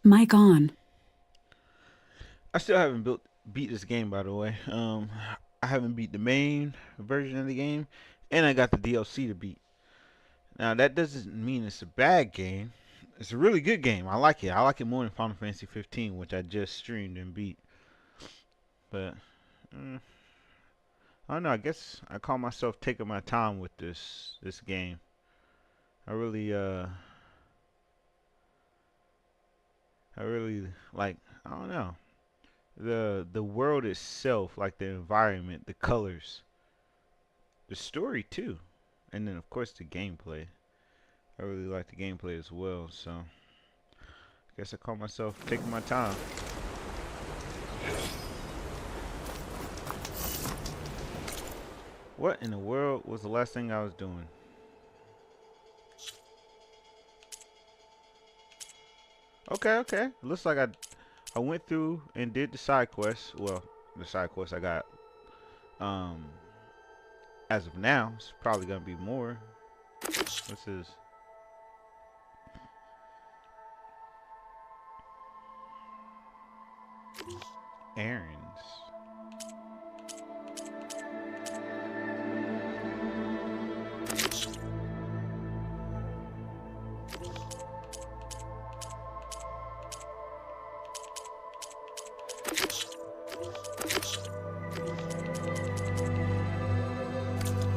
Mic on. I still haven't beat this game, by the way. I haven't beat the main version of the game, and I got the DLC to beat. Now that doesn't mean it's a bad game. It's a really good game. I like it. I like it more than Final Fantasy 15, which I just streamed and beat. But I don't know. I guess I call myself taking my time with this game. I really I really like. I don't know. The world itself, like the environment, the colors, the story too, and then of course the gameplay. I really like the gameplay as well, so I guess I call myself taking my time. What in the world was the last thing I was doing? Okay, okay. Looks like I went through and did the side quest. Well, the side quest I got. Um, as of now, it's probably gonna be more. This is errands.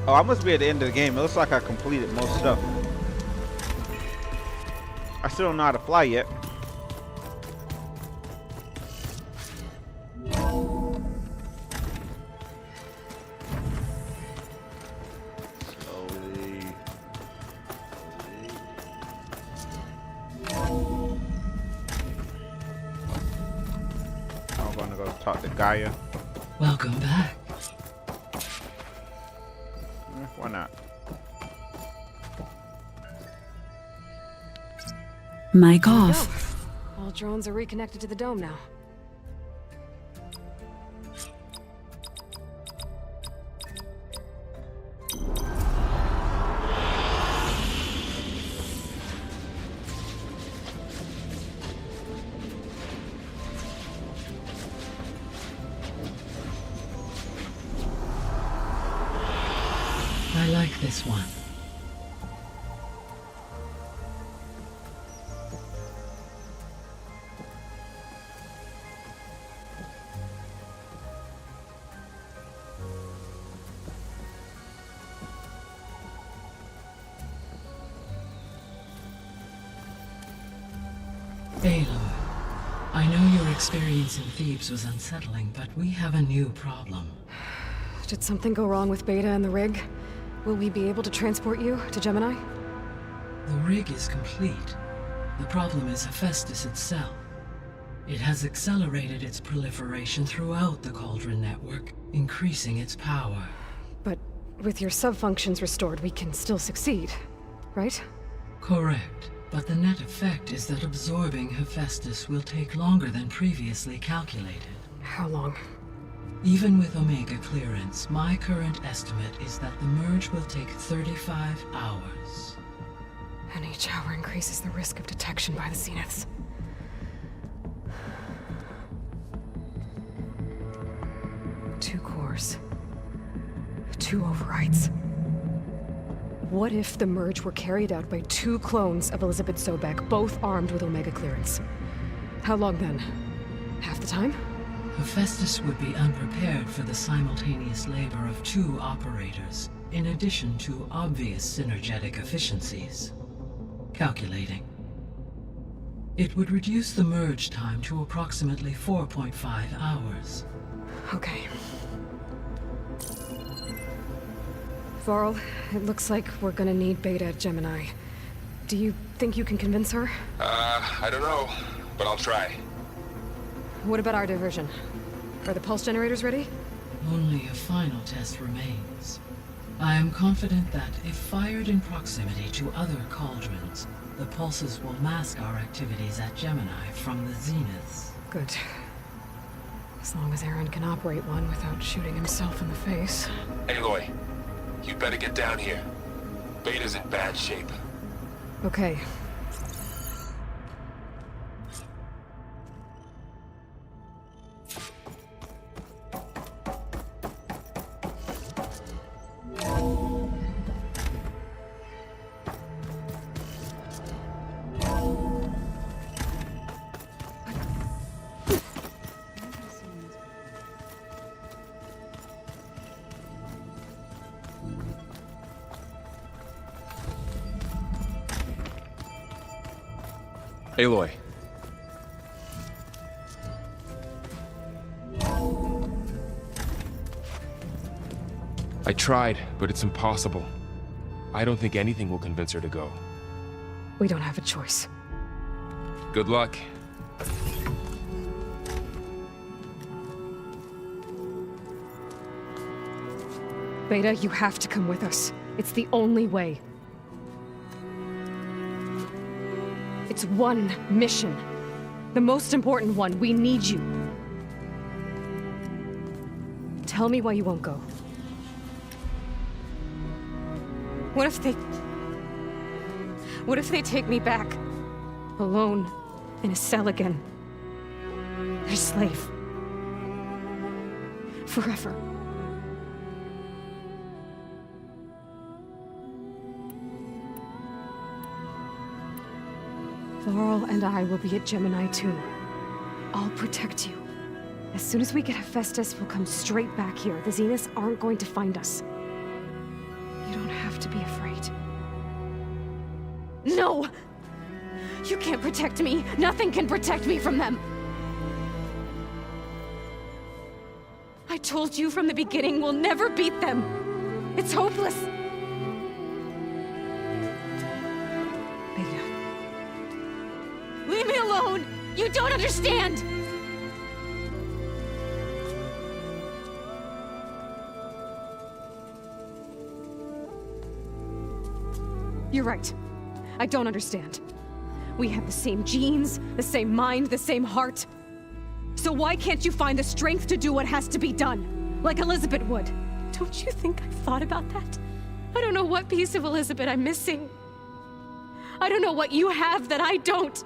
Oh, I must be at the end of the game. It looks like I completed most stuff. I still don't know how to fly yet. Slowly. I'm gonna go talk to Gaia. Welcome back. Why not? Mic off. All drones are reconnected to the dome now. I like this one. Aloy, I know your experience in Thebes was unsettling, but we have a new problem. Did something go wrong with Beta and the rig? Will we be able to transport you to Gemini? The rig is complete. The problem is Hephaestus itself. It has accelerated its proliferation throughout the Cauldron network, increasing its power. But with your sub-functions restored, we can still succeed, right? Correct. But the net effect is that absorbing Hephaestus will take longer than previously calculated. How long? Even with Omega clearance, my current estimate is that the merge will take 35 hours. And each hour increases the risk of detection by the Zeniths. Two cores. Two overrides. What if the merge were carried out by two clones of Elizabeth Sobek, both armed with Omega clearance? How long then? Half the time? Hephaestus would be unprepared for the simultaneous labor of two operators, in addition to obvious synergetic efficiencies. Calculating. It would reduce the merge time to approximately 4.5 hours. Okay. Varl, it looks like we're gonna need Beta at Gemini. Do you think you can convince her? I don't know, but I'll try. What about our diversion? Are the pulse generators ready? Only a final test remains. I am confident that if fired in proximity to other cauldrons, the pulses will mask our activities at Gemini from the zeniths. Good. As long as Aaron can operate one without shooting himself in the face. Aloy, you better get down here. Beta's in bad shape. Okay. Aloy. I tried, but it's impossible. I don't think anything will convince her to go. We don't have a choice. Good luck. Beta, you have to come with us. It's the only way. It's one mission. The most important one. We need you. Tell me why you won't go. What if they take me back? Alone, in a cell again. Their slave. Forever. Laurel and I will be at Gemini 2. I'll protect you. As soon as we get Hephaestus, we'll come straight back here. The Zeniths aren't going to find us. You don't have to be afraid. No! You can't protect me. Nothing can protect me from them. I told you from the beginning we'll never beat them. It's hopeless. Beta. Leave me alone! You don't understand! You're right. I don't understand. We have the same genes, the same mind, the same heart. So why can't you find the strength to do what has to be done? Like Elizabeth would. Don't you think I've thought about that? I don't know what piece of Elizabeth I'm missing. I don't know what you have that I don't.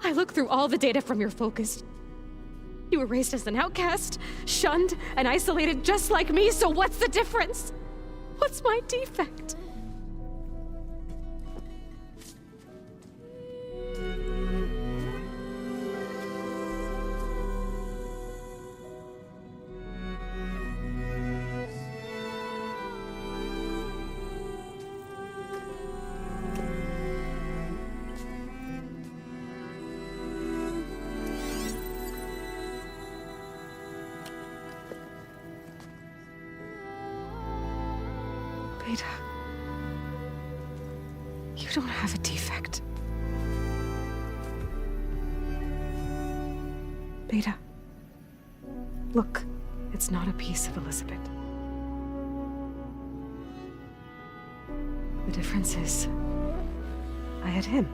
I look through all the data from your focus. You were raised as an outcast, shunned, and isolated just like me, so what's the difference? What's my defect? Beta, you don't have a defect. Beta, look, it's not a piece of Elizabeth. The difference is, I had him.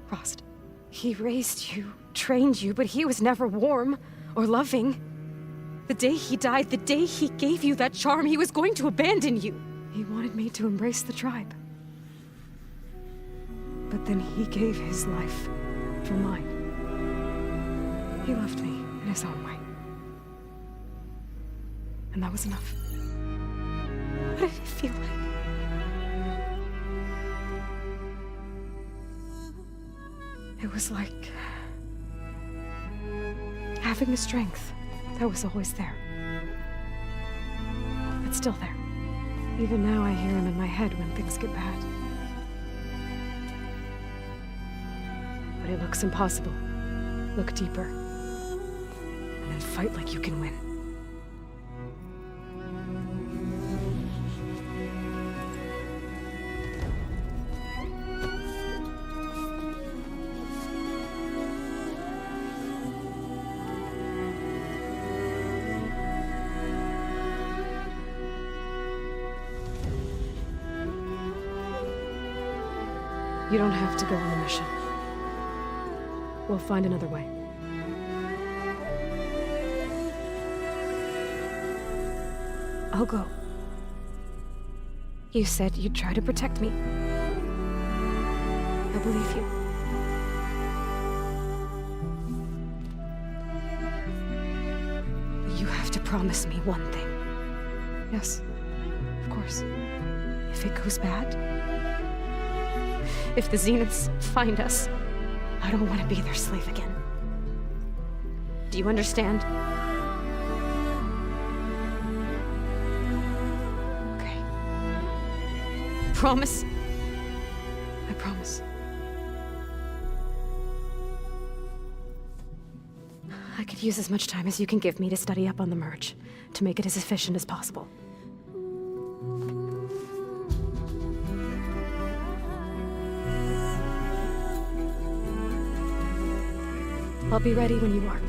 Frost. He raised you, trained you, but he was never warm or loving. The day he died, the day he gave you that charm, he was going to abandon you. He wanted me to embrace the tribe. But then he gave his life for mine. He loved me in his own way. And that was enough. What did it feel like? It was like having the strength that was always there. It's still there. Even now I hear him in my head when things get bad. But it looks impossible. Look deeper. And then fight like you can win. You don't have to go on the mission. We'll find another way. I'll go. You said you'd try to protect me. I believe you. But you have to promise me one thing. Yes, of course. If it goes bad, if the Zeniths find us, I don't want to be their slave again. Do you understand? Okay. Promise? I promise. I could use as much time as you can give me to study up on the merge, to make it as efficient as possible. I'll be ready when you are.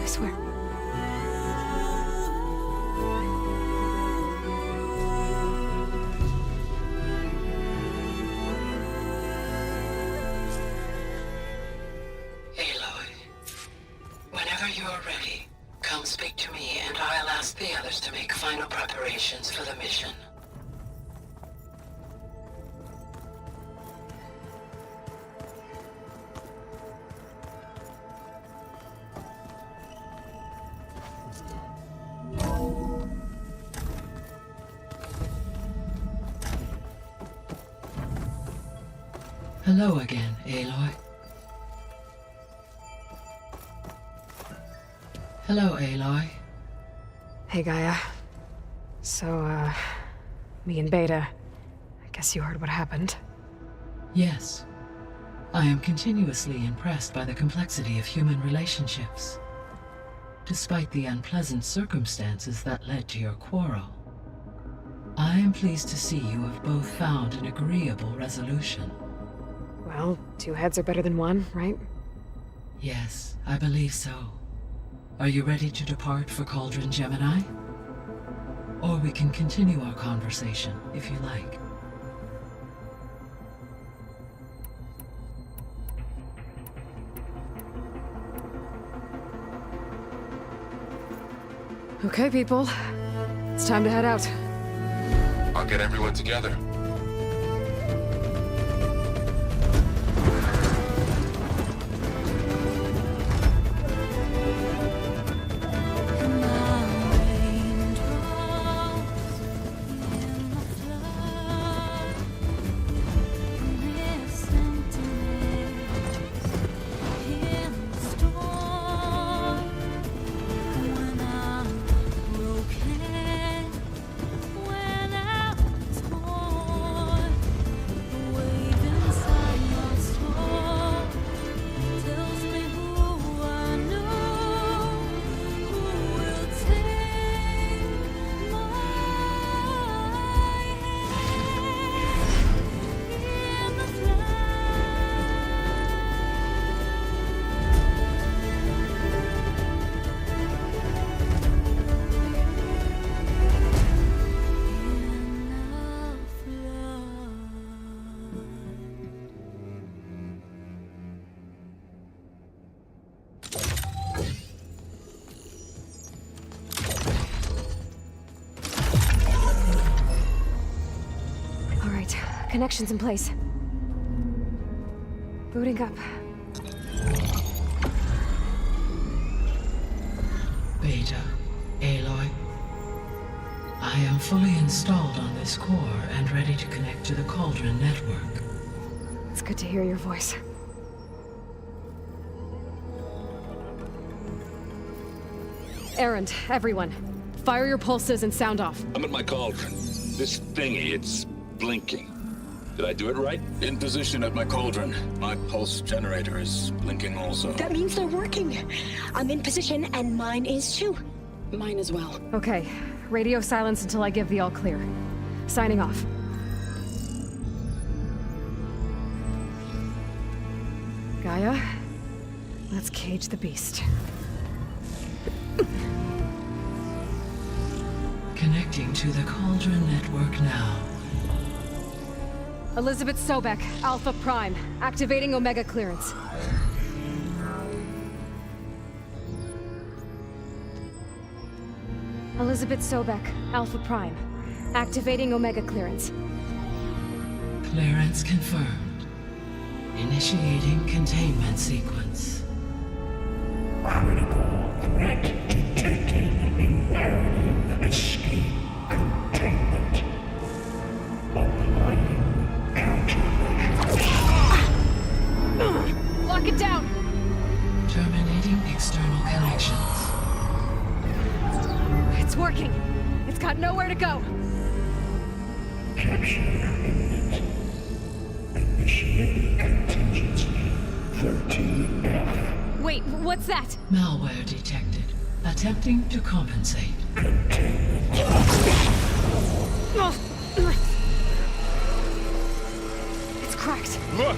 I swear. Aloy, whenever you're ready, come speak to me and I'll ask the others to make final preparations for the mission. Hello again, Aloy. Hello, Aloy. Hey, Gaia. So, me and Beta, I guess you heard what happened. Yes. I am continuously impressed by the complexity of human relationships. Despite the unpleasant circumstances that led to your quarrel, I am pleased to see you have both found an agreeable resolution. Well, two heads are better than one, right? Yes, I believe so. Are you ready to depart for Cauldron Gemini? Or we can continue our conversation, if you like. Okay, people. It's time to head out. I'll get everyone together. Connections in place. Booting up. Beta, Aloy. I am fully installed on this core and ready to connect to the Cauldron network. It's good to hear your voice. Errand, everyone. Fire your pulses and sound off. I'm at my cauldron. This thingy, it's blinking. Did I do it right? In position at my cauldron. My pulse generator is blinking also. That means they're working. I'm in position, and mine is too. Mine as well. Okay. Radio silence until I give the all clear. Signing off. Gaia, let's cage the beast. Connecting to the Cauldron network now. Elizabeth Sobek, Alpha Prime, activating Omega clearance. Elizabeth Sobek, Alpha Prime, activating Omega clearance. Clearance confirmed. Initiating containment sequence. Critical threat detected. Imperative escape containment. Applying countermeasures. Lock it down! Terminating external connections. It's working. It's got nowhere to go. Capture imminent. Initiate contingency 13F. Wait, what's that? Malware detected. Attempting to compensate. It's cracked. Look!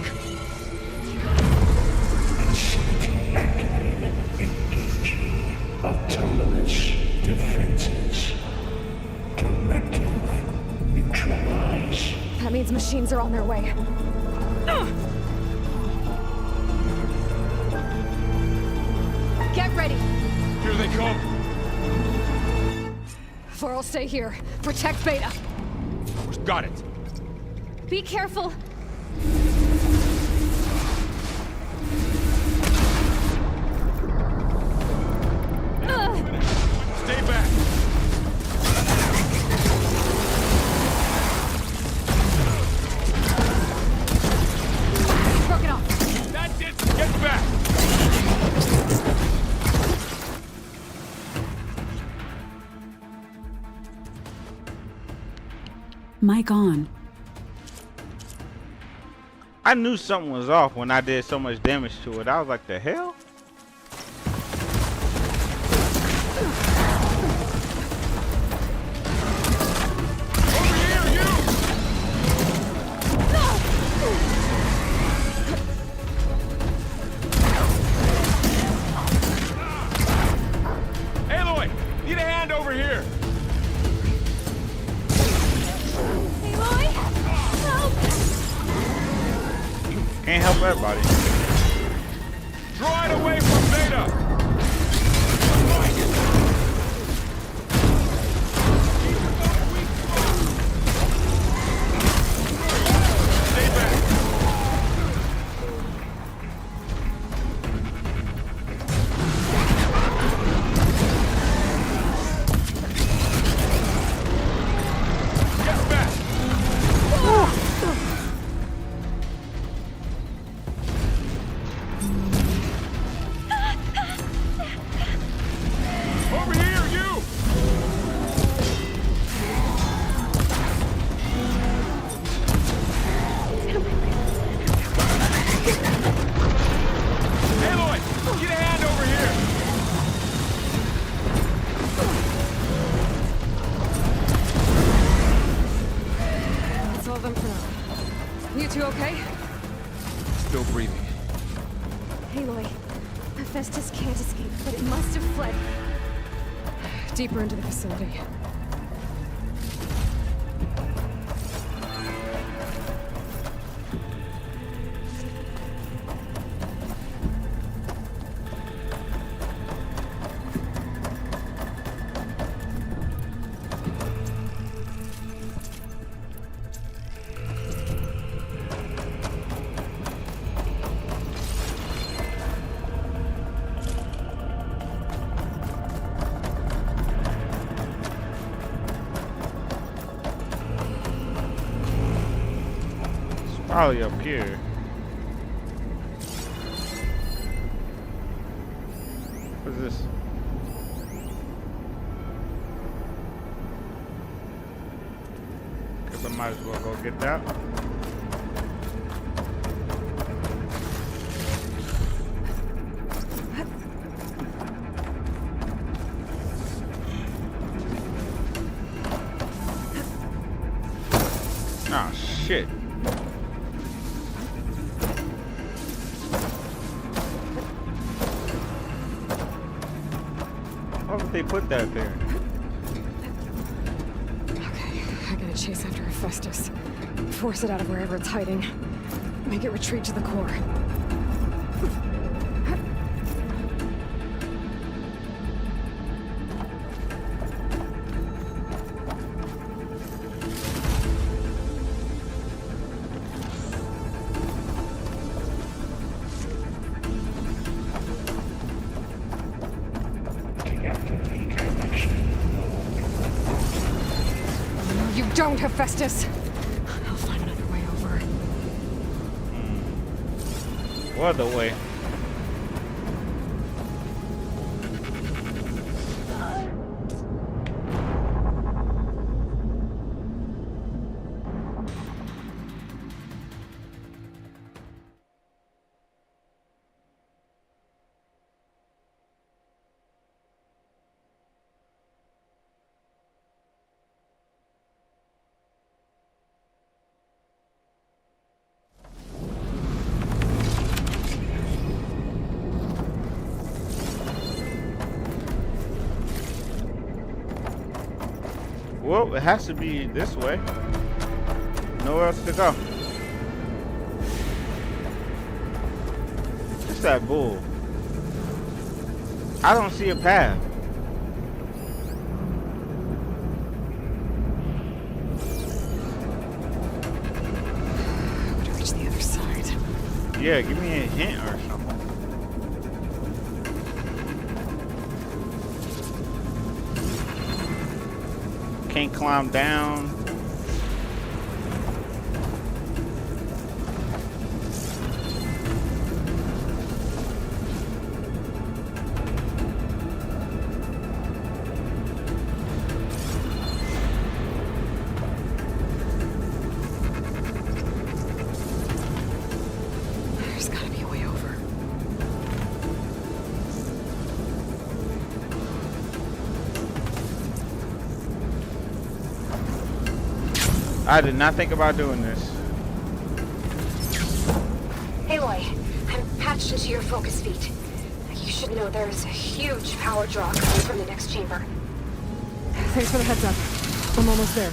Autonomous defenses. Collective neutralize. That means machines are on their way. Get ready. Here they come! Vor'll stay here. Protect Beta. Got it! Be careful. Stay back! Broke it off. That's it! Get back! Mic on. I knew something was off when I did so much damage to it. I was like, the hell? Aloy! Need a hand over here! Aloy! Help! Can't help everybody. Draw it away from Beta! Stay back! Get back! Over here, you! Aloy! Get a hand over here! That's all of them for now. You two okay? Still breathing. Aloy, Hephaestus can't escape, but it must have fled. Deeper into the facility. Probably up here. What's this? Guess I might as well go get that. Ah, shit. Why would they put that there? Okay, I gotta chase after Hephaestus. Force it out of wherever it's hiding. Make it retreat to the core. You don't, Hephaestus! I'll find another way over. What other way? Well, it has to be this way. Nowhere else to go. It's that bull. I don't see a path. To reach the other side. Yeah, give me a hint or something. Can't climb down. There's gotta be a way over. I did not think about doing this. Aloy, I'm patched into your focus feet. You should know there's a huge power draw coming from the next chamber. Thanks for the heads up. I'm almost there.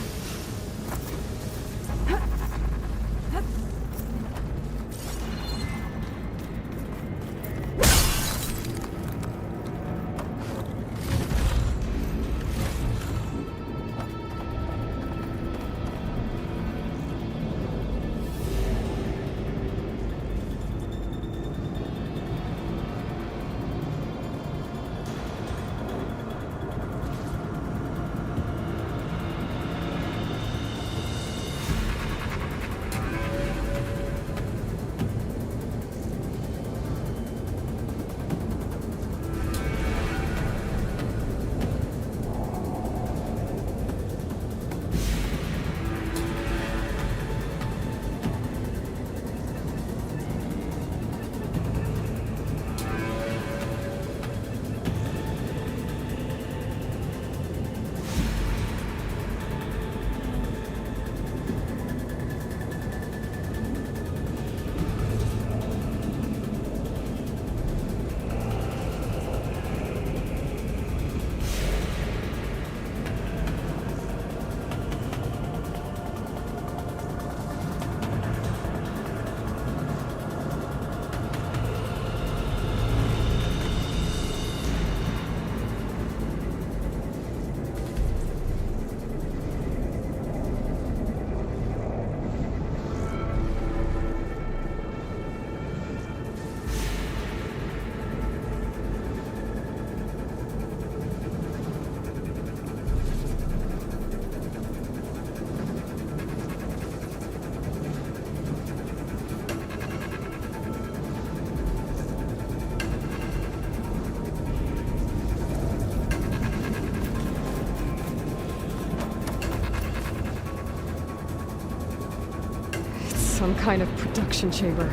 Some kind of production chamber.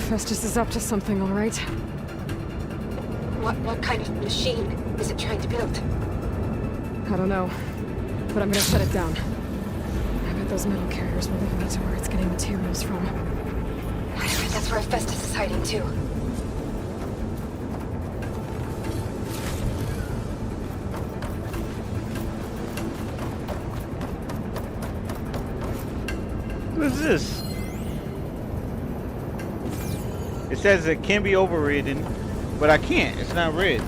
Festus is up to something, all right? What kind of machine is it trying to build? I don't know, but I'm gonna shut it down. I bet those metal carriers will lead me to where it's getting materials from. I bet that's where Festus is hiding too. What is this? It says it can be overridden, but I can't. It's not red.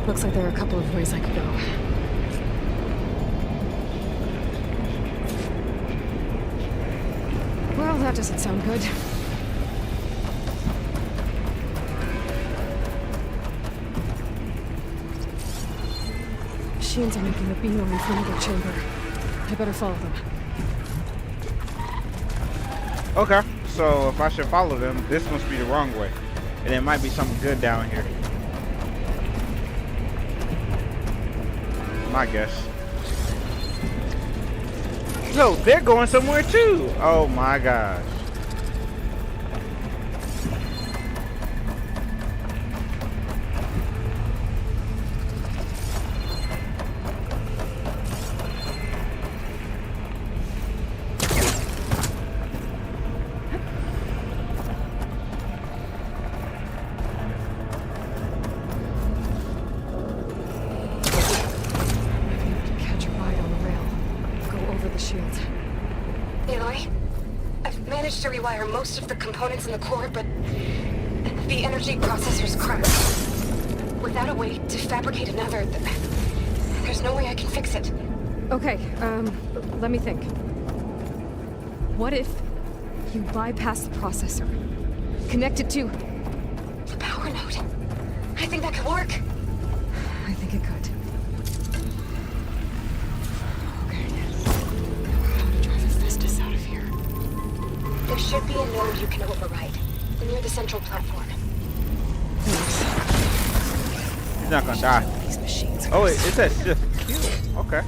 Looks like there are a couple of ways I could go. Well, that doesn't sound good. Machines are making a beeline for another chamber. I better follow them. Okay, so if I should follow them, this must be the wrong way. And there might be something good down here. My guess. No, they're going somewhere too. Oh my gosh. Catch a ride on the rail. Go over the shields. Aloy, I've managed to rewire most of the components in the core, but the energy processor's cracked. Without a way to fabricate another, there's no way I can fix it. Okay, let me think. What if you bypass the processor? Connect it to... The power node. I think that could work. I think it could. Okay. How to drive Hephaestus out of here? There should be a node you can override, near the central platform. He's not gonna die. These machines are Oh, it says shift kill. Okay.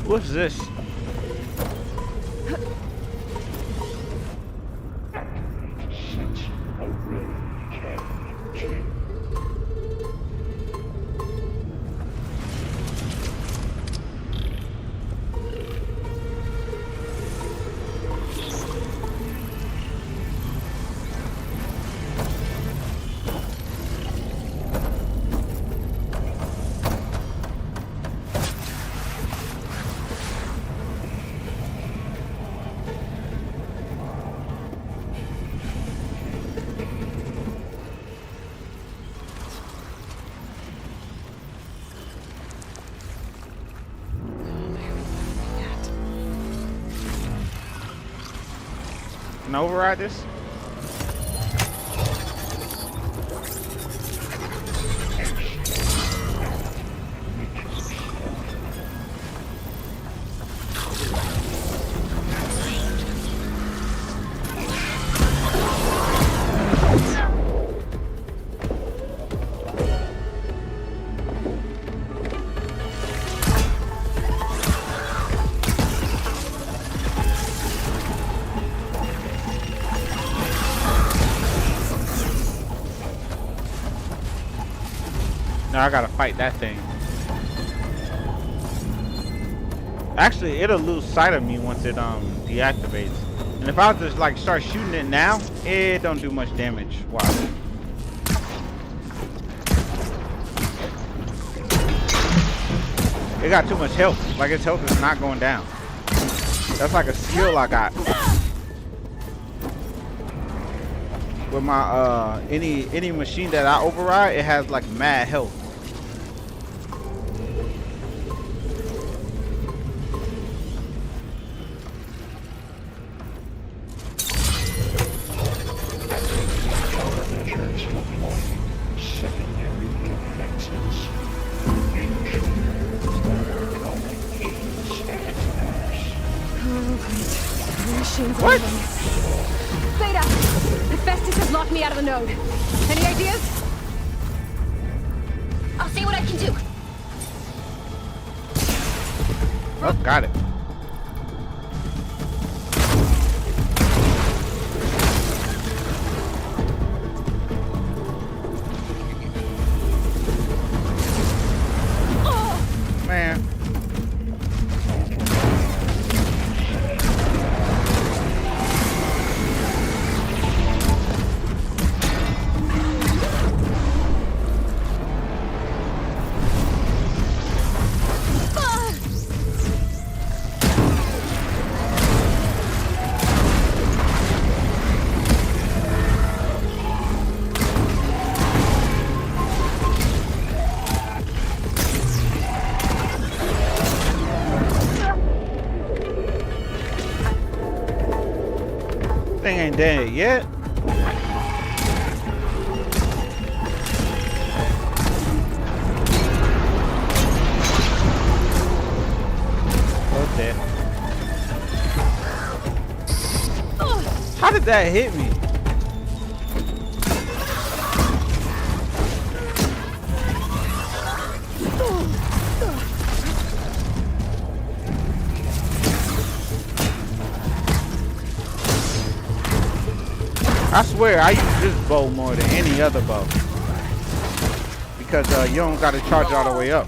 What's this? Since a road can change. Can I override this? Now I gotta fight that thing. Actually, it'll lose sight of me once it deactivates. And if I was to like start shooting it now, it don't do much damage. Wow. It got too much health. Like its health is not going down. That's like a skill I got. With my any machine that I override, it has like mad health. Measures employing secondary defenses. Oh, great. The machines are What? moving. Zeta! Hephaestus has locked me out of the node. Any ideas? I'll see what I can do. Oh, got it. Man. Thing ain't dead yet. that hit me? I swear I use this bow more than any other bow. Because you don't gotta charge it all the way up.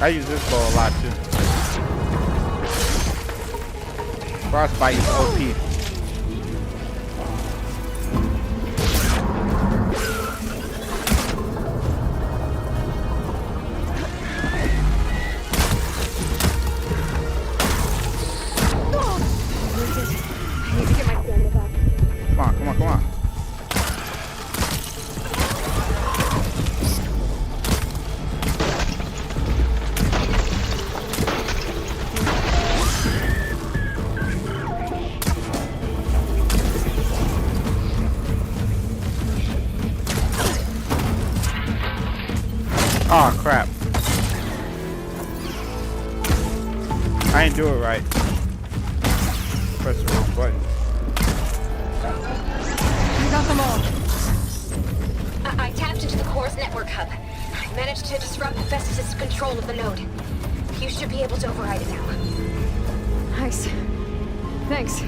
I use this bow a lot too. Frostbite is OP. Come on. Oh crap. I didn't do it right. Press the wrong button. Got them all. I tapped into the core's network hub. I managed to disrupt Hephaestus' control of the node. You should be able to override it now. Nice. Thanks.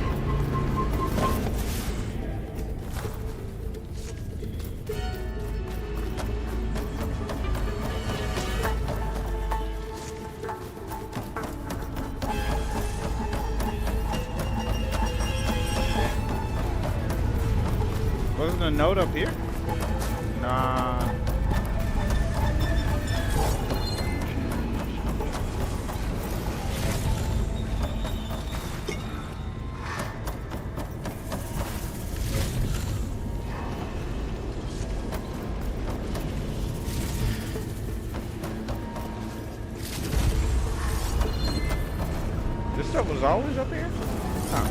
Wasn't a note up here? Nah. This stuff was always up here? Huh.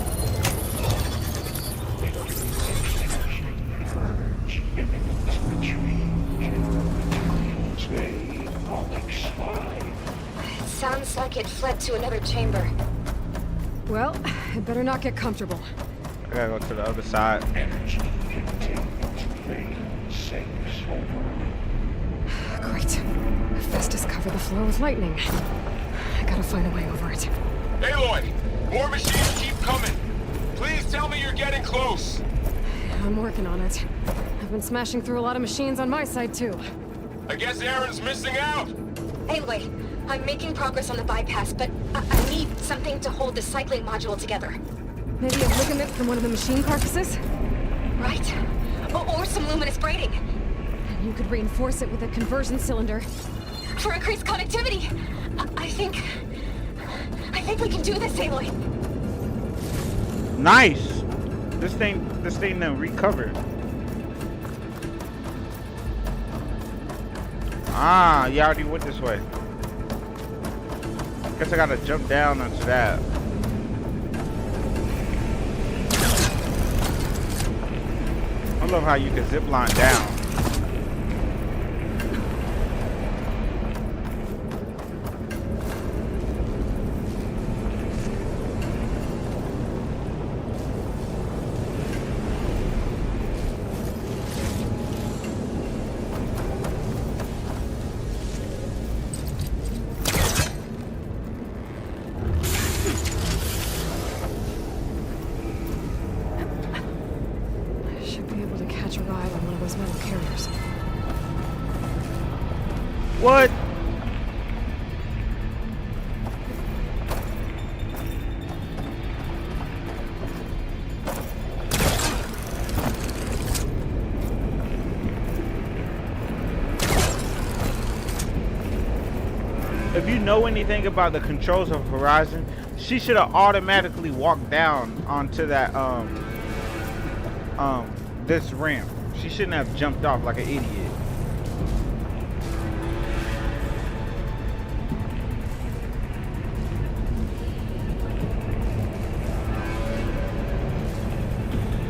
Sounds like it fled to another chamber. Well, it better not get comfortable. I gotta go to the other side. Energy containment vein sinks over. Great. Hephaestus covered the floor with lightning. I gotta find a way over it. Aloy! More machines keep coming! Please tell me you're getting close! I'm working on it. I've been smashing through a lot of machines on my side, too. I guess Aaron's missing out! Anyway, I'm making progress on the bypass, but I need something to hold the cycling module together. Maybe a ligament from one of the machine carcasses? Right. Or some luminous braiding. And you could reinforce it with a conversion cylinder. For increased connectivity. I think we can do this, Aloy. Nice. This thing done recovered. Ah, you already went this way. Guess I gotta jump down onto that. I love how you can zip line down. What? If you know anything about the controls of Horizon, she should have automatically walked down onto that this ramp. She shouldn't have jumped off like an idiot.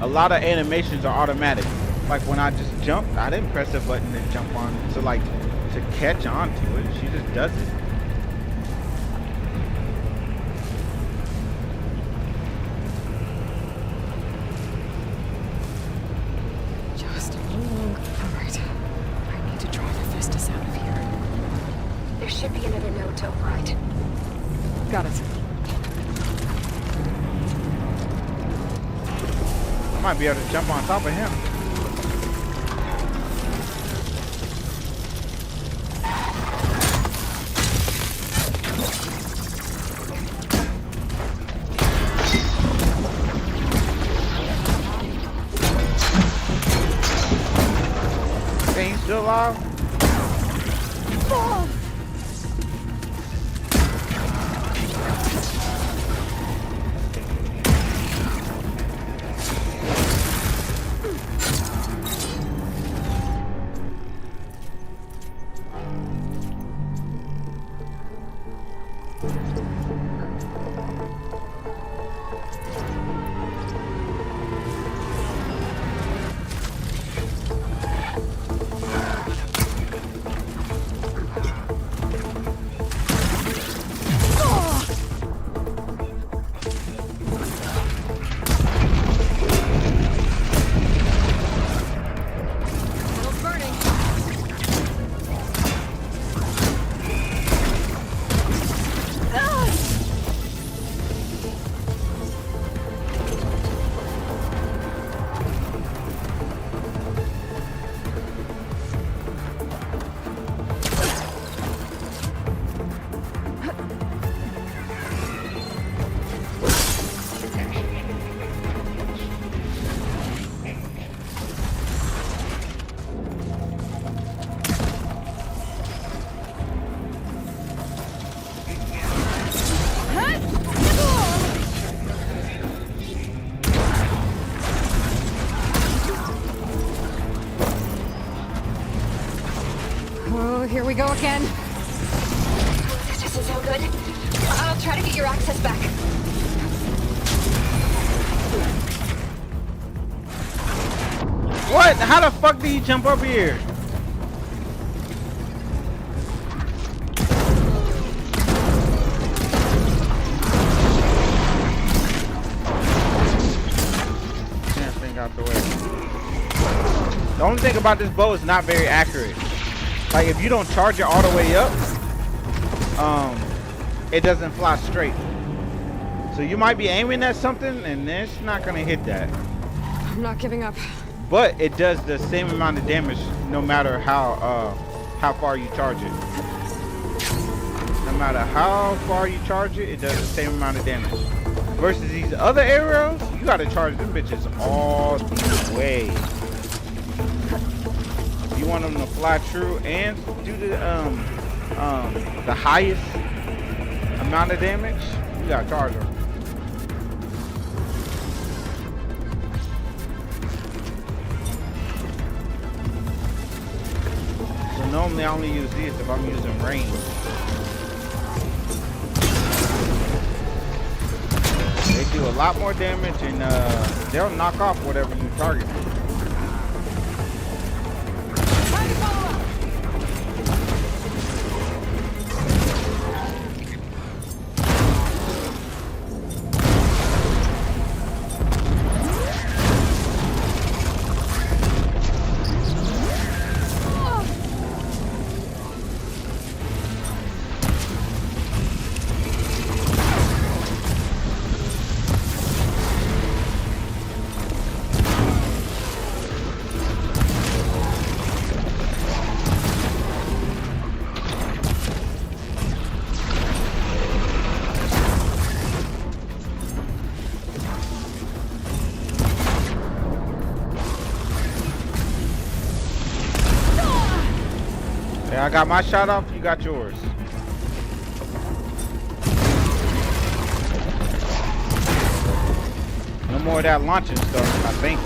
A lot of animations are automatic. Like when I just jumped, I didn't press the button and jump on to like to catch on to it. She just does it. Just alright. I need to draw Hephaestus out of here. There should be another node to override. Got it. I might be able to jump on top of him. Okay, he's still alive. Oh, here we go again. This isn't so good. I'll try to get your access back. What? How the fuck did he jump up here? Damn thing out the way. The only thing about this bow is not very accurate. Like if you don't charge it all the way up, it doesn't fly straight. So you might be aiming at something and it's not gonna hit that. I'm not giving up. But it does the same amount of damage no matter how far you charge it. No matter how far you charge it, it does the same amount of damage. Versus these other arrows, you gotta charge them bitches all the way. If you want them to fly true and do the highest amount of damage, you gotta charge them. So normally I only use these if I'm using range. They do a lot more damage and they'll knock off whatever you target. I got my shot off, you got yours. No more of that launching stuff, I think.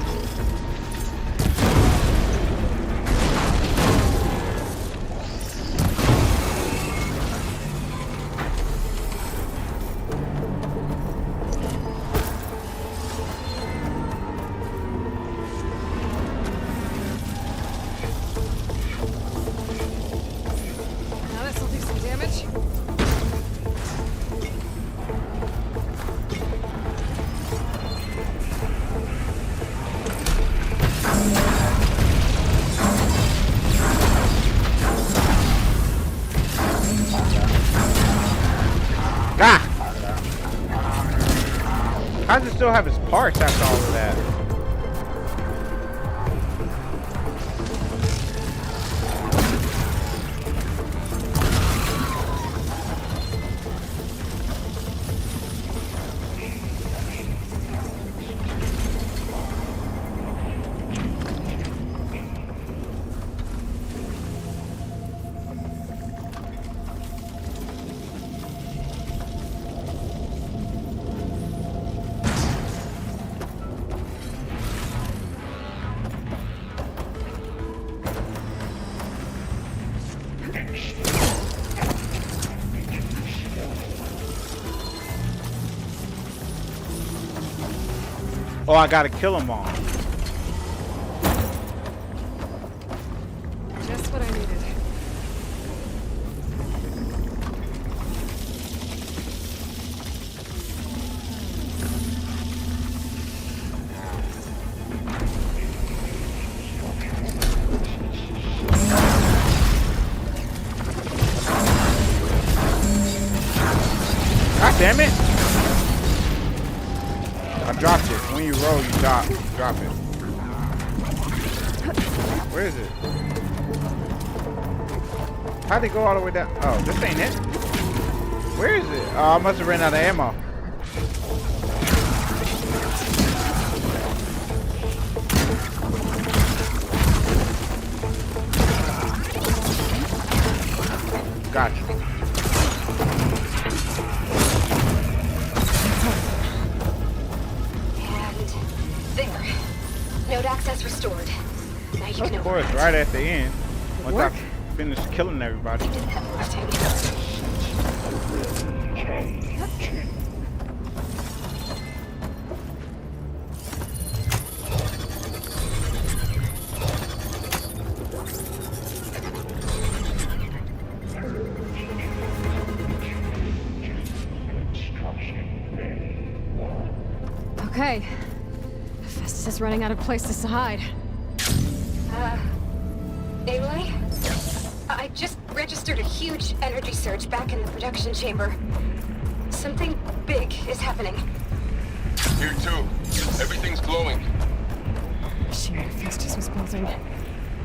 How does it still have its parts after all of that? Oh, I gotta kill them all. Just what I needed. God damn it! I dropped it. When you roll, you drop it. Where is it? How'd it go all the way down? Oh, this ain't it. Where is it? Oh, I must have ran out of ammo. Gotcha. Node access restored. Now you can Of course, right at the end. Once I finish killing everybody. Okay. Festus is running out of places to hide. Aloy? I just registered a huge energy surge back in the production chamber. Something big is happening. Here too. Everything's glowing. Machine that Festus was building.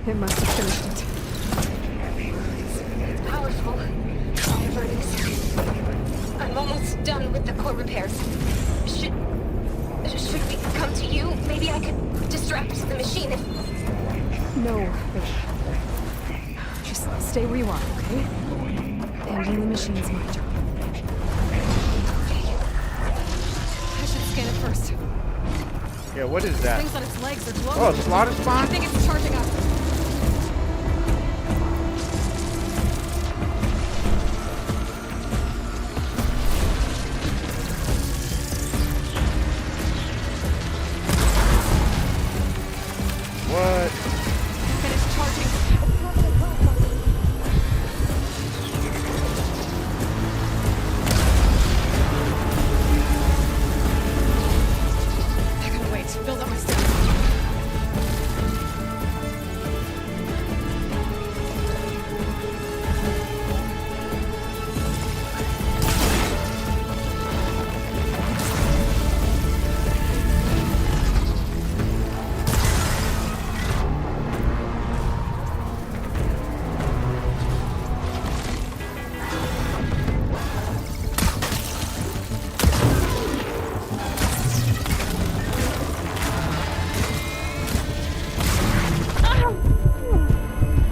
It must have finished it. It's powerful. Whatever it is. I'm almost done with the core repairs. Should we come to you? Maybe I could distract the machine if... No, wait. Just stay where you are, okay? Handling the machine is my job. I should scan it first. Yeah, what is that? Things on its legs are glowing. Oh, slaughter I spawn? think it's charging up. What? Finish charging. I gotta wait. Build up my stamina.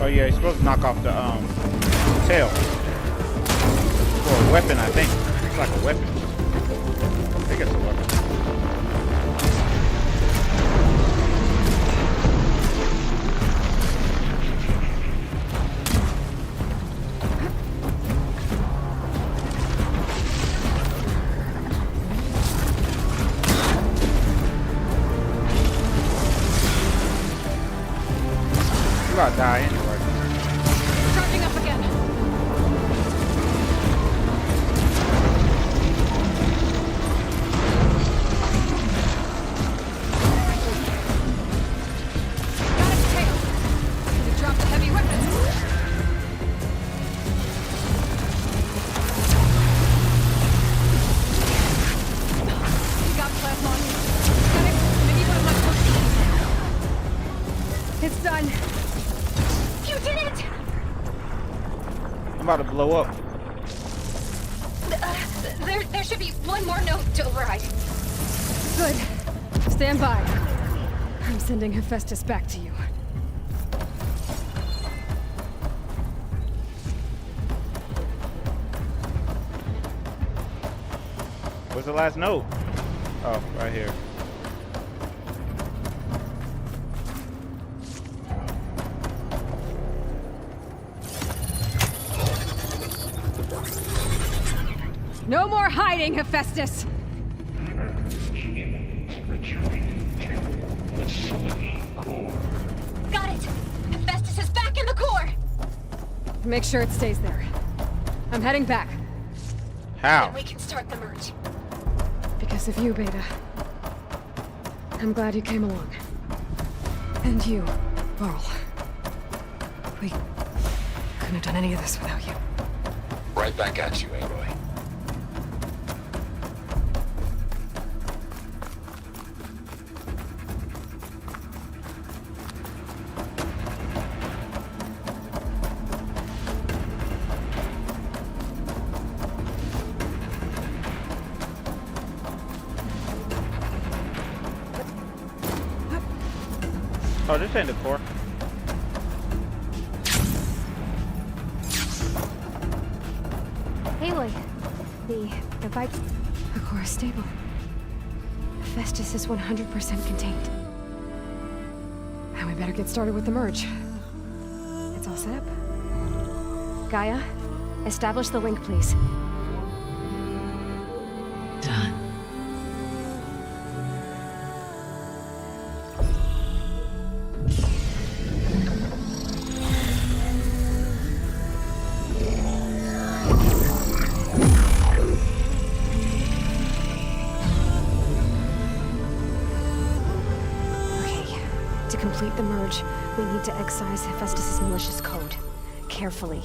Oh yeah, you're supposed to knock off the tail. For a weapon, I think. It's like a weapon. I think it's a weapon. You gotta die anyway. Charging up again. Got its tail. We dropped the heavy weapons. We got plasma blow up. There should be one more node to override. Good. Stand by. I'm sending Hephaestus back to you. Where's the last node? Oh, right here. No more hiding, Hephaestus! Got it! Hephaestus is back in the core! Make sure it stays there. I'm heading back. How? Then we can start the merge. Because of you, Beta. I'm glad you came along. And you, Varl. We couldn't have done any of this without you. Right back at you, Aloy. Oh, this ain't the core. Aloy, the bike... The core is stable. Hephaestus is 100% contained. Now we better get started with the merge. It's all set up. Gaia, establish the link, please. Done. To complete the merge, we need to excise Hephaestus' malicious code. Carefully.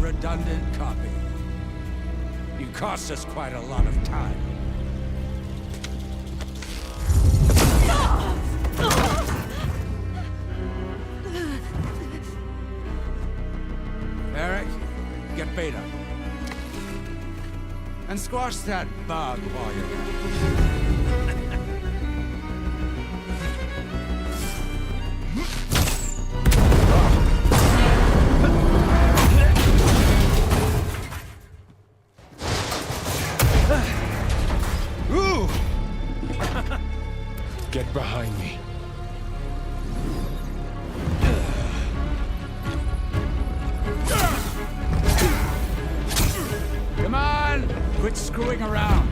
Redundant copy. You cost us quite a lot of time. Eric, get Beta. And squash that bug while you're at it. Get behind me. Come on! Quit screwing around.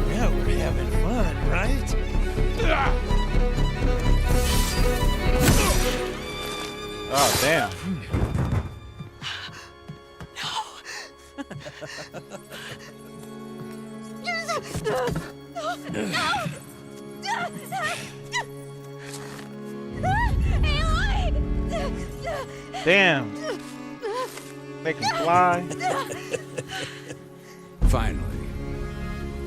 Yeah, we're having fun, right? Oh, damn. Damn. They can fly. Finally.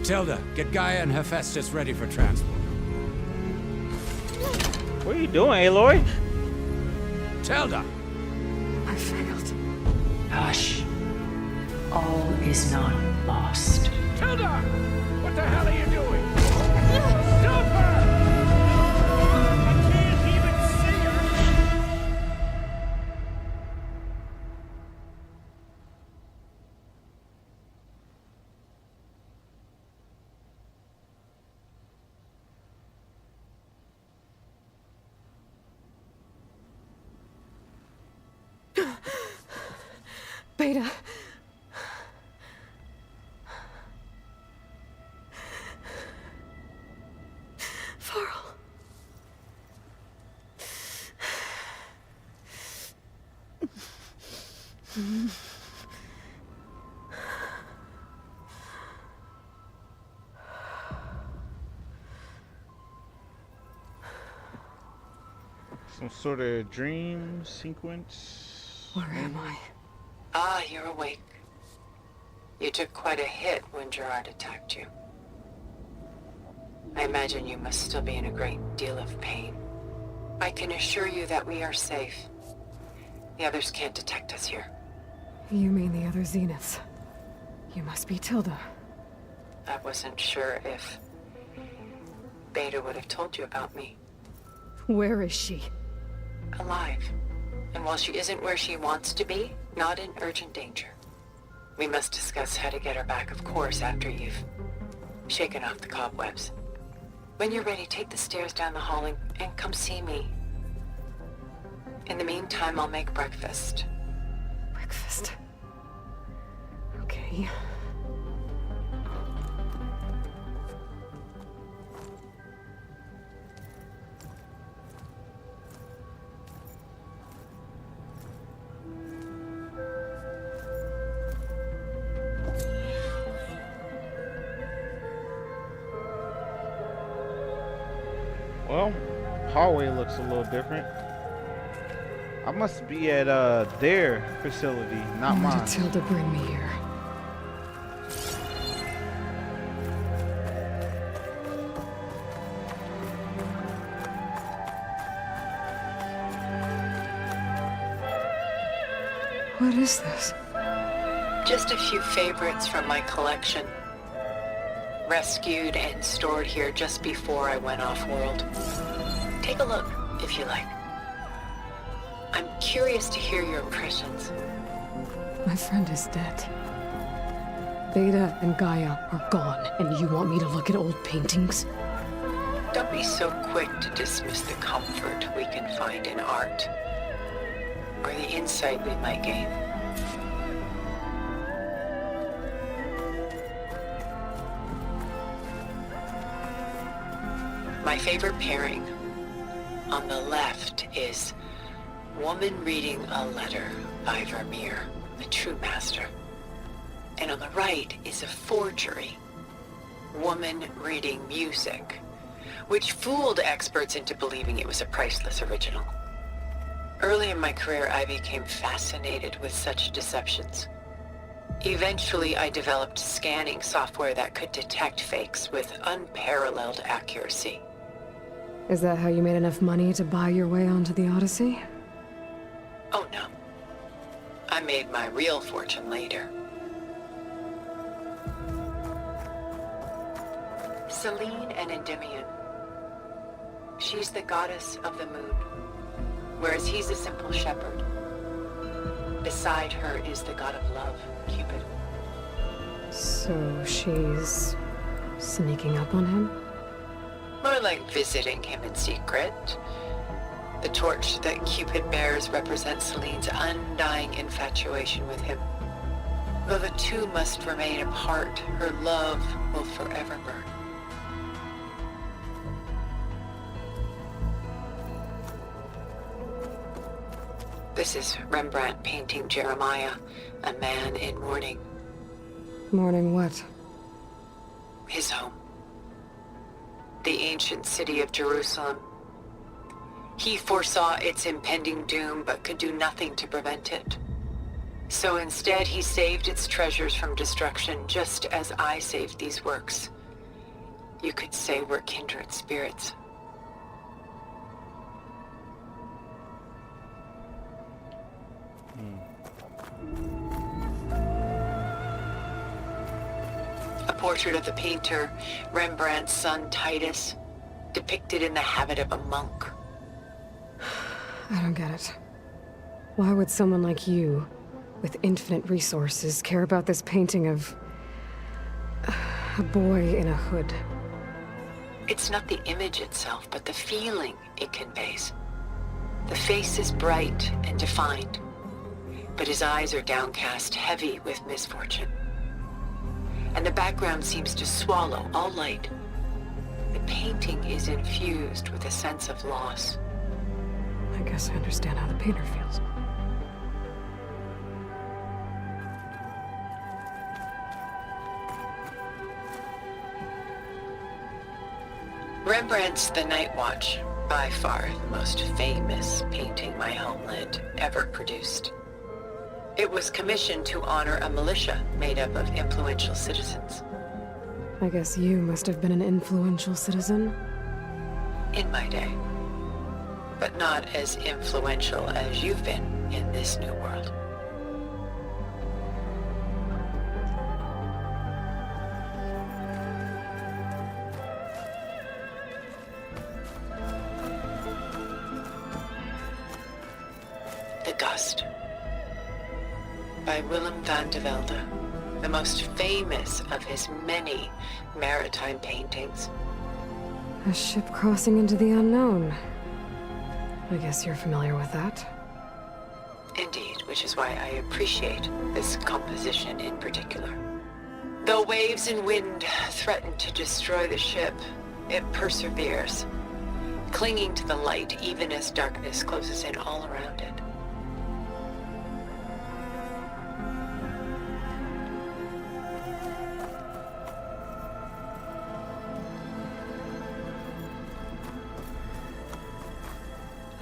Tilda, get Gaia and Hephaestus ready for transport. What are you doing, Aloy? Tilda! I failed. Hush. All is not lost. Tilda! What the hell are you doing? Stop her! I can't even see her! Beta. Farrell. Some sort of dream sequence. Where am I? Ah, you're awake. You took quite a hit when Gerard attacked you. I imagine you must still be in a great deal of pain. I can assure you that we are safe. The others can't detect us here. You mean the other Zeniths? You must be Tilda. I wasn't sure if Beta would have told you about me. Where is she? Alive. And while she isn't where she wants to be, not in urgent danger. We must discuss how to get her back, of course, after you've shaken off the cobwebs. When you're ready, take the stairs down the hall and come see me. In the meantime, I'll make breakfast. Breakfast. Okay. Well, hallway looks a little different. I must be at their facility, not Why mine. did Tilda bring me here? What is this? Just a few favorites from my collection. Rescued and stored here just before I went off-world. Take a look, if you like. I'm curious to hear your impressions. My friend is dead. Beta and Gaia are gone, and you want me to look at old paintings? Don't be so quick to dismiss the comfort we can find in art, or the insight we might gain. My favorite pairing on the left is Woman Reading a Letter by Vermeer, a true master. And on the right is a forgery, Woman Reading Music, which fooled experts into believing it was a priceless original. Early in my career, I became fascinated with such deceptions. Eventually, I developed scanning software that could detect fakes with unparalleled accuracy. Is that how you made enough money to buy your way onto the Odyssey? Oh no. I made my real fortune later. Selene and Endymion. She's the goddess of the moon, whereas he's a simple shepherd. Beside her is the god of love, Cupid. So she's sneaking up on him? More like visiting him in secret. The torch that Cupid bears represents Selene's undying infatuation with him. Though the two must remain apart, her love will forever burn. This is Rembrandt painting Jeremiah, a man in mourning. Mourning what? His home. The ancient city of Jerusalem. He foresaw its impending doom, but could do nothing to prevent it. So instead, he saved its treasures from destruction, just as I saved these works. You could say we're kindred spirits. portrait of the painter Rembrandt's son Titus, depicted in the habit of a monk. I don't get it. Why would someone like you, with infinite resources, care about this painting of a boy in a hood? It's not the image itself, but the feeling it conveys. The face is bright and defined, but his eyes are downcast, heavy with misfortune. And the background seems to swallow all light. The painting is infused with a sense of loss. I guess I understand how the painter feels. Rembrandt's The Night Watch, by far the most famous painting my homeland ever produced. It was commissioned to honor a militia made up of influential citizens. I guess you must have been an influential citizen. In my day. But not as influential as you've been in this new world. The Gust, by Willem van de Velde, the most famous of his many maritime paintings. A ship crossing into the unknown. I guess you're familiar with that. Indeed, which is why I appreciate this composition in particular. Though waves and wind threaten to destroy the ship, it perseveres, clinging to the light even as darkness closes in all around it.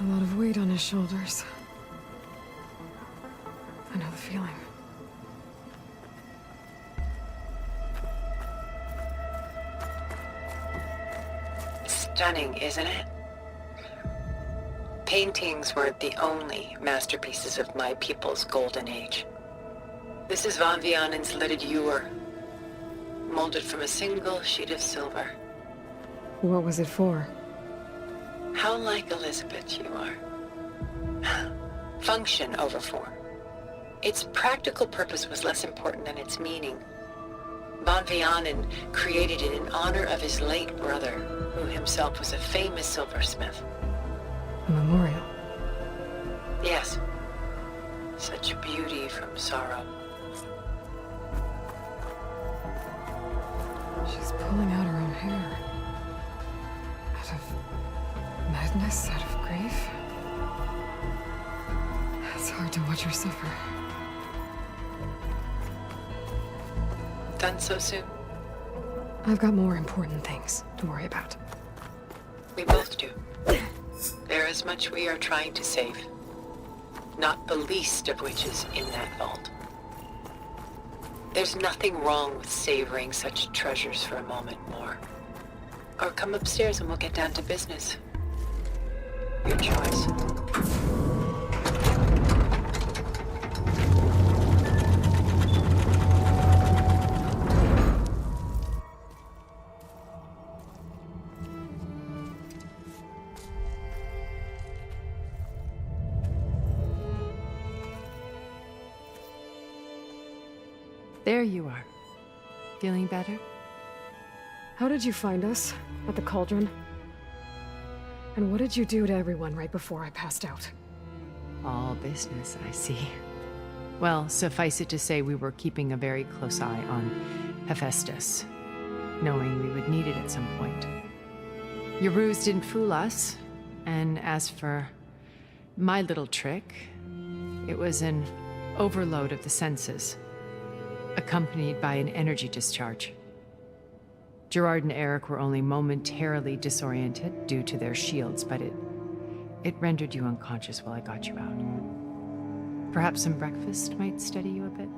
A lot of weight on his shoulders. I know the feeling. Stunning, isn't it? Paintings weren't the only masterpieces of my people's golden age. This is Van Vianen's lidded ewer, molded from a single sheet of silver. What was it for? How like Elizabeth you are. Function over form. Its practical purpose was less important than its meaning. Van Vianen created it in honor of his late brother, who himself was a famous silversmith. A memorial. Yes. Such beauty from sorrow. She's pulling out her own hair. Out of madness, out of grief. It's hard to watch her suffer. Done so soon? I've got more important things to worry about. We both do. There is much we are trying to save. Not the least of which is in that vault. There's nothing wrong with savoring such treasures for a moment more. Or come upstairs and we'll get down to business. Your choice. There you are. Feeling better? How did you find us? At the cauldron? And what did you do to everyone right before I passed out? All business, I see. Well, suffice it to say we were keeping a very close eye on Hephaestus, knowing we would need it at some point. Your ruse didn't fool us, and as for my little trick, it was an overload of the senses, accompanied by an energy discharge. Gerard and Eric were only momentarily disoriented due to their shields, but it rendered you unconscious while I got you out. Perhaps some breakfast might steady you a bit?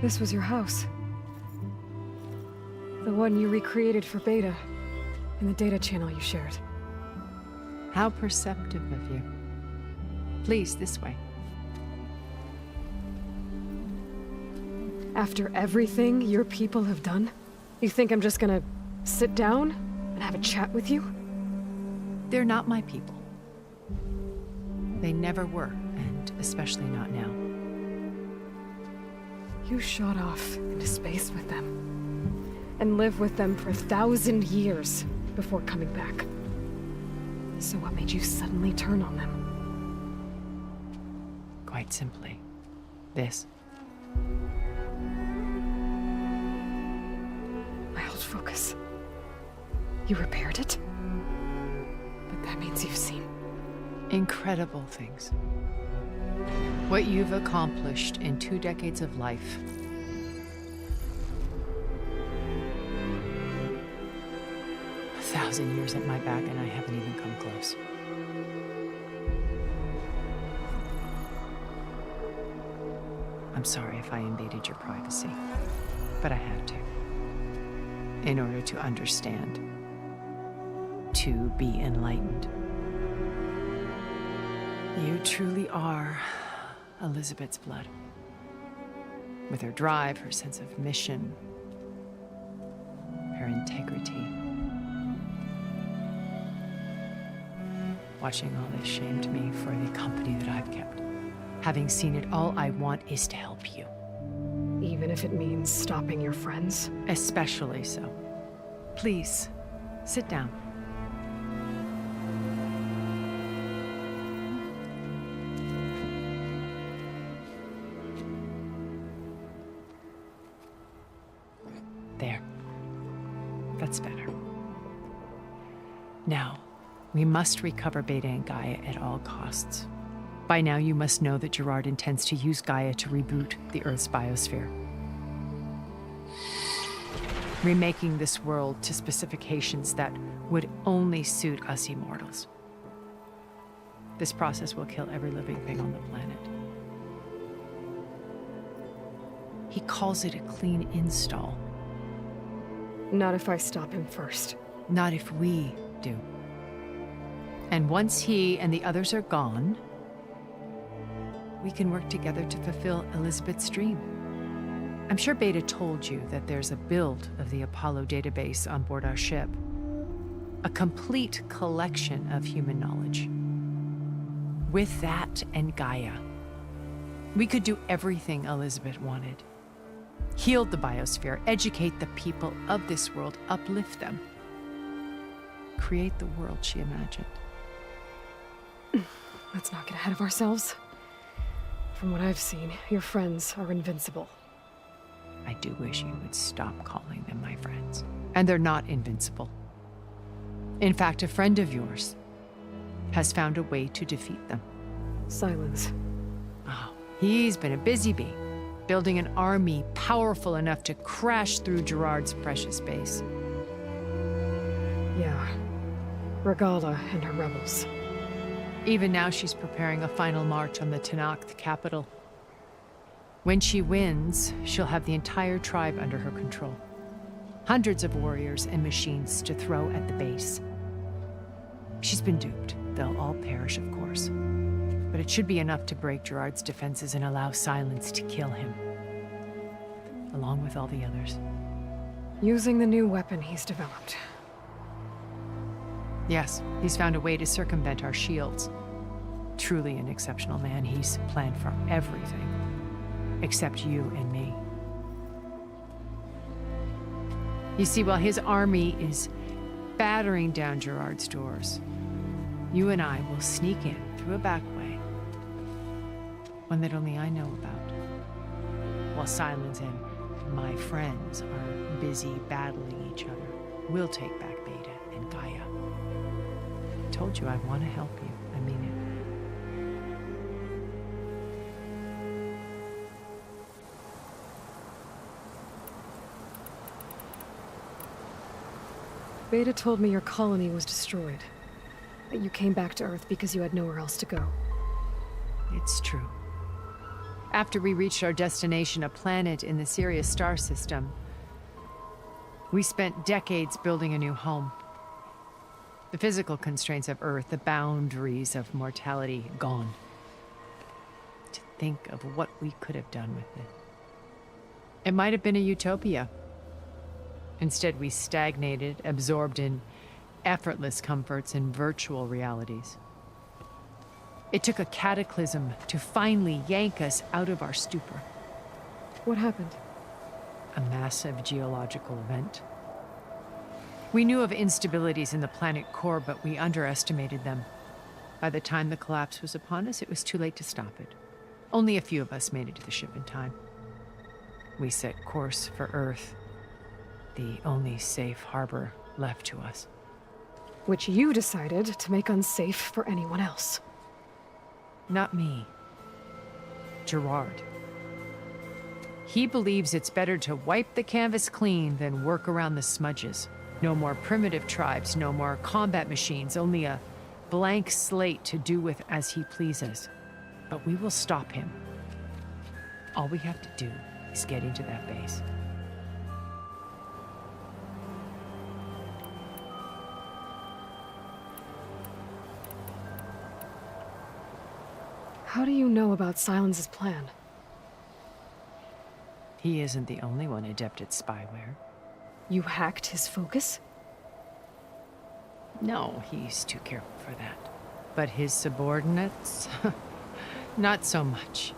This was your house. The one you recreated for Beta. In the data channel you shared. How perceptive of you. Please, this way. After everything your people have done, you think I'm just gonna sit down and have a chat with you? They're not my people. They never were, and especially not now. You shot off into space with them, and lived with them for 1,000 years before coming back. So what made you suddenly turn on them? Quite simply, this. My old focus. You repaired it? But that means you've seen incredible things. What you've accomplished in 2 decades of life. A 1,000 years at my back and I haven't even come close. I'm sorry if I invaded your privacy, but I had to. In order to understand. To be enlightened. You truly are Elizabeth's blood. With her drive, her sense of mission, her integrity. Watching all this shamed me for the company that I've kept. Having seen it, all I want is to help you. even if it means stopping your friends? Especially so. Please, sit down. There. That's better. Now, we must recover Beta and Gaia at all costs. By now, you must know that Gerard intends to use Gaia to reboot the Earth's biosphere. Remaking this world to specifications that would only suit us immortals. This process will kill every living thing on the planet. He calls it a clean install. Not if I stop him first. Not if we do. And once he and the others are gone, we can work together to fulfill Elizabeth's dream. I'm sure Beta told you that there's a build of the Apollo database on board our ship. A complete collection of human knowledge. With that and Gaia, we could do everything Elizabeth wanted. Heal the biosphere, educate the people of this world, uplift them. Create the world she imagined. Let's not get ahead of ourselves. From what I've seen, your friends are invincible. I do wish you would stop calling them my friends. And they're not invincible. In fact, a friend of yours has found a way to defeat them. Silence. Oh, he's been a busy bee, building an army powerful enough to crash through Gerard's precious base. Yeah. Regala and her rebels. Even now, she's preparing a final march on the Tenakth capital. When she wins, she'll have the entire tribe under her control. Hundreds of warriors and machines to throw at the base. She's been duped. They'll all perish, of course. But it should be enough to break Gerard's defenses and allow Silence to kill him. Along with all the others. Using the new weapon he's developed. Yes, he's found a way to circumvent our shields. Truly an exceptional man. He's planned for everything. Except you and me. You see, while his army is battering down Gerard's doors, you and I will sneak in through a back way. One that only I know about. While Silence and my friends are busy battling each other, we'll take back Beta and Gaia. I told you I want to help you. I mean it. Beta told me your colony was destroyed. That you came back to Earth because you had nowhere else to go. It's true. After we reached our destination, a planet in the Sirius star system, we spent decades building a new home. The physical constraints of Earth, the boundaries of mortality, gone. To think of what we could have done with it. It might have been a utopia. Instead, we stagnated, absorbed in effortless comforts and virtual realities. It took a cataclysm to finally yank us out of our stupor. What happened? A massive geological event. We knew of instabilities in the planet core, but we underestimated them. By the time the collapse was upon us, it was too late to stop it. Only a few of us made it to the ship in time. We set course for Earth, the only safe harbor left to us. Which you decided to make unsafe for anyone else. Not me. Gerard. He believes it's better to wipe the canvas clean than work around the smudges. No more primitive tribes, no more combat machines, only a blank slate to do with as he pleases. But we will stop him. All we have to do is get into that base. How do you know about Silence's plan? He isn't the only one adept at spyware. You hacked his focus? No, he's too careful for that. But his subordinates? Not so much.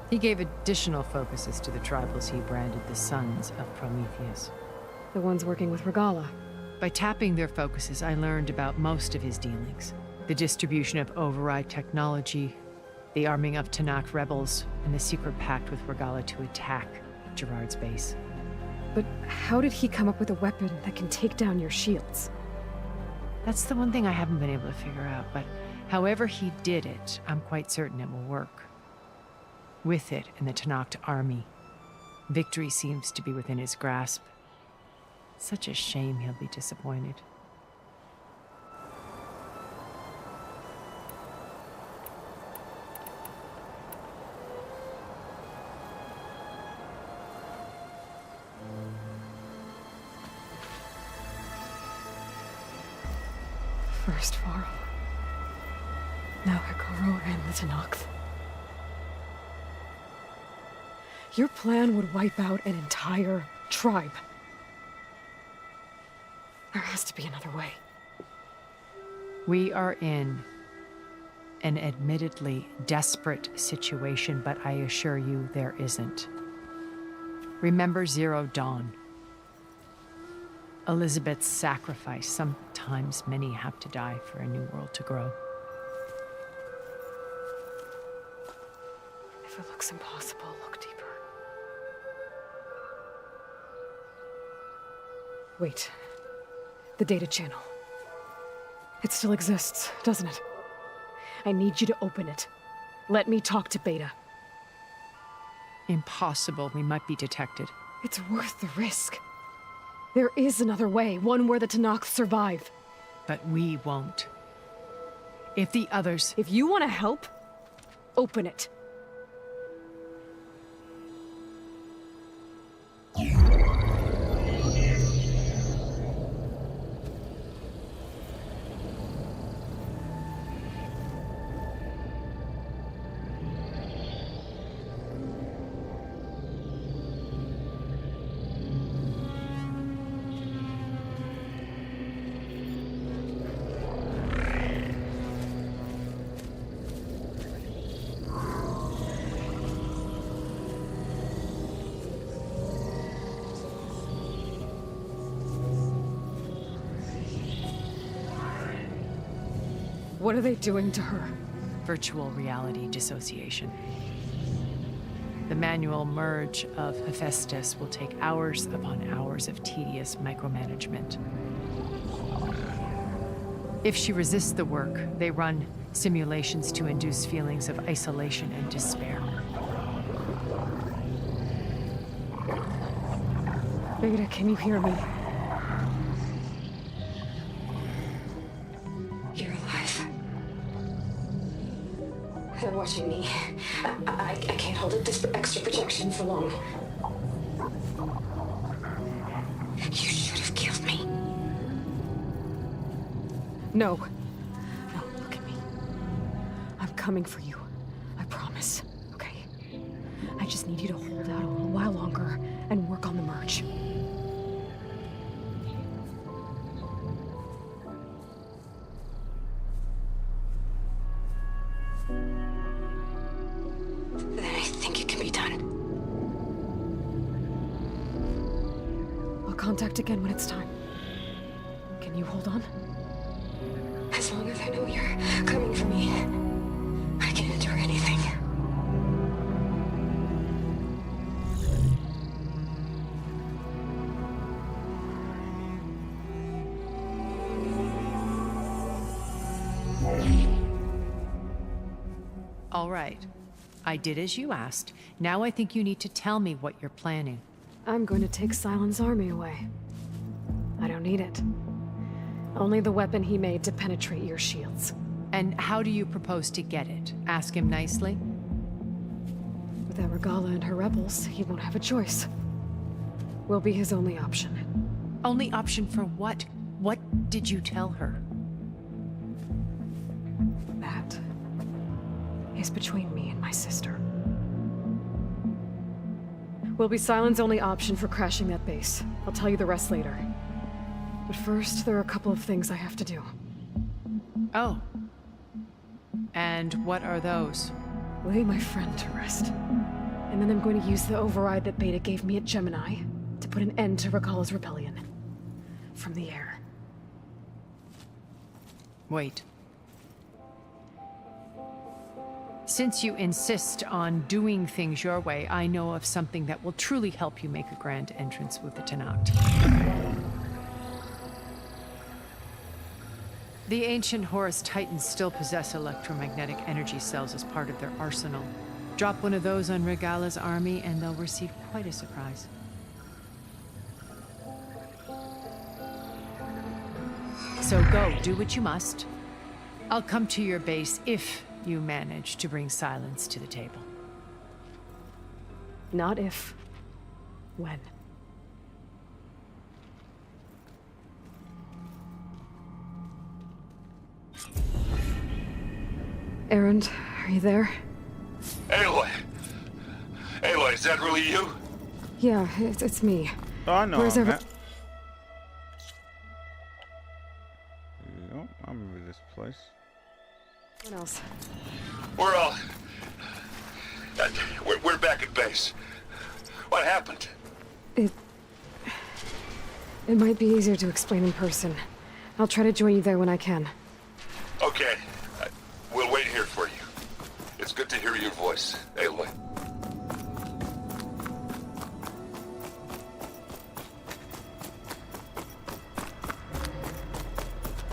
He gave additional focuses to the tribals he branded the Sons of Prometheus. The ones working with Regala. By tapping their focuses, I learned about most of his dealings. The distribution of override technology, the arming of Tanakh rebels, and the secret pact with Regala to attack Gerard's base. But how did he come up with a weapon that can take down your shields? That's the one thing I haven't been able to figure out, but however he did it, I'm quite certain it will work. With it and the Tanakh army, victory seems to be within his grasp. Such a shame he'll be disappointed. First Varl. Now Hikaru and the Tanakh. Your plan would wipe out an entire tribe. There has to be another way. We are in an admittedly desperate situation, but I assure you there isn't. Remember Zero Dawn. Elizabeth's sacrifice. Sometimes many have to die for a new world to grow. If it looks impossible, look deeper. Wait. The data channel. It still exists, doesn't it? I need you to open it. Let me talk to Beta. Impossible. We might be detected. It's worth the risk. There is another way, one where the Tanakh survive. But we won't. If the others... If you want to help, open it. What are they doing to her? Virtual reality dissociation. The manual merge of Hephaestus will take hours upon hours of tedious micromanagement. If she resists the work, they run simulations to induce feelings of isolation and despair. Beta, can you hear me? You're alive. They're watching me. I can't hold up this extra projection for long. You should have killed me. No. No, look at me. I'm coming for you. I promise. Okay? I just need you to hold out a little while longer and work on the merge. Then I think it can be done. I'll contact again when it's time. Can you hold on? As long as I know you're coming for me, I can endure anything. All right. I did as you asked. Now I think you need to tell me what you're planning. I'm going to take Silent's army away. I don't need it. Only the weapon he made to penetrate your shields. And how do you propose to get it? Ask him nicely? Without Regala and her rebels, he won't have a choice. We'll be his only option. Only option for what? What did you tell her? That is between me and my sister. Will be Silent's only option for crashing that base. I'll tell you the rest later. But first, there are a couple of things I have to do. Oh. And what are those? Lay my friend to rest. And then I'm going to use the override that Beta gave me at Gemini to put an end to Regala's rebellion. From the air. Wait. Since you insist on doing things your way, I know of something that will truly help you make a grand entrance with the Tenakth. The ancient Horus Titans still possess electromagnetic energy cells as part of their arsenal. Drop one of those on Regala's army and they'll receive quite a surprise. So go, do what you must. I'll come to your base if you manage to bring Silence to the table. Not if. When. Erend, are you there? Aloy! Aloy, is that really you? Yeah, it's me. Oh, I know. Where's him, Yep, I remember this place. What else? We're all... We're back at base. What happened? It might be easier to explain in person. I'll try to join you there when I can. Okay. We'll wait here for you. It's good to hear your voice, Aloy.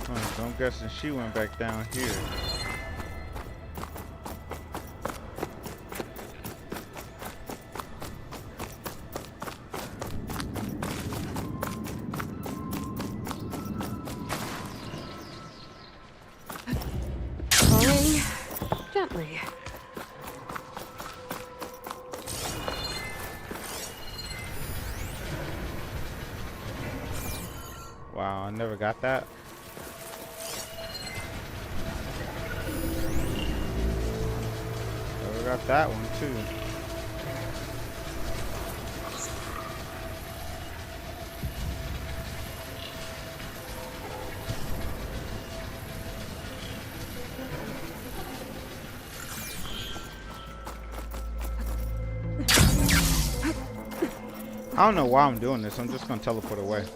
Oh, so I'm guessing she went back down here. Falling gently. Wow, I never got that. Never got that one too. I don't know why I'm doing this. I'm just gonna teleport away.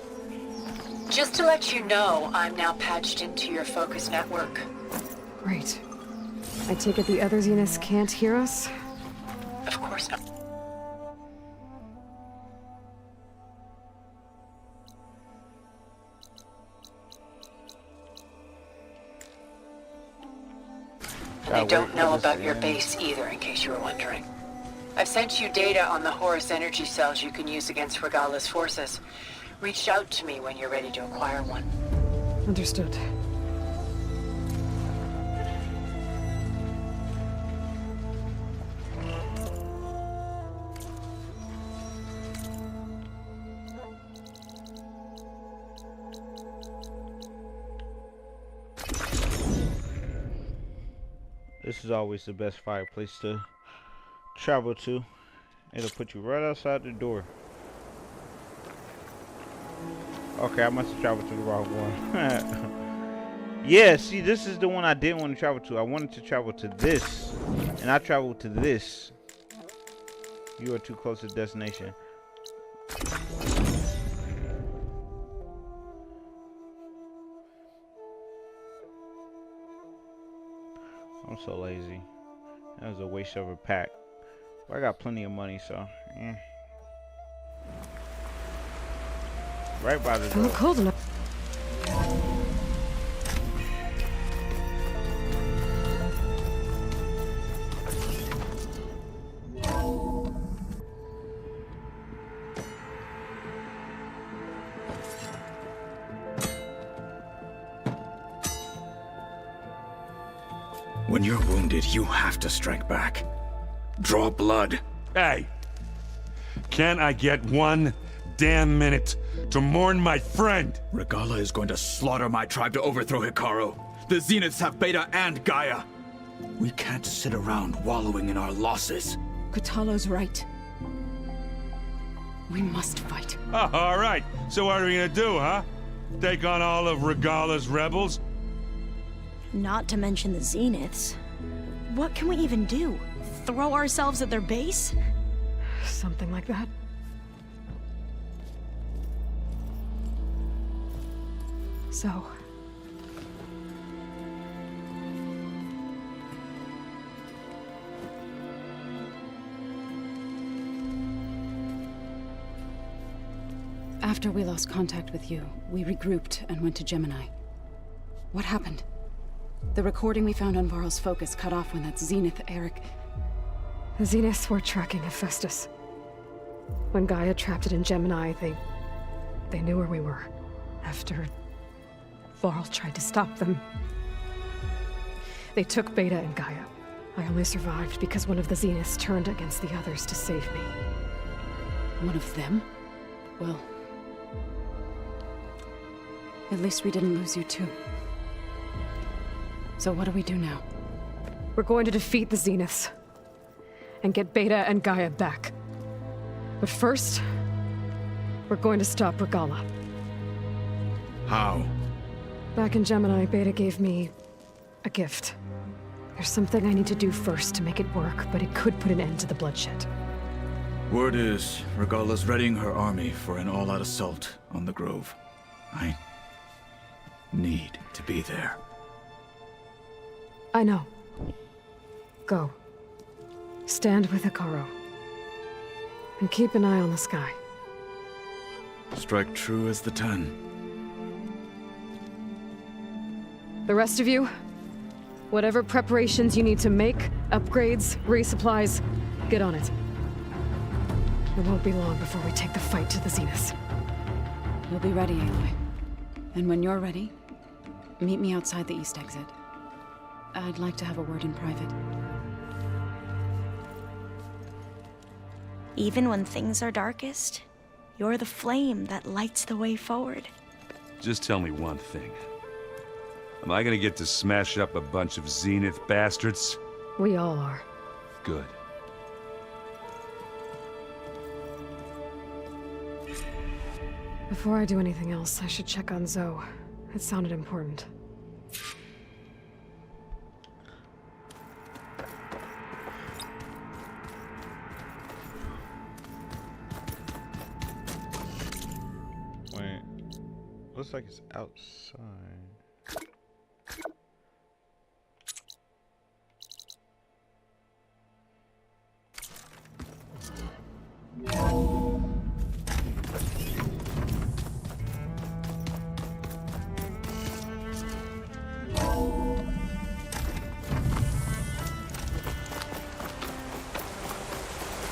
Just to let you know, I'm now patched into your focus network. Great. I take it the other Zeniths can't hear us? Of course not. And I don't know about your base either, in case you were wondering. I've sent you data on the Horus energy cells you can use against Regala's forces. Reach out to me when you're ready to acquire one. Understood. This is always the best fireplace to travel to. It'll put you right outside the door. Okay, I must have traveled to the wrong one. Yeah, see, this is the one I didn't want to travel to. I wanted to travel to this, and I traveled to this. You are too close to destination. I'm so lazy. That was a waste of a pack. But I got plenty of money, so yeah. Right by the door. Not cold enough. When you're wounded, you have to strike back. Draw blood. Hey! Can't I get 1 damn minute to mourn my friend? Regala is going to slaughter my tribe to overthrow Hikaru. The Zeniths have Beta and Gaia. We can't sit around wallowing in our losses. Kutalo's right. We must fight. Oh, all right. So what are we gonna do, huh? Take on all of Regala's rebels? Not to mention the Zeniths. What can we even do? Throw ourselves at their base? Something like that. So... After we lost contact with you, we regrouped and went to Gemini. What happened? The recording we found on Varl's focus cut off when that Zenith Eric... The Zeniths were tracking Hephaestus. When Gaia trapped it in Gemini, they knew where we were. After Varl tried to stop them. They took Beta and Gaia. I only survived because one of the Zeniths turned against the others to save me. One of them? Well... at least we didn't lose you too. So what do we do now? We're going to defeat the Zeniths. And get Beta and Gaia back. But first, we're going to stop Regala. How? Back in Gemini, Beta gave me a gift. There's something I need to do first to make it work, but it could put an end to the bloodshed. Word is, Regala's readying her army for an all-out assault on the Grove. I need to be there. I know. Go. Stand with Hikaru. And keep an eye on the sky. Strike true as the 10. The rest of you, whatever preparations you need to make, upgrades, resupplies, get on it. It won't be long before we take the fight to the Zeniths. You'll be ready, Aloy. And when you're ready, meet me outside the east exit. I'd like to have a word in private. Even when things are darkest, you're the flame that lights the way forward. Just tell me one thing. Am I gonna get to smash up a bunch of Zenith bastards? We all are. Good. Before I do anything else, I should check on Zoe. It sounded important. Wait. Looks like it's outside.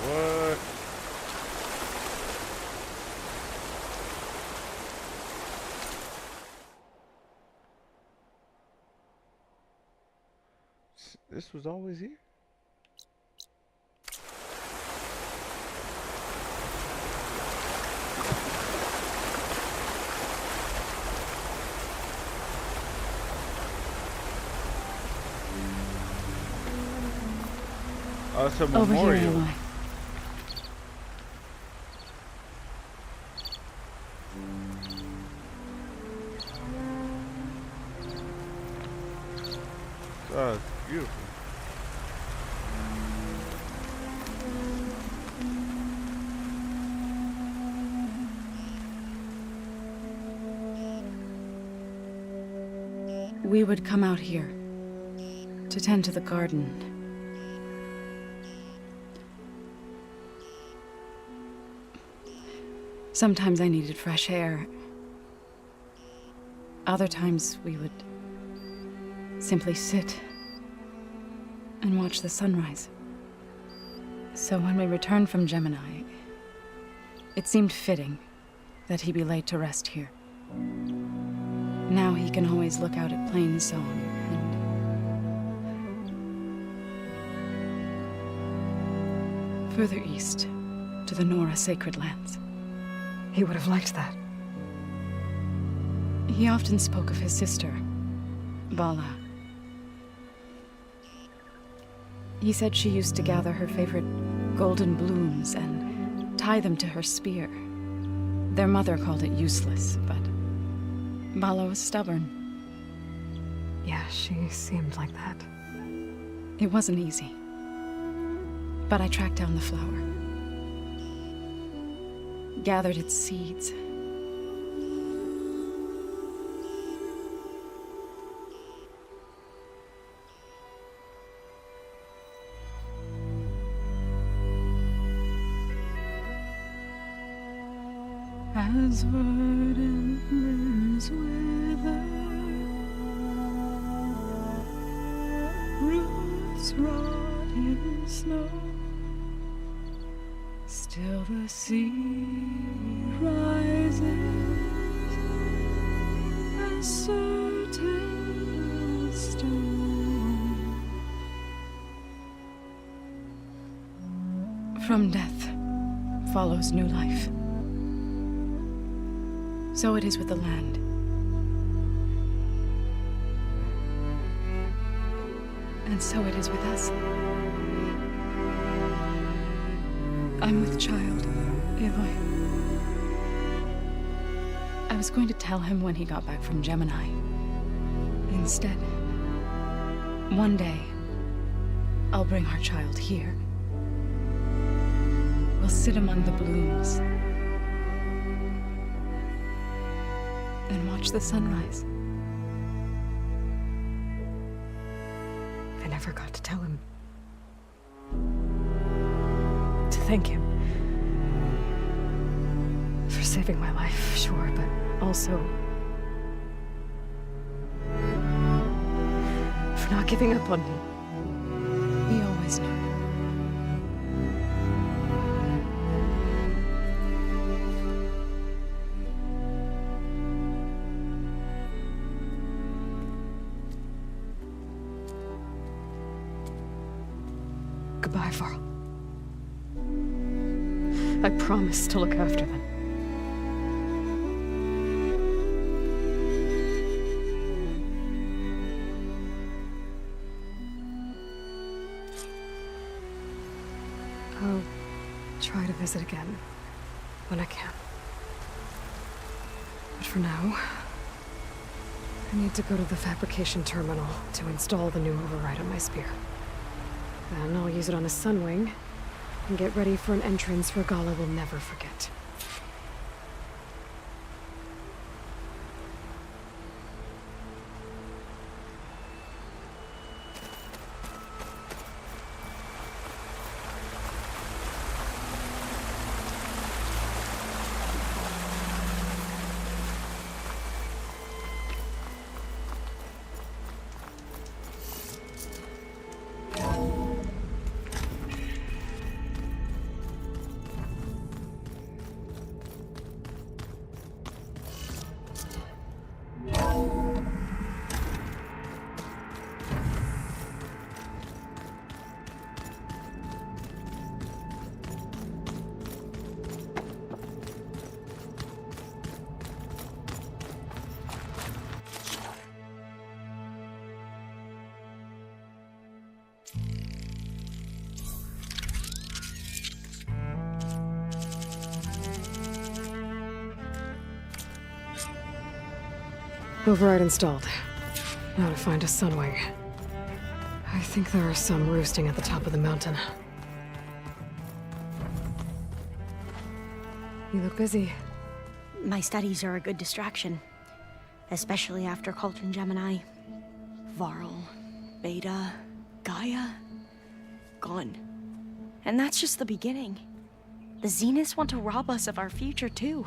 What? This was always here? Oh, it's a Over here, memorial. Aloy. Oh, it's beautiful. We would come out here to tend to the garden. Sometimes I needed fresh air. Other times we would simply sit and watch the sunrise. So when we returned from Gemini, it seemed fitting that he be laid to rest here. Now he can always look out at Plains Zone and further east to the Nora Sacred Lands. He would have liked that. He often spoke of his sister, Vala. He said she used to gather her favorite golden blooms and tie them to her spear. Their mother called it useless, but Vala was stubborn. Yeah, she seemed like that. It wasn't easy. But I tracked down the flower. Gathered its seeds. As verdant limbs wither, roots rot in snow, still the sea rises, as certain as stone. From death follows new life. So it is with the land. And so it is with us. I'm with child, Aloy. I was going to tell him when he got back from Gemini. Instead, one day, I'll bring our child here. We'll sit among the blooms and watch the sunrise. I never got to tell him. To thank him. For saving my life, sure, but also for not giving up on me. He always knew. Goodbye, Varl. I promise to look after them. I'll try to visit again when I can. But for now, I need to go to the fabrication terminal to install the new override on my spear. Then I'll use it on a sunwing and get ready for an entrance Regala will never forget. Override installed. Now to find a sunwing. I think there are some roosting at the top of the mountain. You look busy. My studies are a good distraction. Especially after Cauldron Gemini. Varl, Beta, Gaia, gone. And that's just the beginning. The Zeniths want to rob us of our future, too.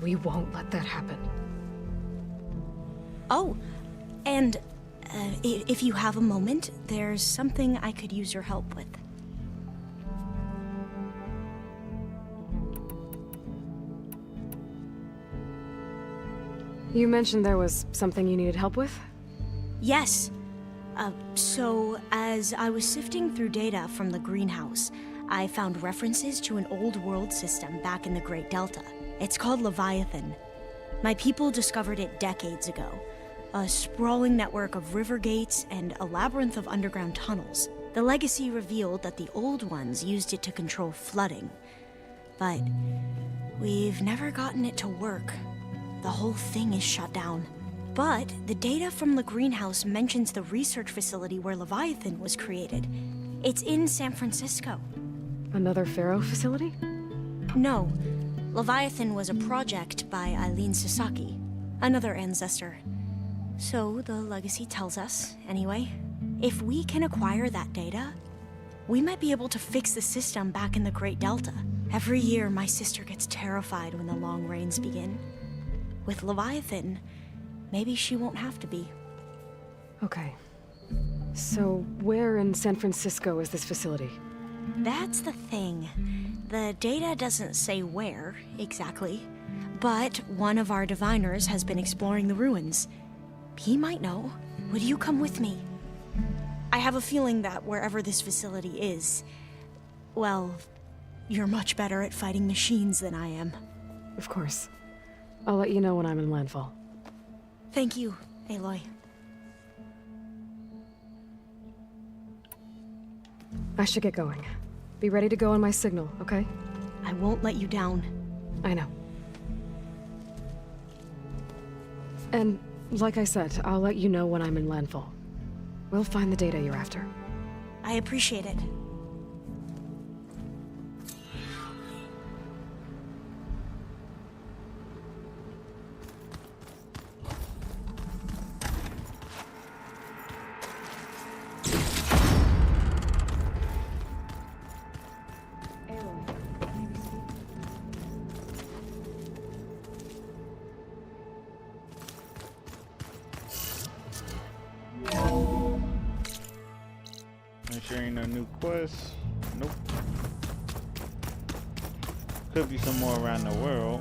We won't let that happen. Oh, and if you have a moment, there's something I could use your help with. You mentioned there was something you needed help with? Yes. So, as I was sifting through data from the greenhouse, I found references to an old world system back in the Great Delta. It's called Leviathan. My people discovered it decades ago. A sprawling network of river gates and a labyrinth of underground tunnels. The legacy revealed that the old ones used it to control flooding. But we've never gotten it to work. The whole thing is shut down. But the data from the greenhouse mentions the research facility where Leviathan was created. It's in San Francisco. Another Pharaoh facility? No. Leviathan was a project by Eileen Sasaki, another ancestor. So the legacy tells us, anyway, if we can acquire that data, we might be able to fix the system back in the Great Delta. Every year, my sister gets terrified when the long rains begin. With Leviathan, maybe she won't have to be. Okay. So, where in San Francisco is this facility? That's the thing. The data doesn't say where, exactly. But one of our diviners has been exploring the ruins. He might know. Would you come with me? I have a feeling that wherever this facility is, well, you're much better at fighting machines than I am. Of course. I'll let you know when I'm in landfall. Thank you, Aloy. I should get going. Be ready to go on my signal, okay? I won't let you down. I know. And, like I said, I'll let you know when I'm in landfall. We'll find the data you're after. I appreciate it. Make sure ain't no new quests. Nope. Could be some more around the world.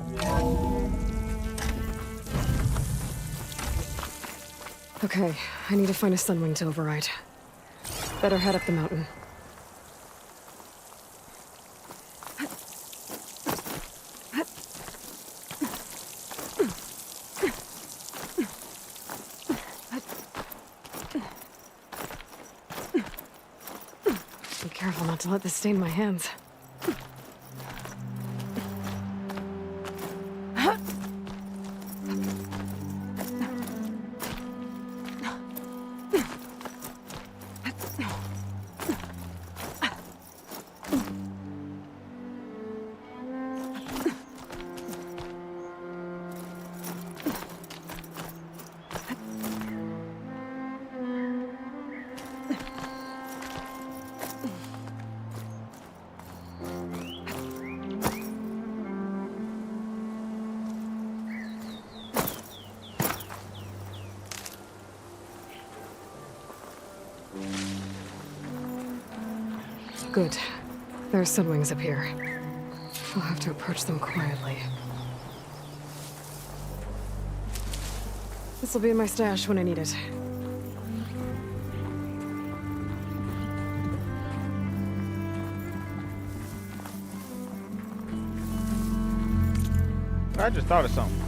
Okay, I need to find a sunwing to override. Better head up the mountain. Be careful not to let this stain my hands. Good. There are sunwings up here. We'll have to approach them quietly. This'll be in my stash when I need it. I just thought of something.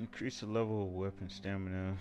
Increase the level of weapon stamina.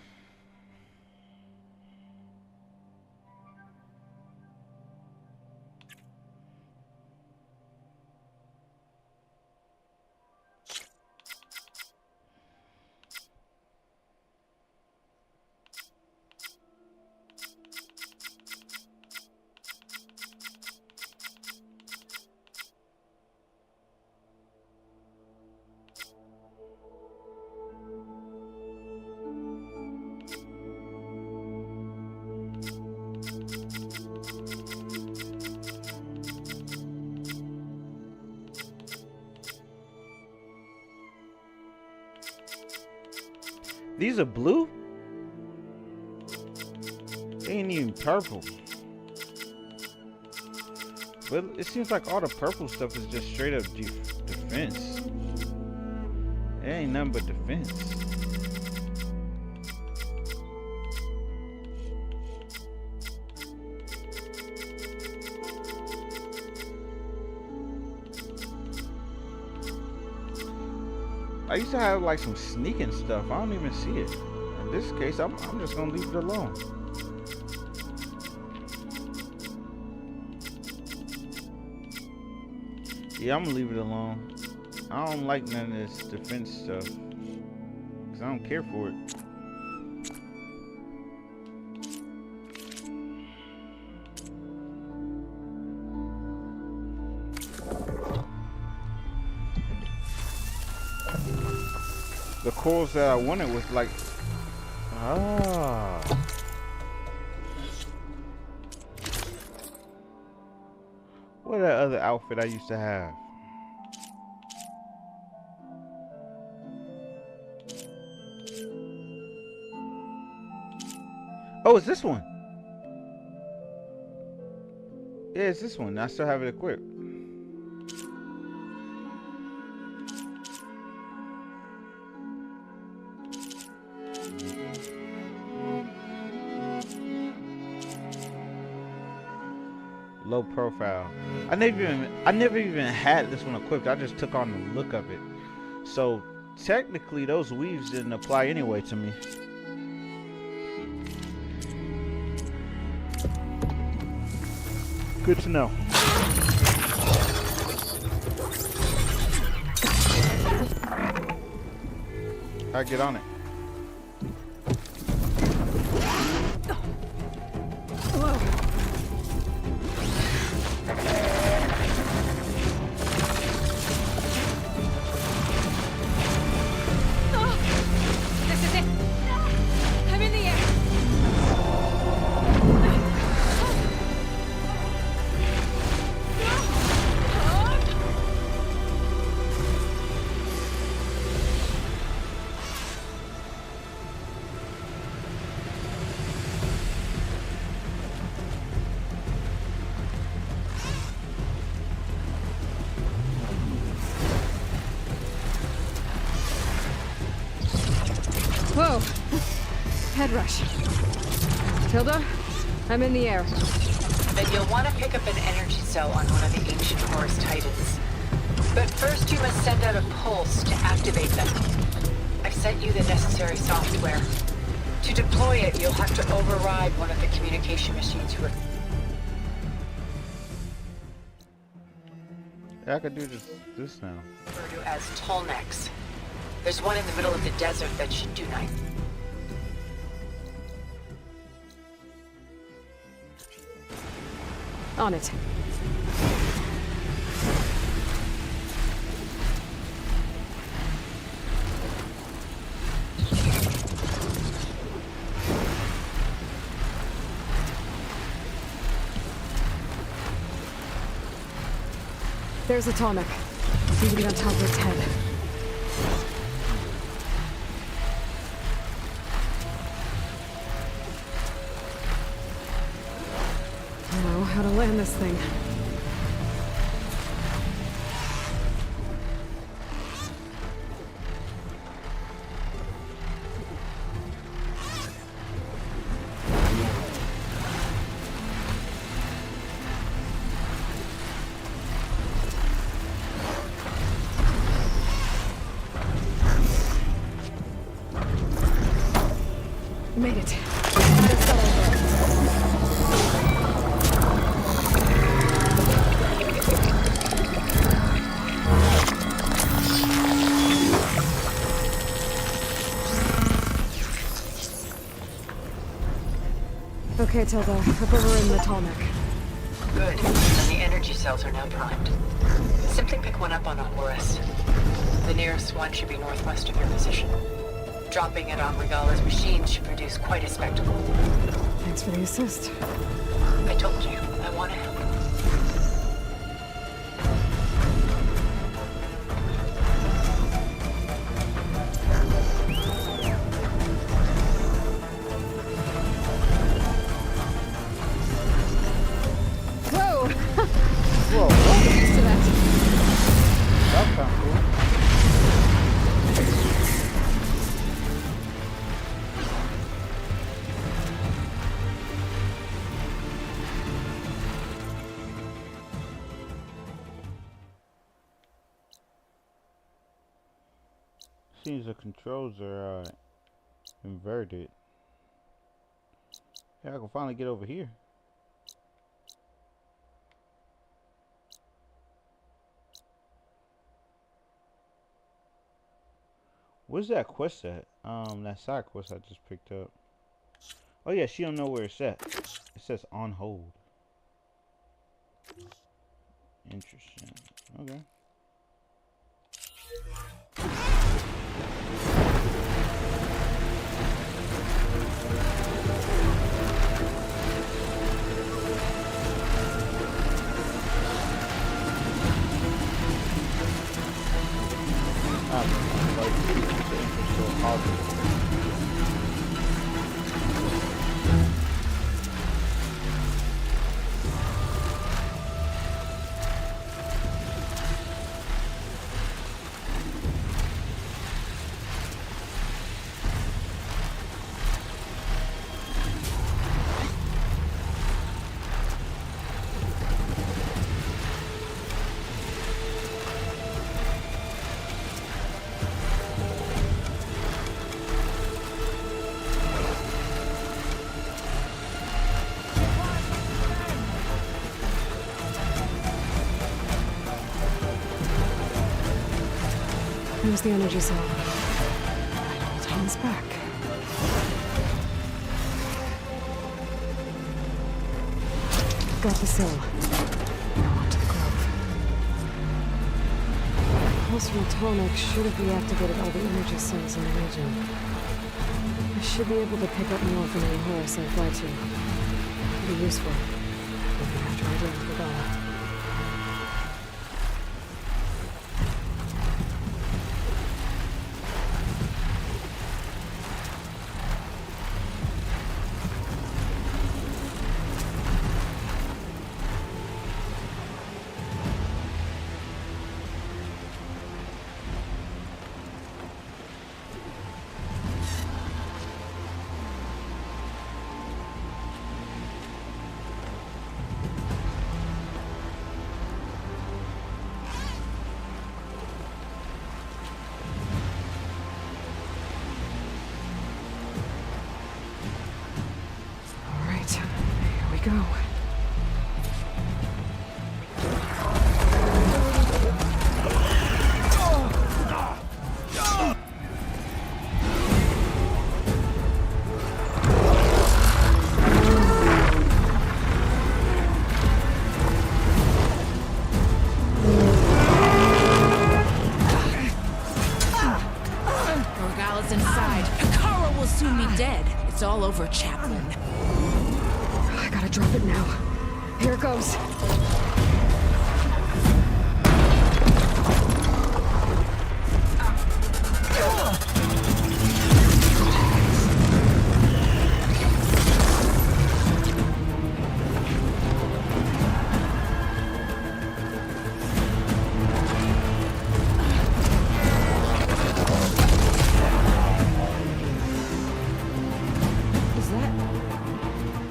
These are blue? They ain't even purple. But it seems like all the purple stuff is just straight up defense. It ain't nothing but defense. I used to have like some sneaking stuff. I don't even see it. In this case, I'm just gonna leave it alone. Yeah, I'm gonna leave it alone. I don't like none of this defense stuff, cause I don't care for it. The corals that I wanted was like, what that other outfit I used to have? Oh, it's this one. Yeah, it's this one. I still have it equipped. Low profile. I never even had this one equipped. I just took on the look of it. So technically those weaves didn't apply anyway to me. Good to know. I get on it. Whoa! Head rush. Tilda, I'm in the air. Then you'll want to pick up an energy cell on one of the ancient Horus Titans. But first you must send out a pulse to activate them. I've sent you the necessary software. To deploy it, you'll have to override one of the communication machines you were... I could do this now. Referred to as Tolnex. There's one in the middle of the desert that should do night. On it. There's a tonic. See to get on top of its head. Know how to land this thing. You made it. Let's settle there. Okay, Tilda. Look over in the Tallneck. Good. And the energy cells are now primed. Simply pick one up on AORUS. The nearest one should be northwest of your position. Dropping it on Regala's machine should produce quite a spectacle. Thanks for the assist. I told you, I want to help. Whoa! Whoa, Get used to that. that's kind of cool. Seems the controls are inverted. Yeah, I can finally get over here. Where's that quest at? That side quest I just picked up. Oh yeah, she don't know where it's at. It says on hold. Interesting. Okay. Here's the energy cell. Hold hands back. Got the cell. Now on to the grove. Pulse from Tallneck should have reactivated all the energy cells in the region. I should be able to pick up more from the AORUS I fly to. It'll be useful. Even after I deal with Regala. Go. Regala's inside. Hikara will soon be dead. It's all over, Chaplain. I gotta drop it now. Here it goes.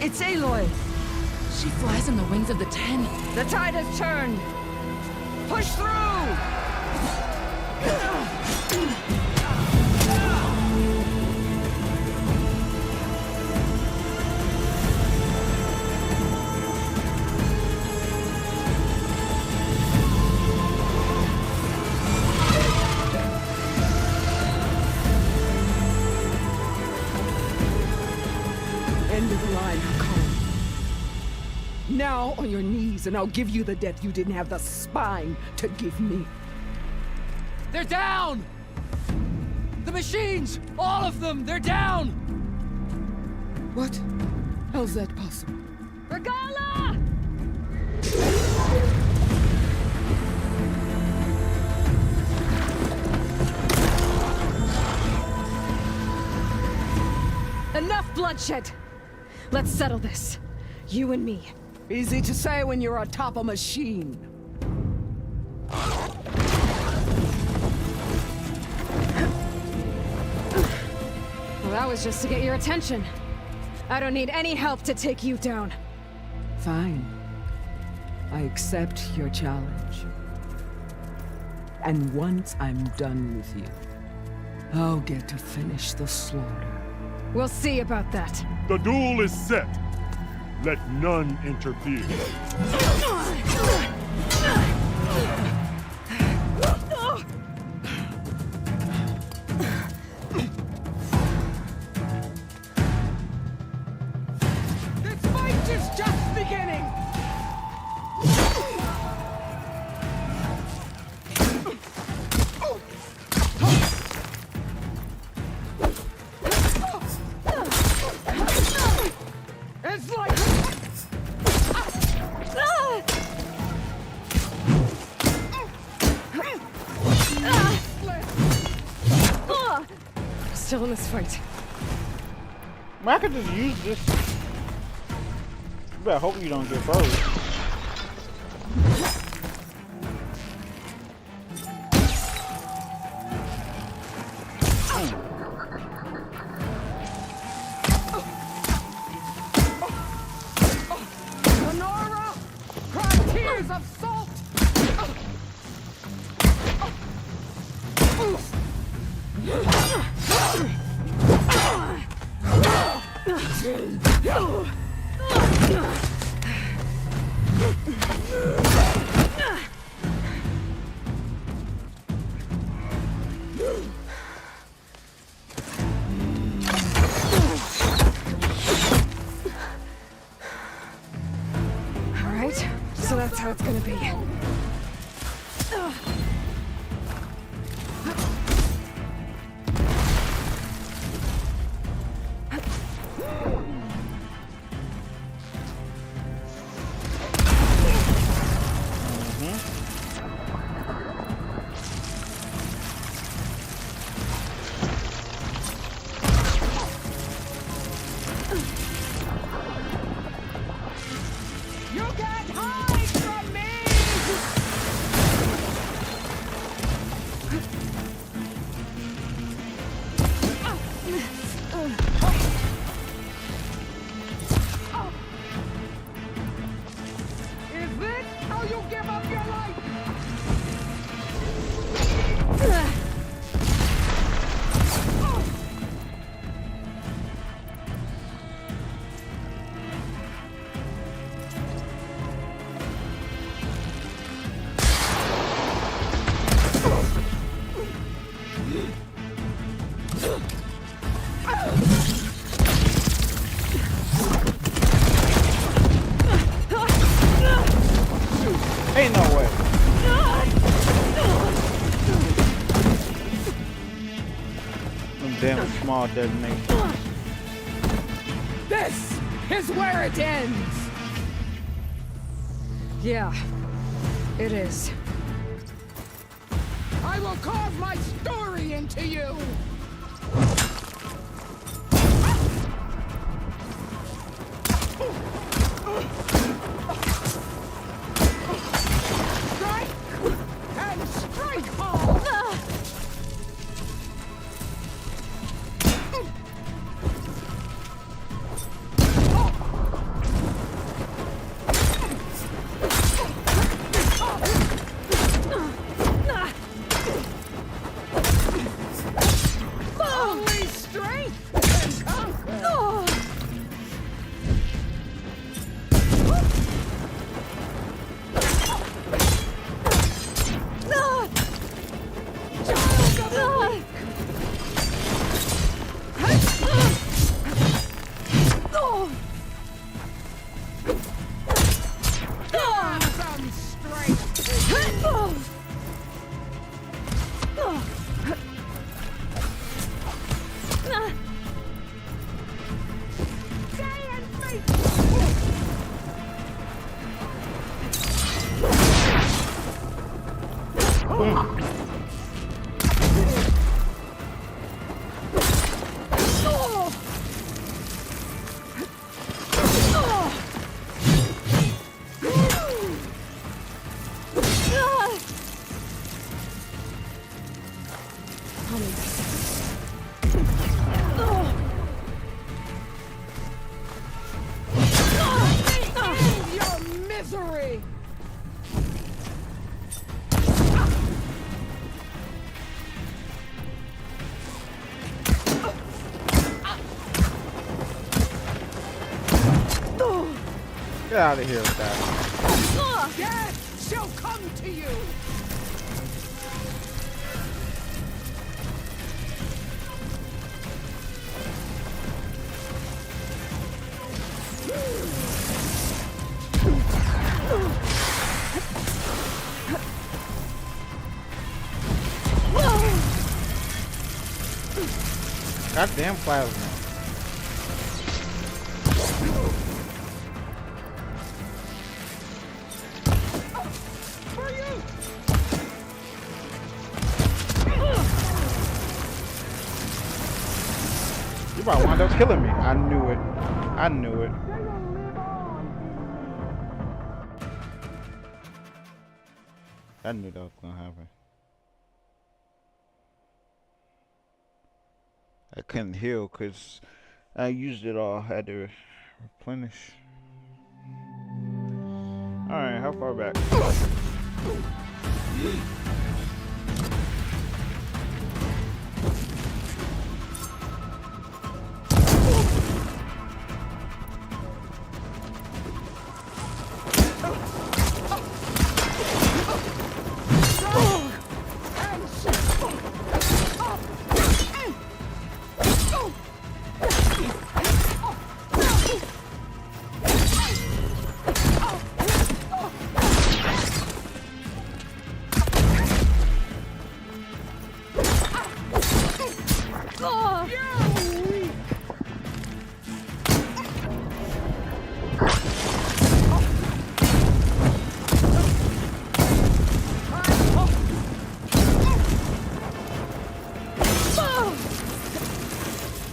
It's Aloy! She flies on the wings of the 10. The tide has turned! Push through! now on your knees, and I'll give you the death you didn't have the spine to give me. They're down! The machines! All of them! They're down! What? How's that possible? Regala! Enough bloodshed! Let's settle this. You and me. Easy to say when you're atop a machine. Well, that was just to get your attention. I don't need any help to take you down. Fine. I accept your challenge. And once I'm done with you, I'll get to finish the slaughter. We'll see about that. The duel is set. Let none interfere. This fight is just beginning! It's like... Still in this fight. I could just use this. You better hope you don't get froze. Sonora! Cry tears of salt! All right, so that's how it's gonna be. You can't hide from me! Is this how you give up your life? Ain't no way. Them damn small detonations. This is where it ends! Yeah, it is. I will carve my story into you! Strike! And strike hard! Get out of here with that. Death shall come to you. Goddamn plasma. You might wind up killing me. I knew it. I knew it. I knew that was gonna happen. I couldn't heal because I used it all. I had to replenish. Alright, how far back?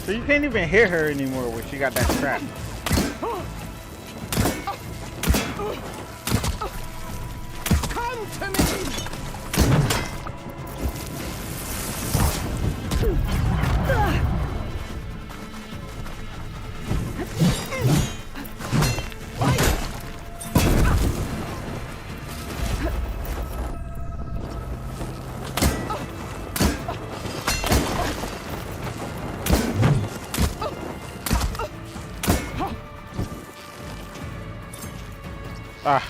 So you can't even hear her anymore when she got that trap. Come to me. Ah.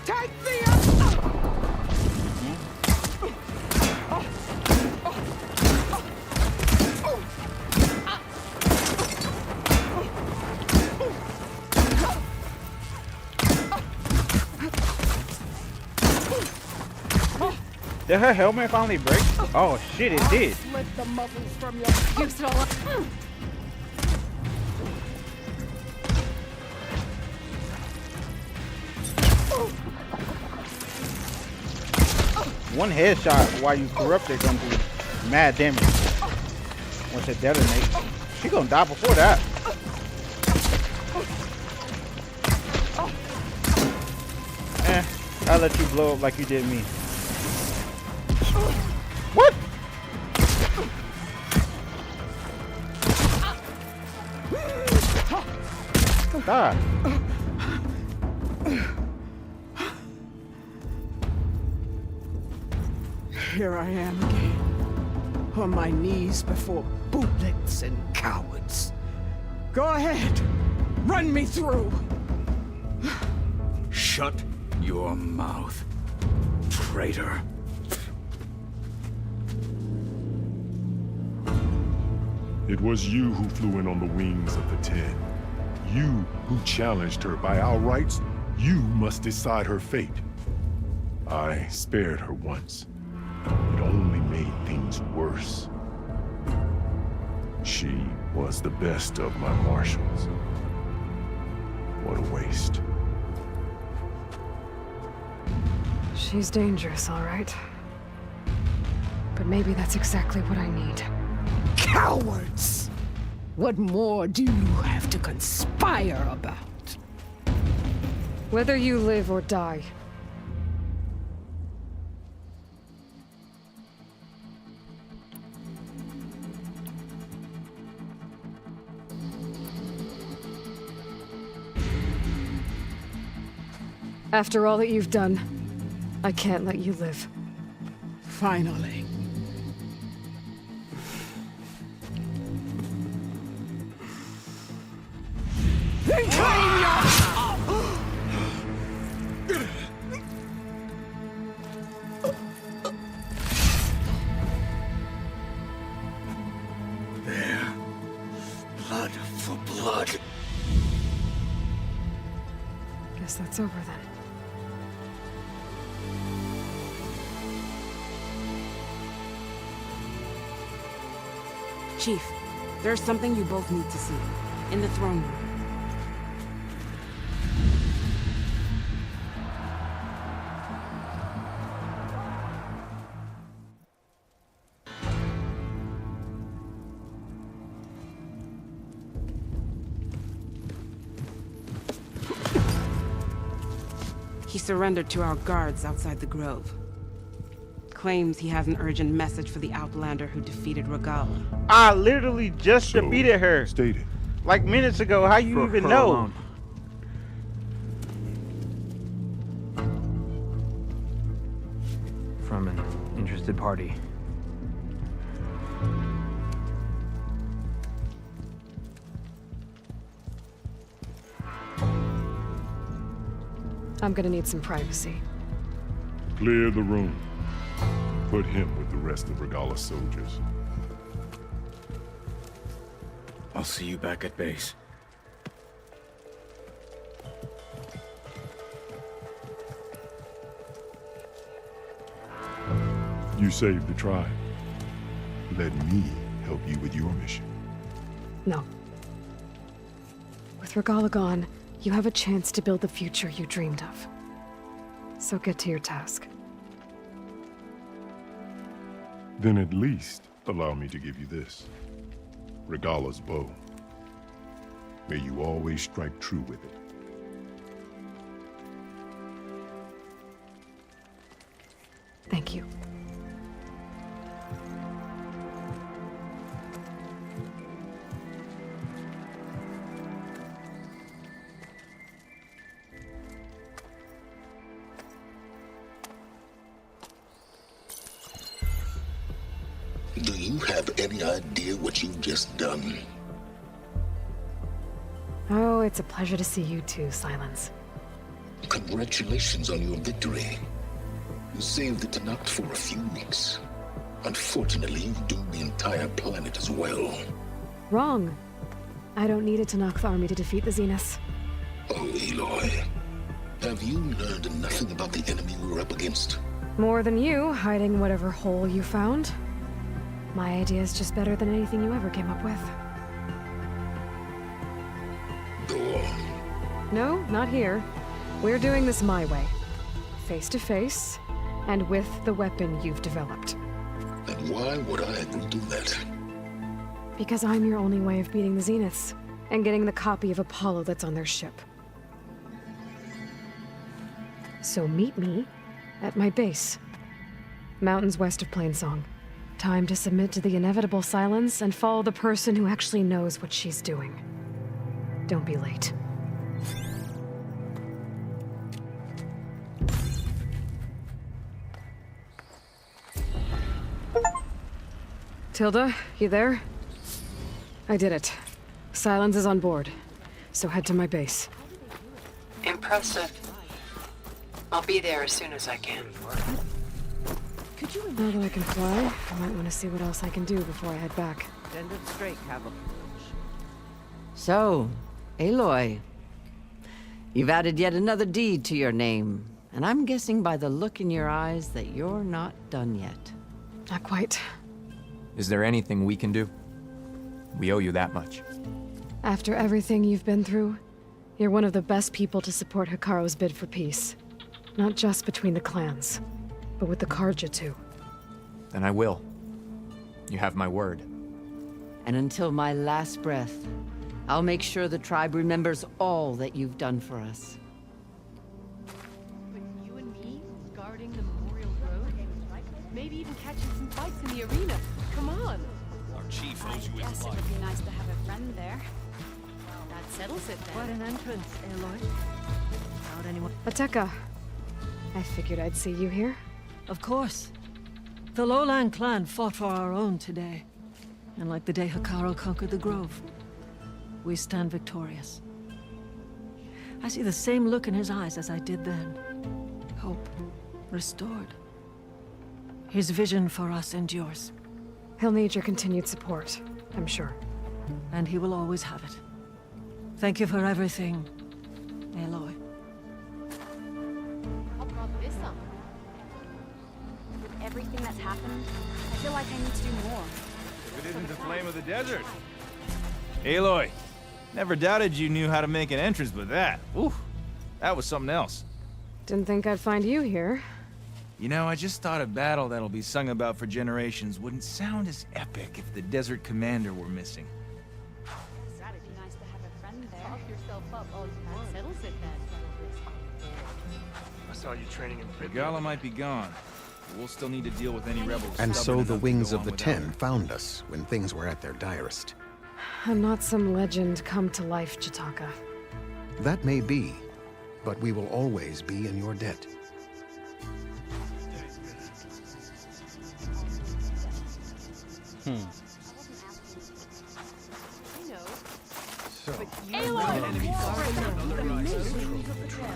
Take the Did her helmet finally break? Oh shit, it did. Split the muzzles from your Use it all up. One headshot while you corrupted gonna do mad damage. Once it detonates, she gonna die before that. I'll let you blow up like you did me. What? Die. Here I am again, on my knees before bootlets and cowards. Go ahead, run me through. Shut your mouth, traitor. It was you who flew in on the wings of the 10. You who challenged her. By our rights, you must decide her fate. I spared her once. It only made things worse. She was the best of my marshals. What a waste. She's dangerous, all right. but maybe that's exactly what I need. Cowards! What more do you have to conspire about? Whether you live or die. After all that you've done, I can't let you live. Finally. Then claim your... There. Blood for blood. Guess that's over then. Chief, there's something you both need to see. In the throne room. He surrendered to our guards outside the grove. Claims he has an urgent message for the Outlander who defeated Regala. I literally just defeated her. Stated. Like minutes ago. How you even her know? alone. From an interested party. I'm gonna need some privacy. Clear the room. Put him with the rest of Regala's soldiers. I'll see you back at base. You saved the tribe. Let me help you with your mission. No. With Regala gone, you have a chance to build the future you dreamed of. So get to your task. Then at least allow me to give you this. Regala's bow. May you always strike true with it. Thank you. Do you have any idea what you've just done? Oh, it's a pleasure to see you too, Silence. Congratulations on your victory. You saved the Tanakh for a few weeks. Unfortunately, you've doomed the entire planet as well. Wrong. I don't need a Tanakh army to defeat the Zeniths. Oh, Aloy. Have you learned nothing about the enemy we're up against? More than you, hiding whatever hole you found. My idea is just better than anything you ever came up with. Go on. No, not here. We're doing this my way. Face to face, and with the weapon you've developed. And why would I agree to that? Because I'm your only way of beating the Zeniths, and getting the copy of Apollo that's on their ship. So meet me at my base. Mountains west of Plainsong. Time to submit to the inevitable silence and follow the person who actually knows what she's doing. Don't be late. Tilda, you there? I did it. Silence is on board. So head to my base. Impressive. I'll be there as soon as I can. Now that I can fly, I might want to see what else I can do before I head back. Send it straight, Cavill. So, Aloy. You've added yet another deed to your name, and I'm guessing by the look in your eyes that you're not done yet. Not quite. Is there anything we can do? We owe you that much. After everything you've been through, you're one of the best people to support Hikaru's bid for peace. Not just between the clans, but with the Karja too. Then I will. You have my word. And until my last breath, I'll make sure the tribe remembers all that you've done for us. But you and me guarding the Memorial Road? Maybe even catching some fights in the arena. Come on. Our chief owes you Guess his it life. would be nice to have a friend there. That settles it then. What an entrance, Aloy. How'd anyone... Ateka. I figured I'd see you here. Of course. The Lowland clan fought for our own today. And like the day Hikaru conquered the Grove, we stand victorious. I see the same look in his eyes as I did then. Hope restored. His vision for us endures. He'll need your continued support, I'm sure. And he will always have it. Thank you for everything, Aloy. How brought this up? With everything that's happened, I feel like I need to do more. If it isn't the flame of the desert. Aloy, never doubted you knew how to make an entrance, but that, oof, that was something else. Didn't think I'd find you here. You know, I just thought a battle that'll be sung about for generations wouldn't sound as epic if the desert commander were missing. It'd be nice to have a friend there. Talk yourself up all you want. That settles it then. I saw you training in Pripyat. Gala might be gone, but we'll still need to deal with any rebels. And so stubborn the enough to Wings go of on the without Ten her. found us when things were at their direst. And not some legend come to life, Chitaka. That may be, but we will always be in your debt. So,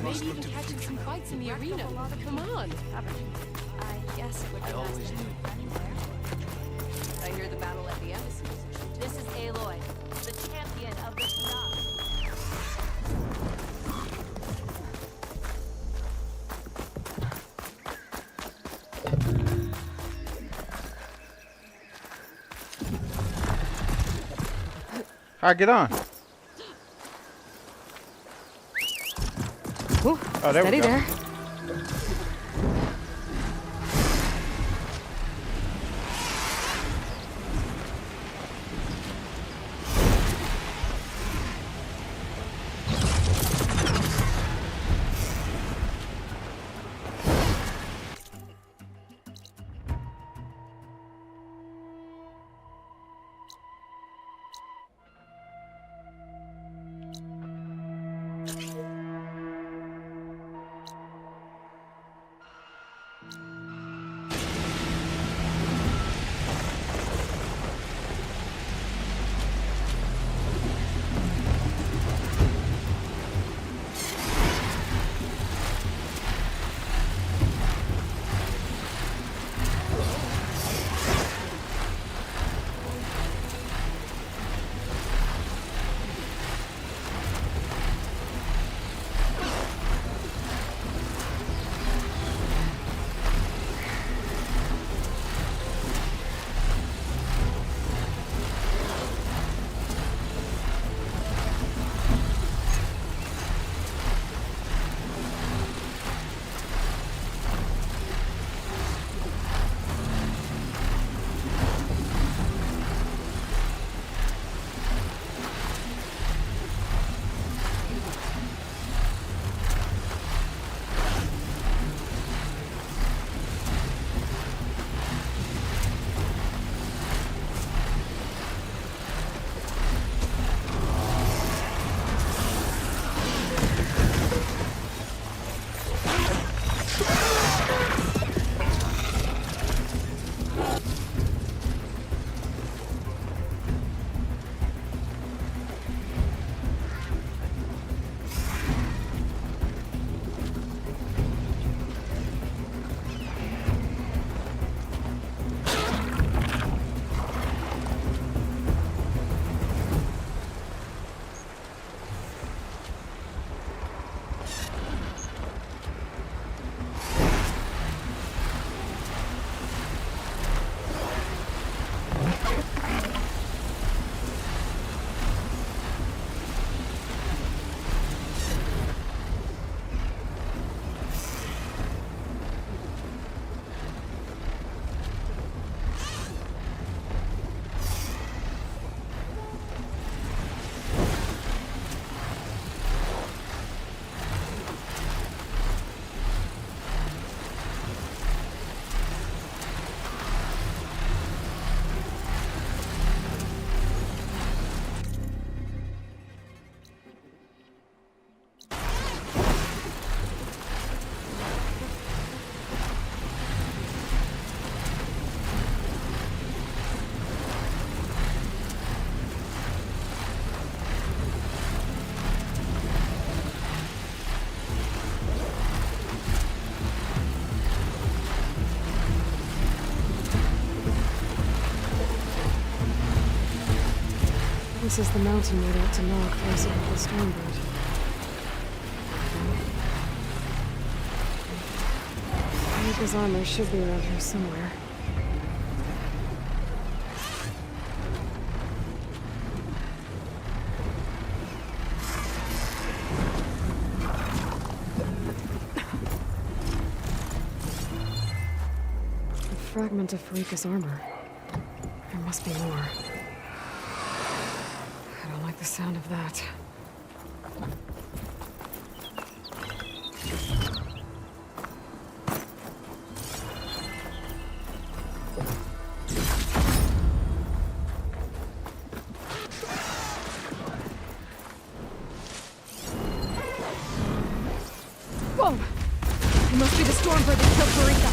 Maybe even catching some fights in the arena. Come on. I guess it would be I nice always to have knew. a friend there. I hear the battle at the embassy. This is Aloy, the champion of the Tanakh. Alright, get on. Ooh, Oh, there we steady go. there. This is the mountain made out to knock closer to the Stormbird. His armor should be around here somewhere. A fragment of Farika's armor. There must be more. I don't like the sound of that. Whoa! It must be the Stormbird that killed Farika.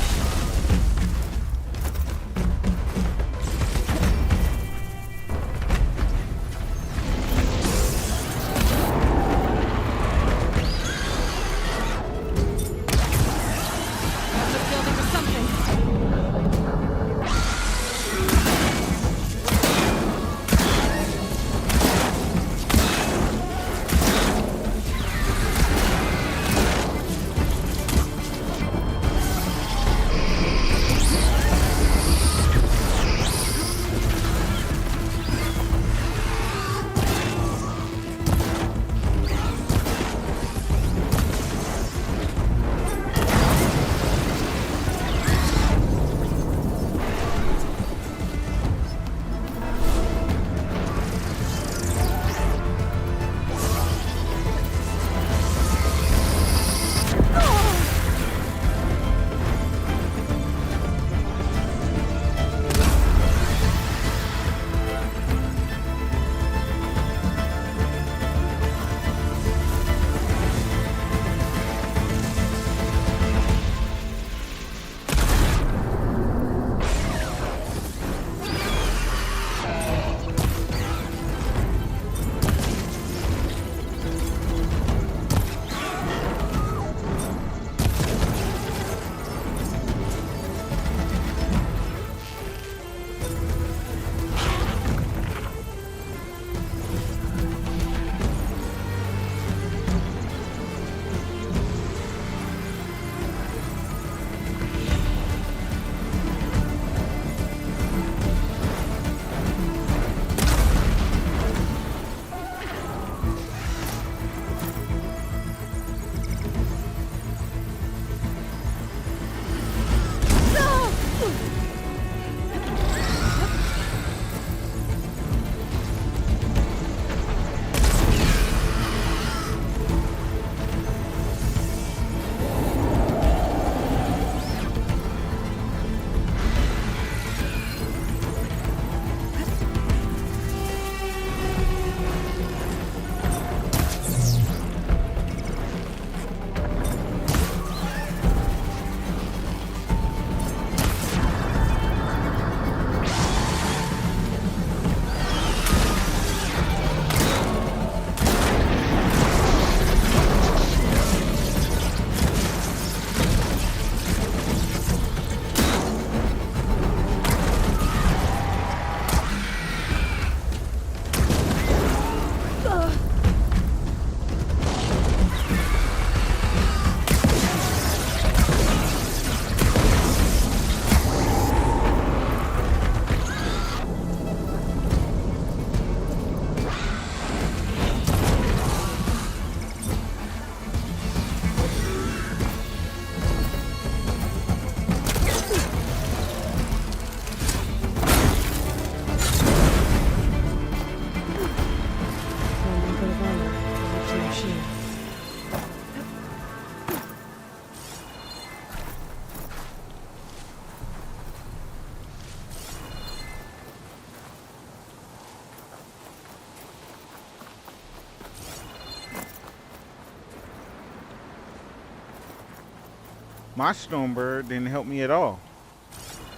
My Stormbird didn't help me at all.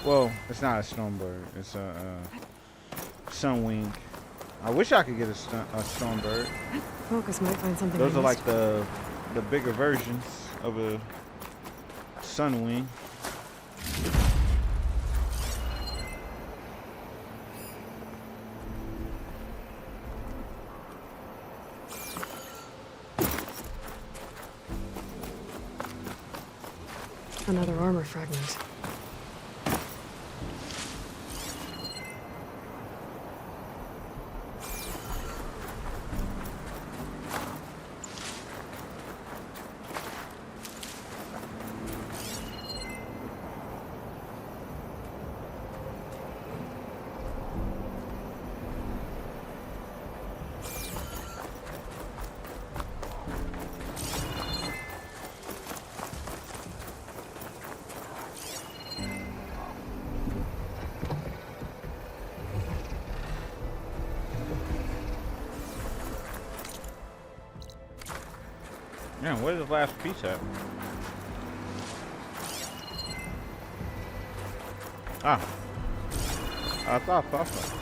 Well, it's not a Stormbird. It's a Sunwing. I wish I could get a Stormbird. Focus might find something. Those are like the bigger versions of a Sunwing. another armor fragment. Yeah, where's the last piece at? Ah. I thought so.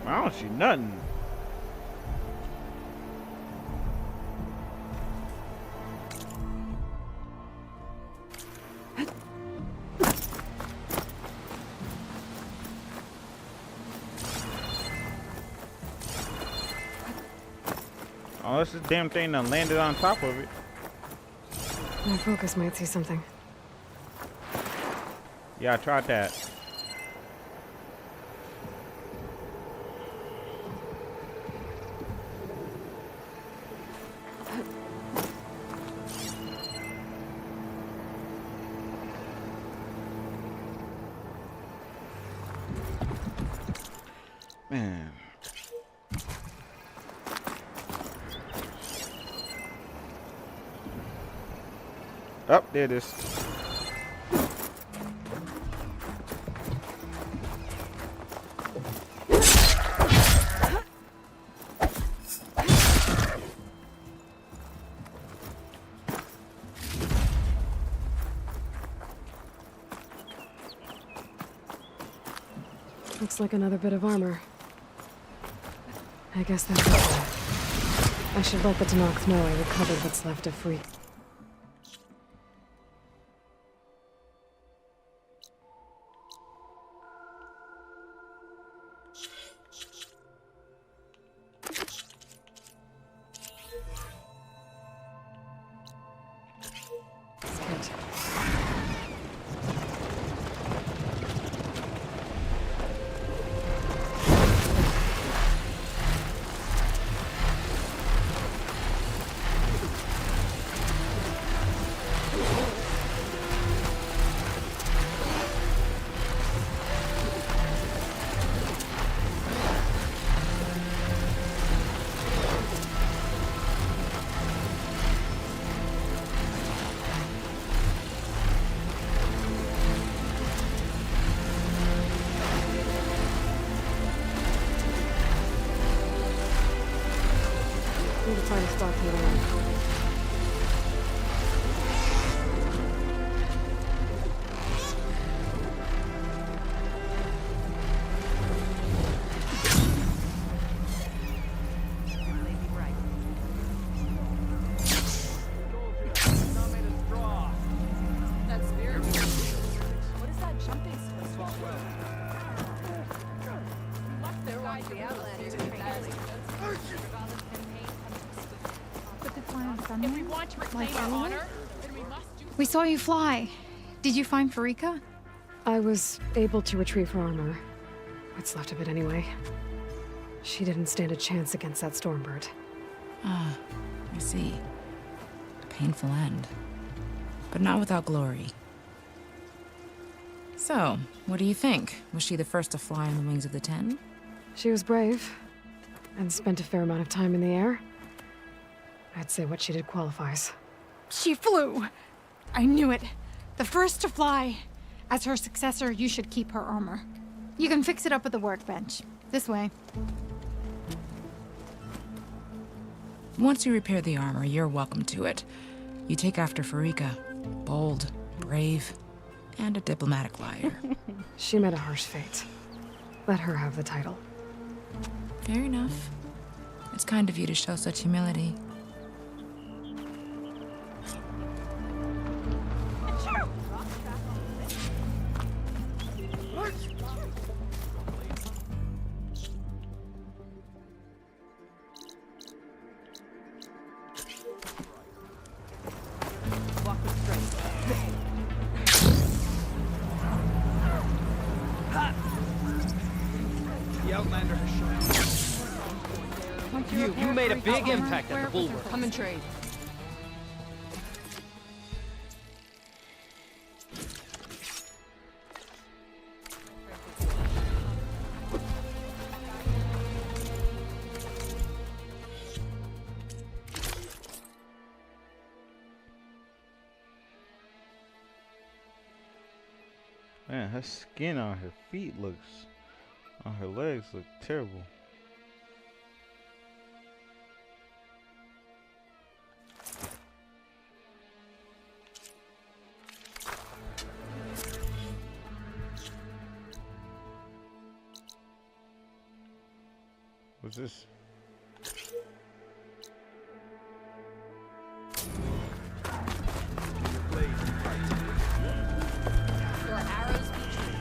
I don't see nothing. Unless this damn thing done landed on top of it. My focus might see something. Yeah, I tried that. Man. Up there it is. Looks like another bit of armor. I guess that's it. I should let the Tanox know I recovered what's left of Freak. Need to find a spot for the lamp. We saw you fly. Did you find Farika? I was able to retrieve her armor. What's left of it anyway. She didn't stand a chance against that Stormbird. Ah, I see. A painful end. But not without glory. So, what do you think? Was she the first to fly on the wings of the Ten? She was brave, and spent a fair amount of time in the air. I'd say what she did qualifies. She flew! I knew it. The first to fly. As her successor, you should keep her armor. You can fix it up at the workbench. This way. Once you repair the armor, you're welcome to it. You take after Farika. Bold, brave, and a diplomatic liar. She met a harsh fate. Let her have the title. Fair enough. It's kind of you to show such humility. The Outlander has shown. You made a big impact at the Bulwark. Come and trade. Man, her skin on her feet looks, on her legs look terrible. What's this? Your arrows be true.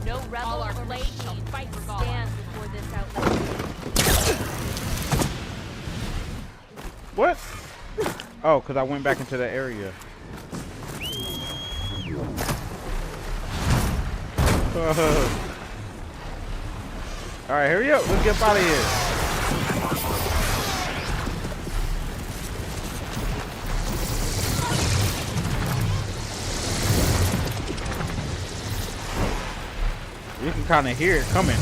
No rebel or blade shall fight stand before this outlaw. What? Oh, because I went back into the area. Alright, hurry up. Let's get up out of here. You can kind of hear it coming.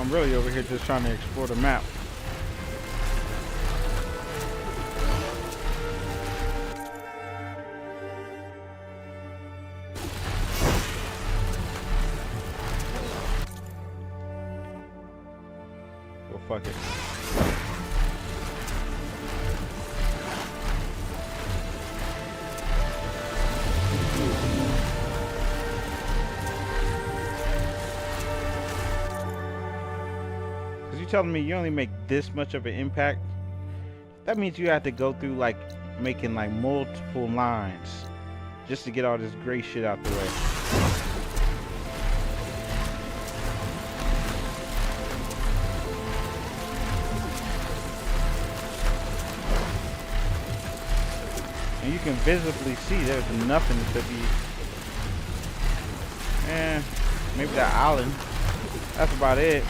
I'm really over here just trying to explore the map. Well, fuck it. Telling me you only make this much of an impact? That means you have to go through like making like multiple lines just to get all this gray shit out the way. And you can visibly see there's nothing to be. Maybe that island. That's about it.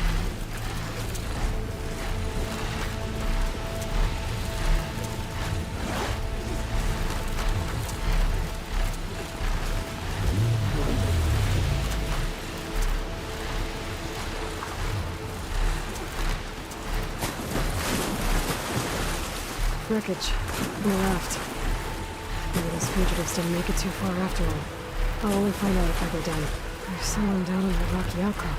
Wreckage. On the left. Maybe those fugitives didn't make it too far after all. I'll only find out if I go down. There's someone down in the rocky outcrop.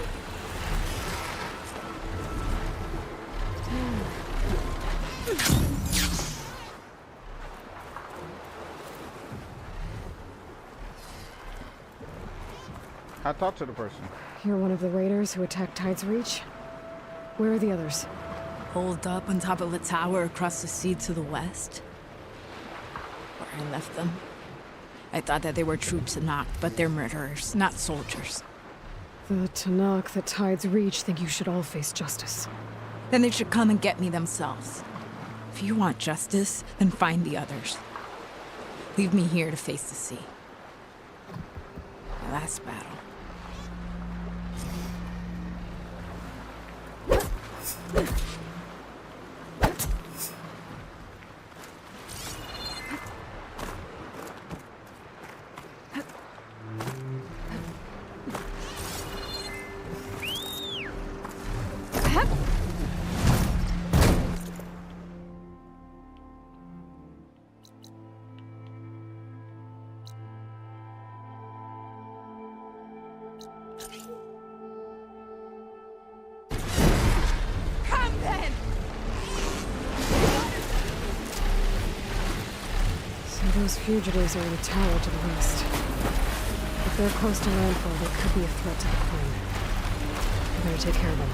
I talked to the person. You're one of the raiders who attacked Tide's Reach? Where are the others? Holed up on top of a tower across the sea to the west. Where I left them. I thought that they were troops Tanakh, but they're murderers, not soldiers. The Tanakh that Tide's Reach think you should all face justice. Then they should come and get me themselves. If you want justice, then find the others. Leave me here to face the sea. The last battle. Those fugitives are in a tower to the west. If they're close to landfall, they could be a threat to the Queen. I better take care of them.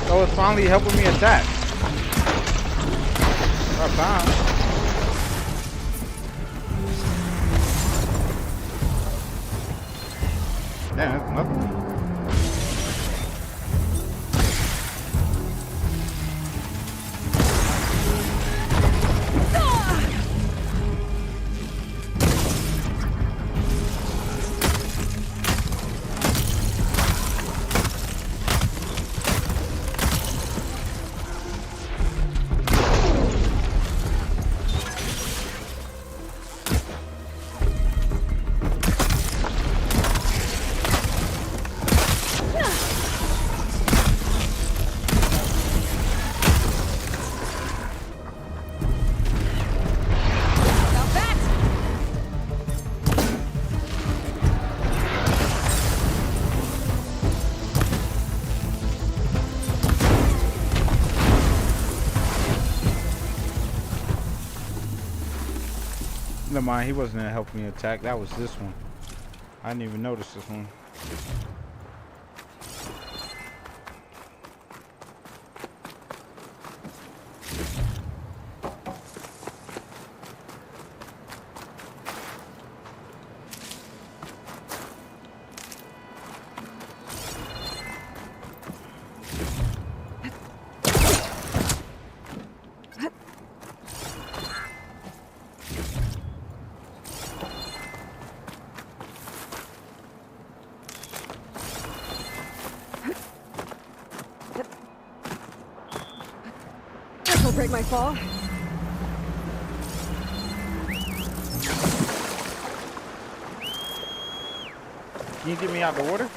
Oh, it's finally helping me attack. About time. Damn, that's nothing. Never mind, he wasn't gonna help me attack. That was this one. I didn't even notice this one. That'll break my fall. Can you get me out the water?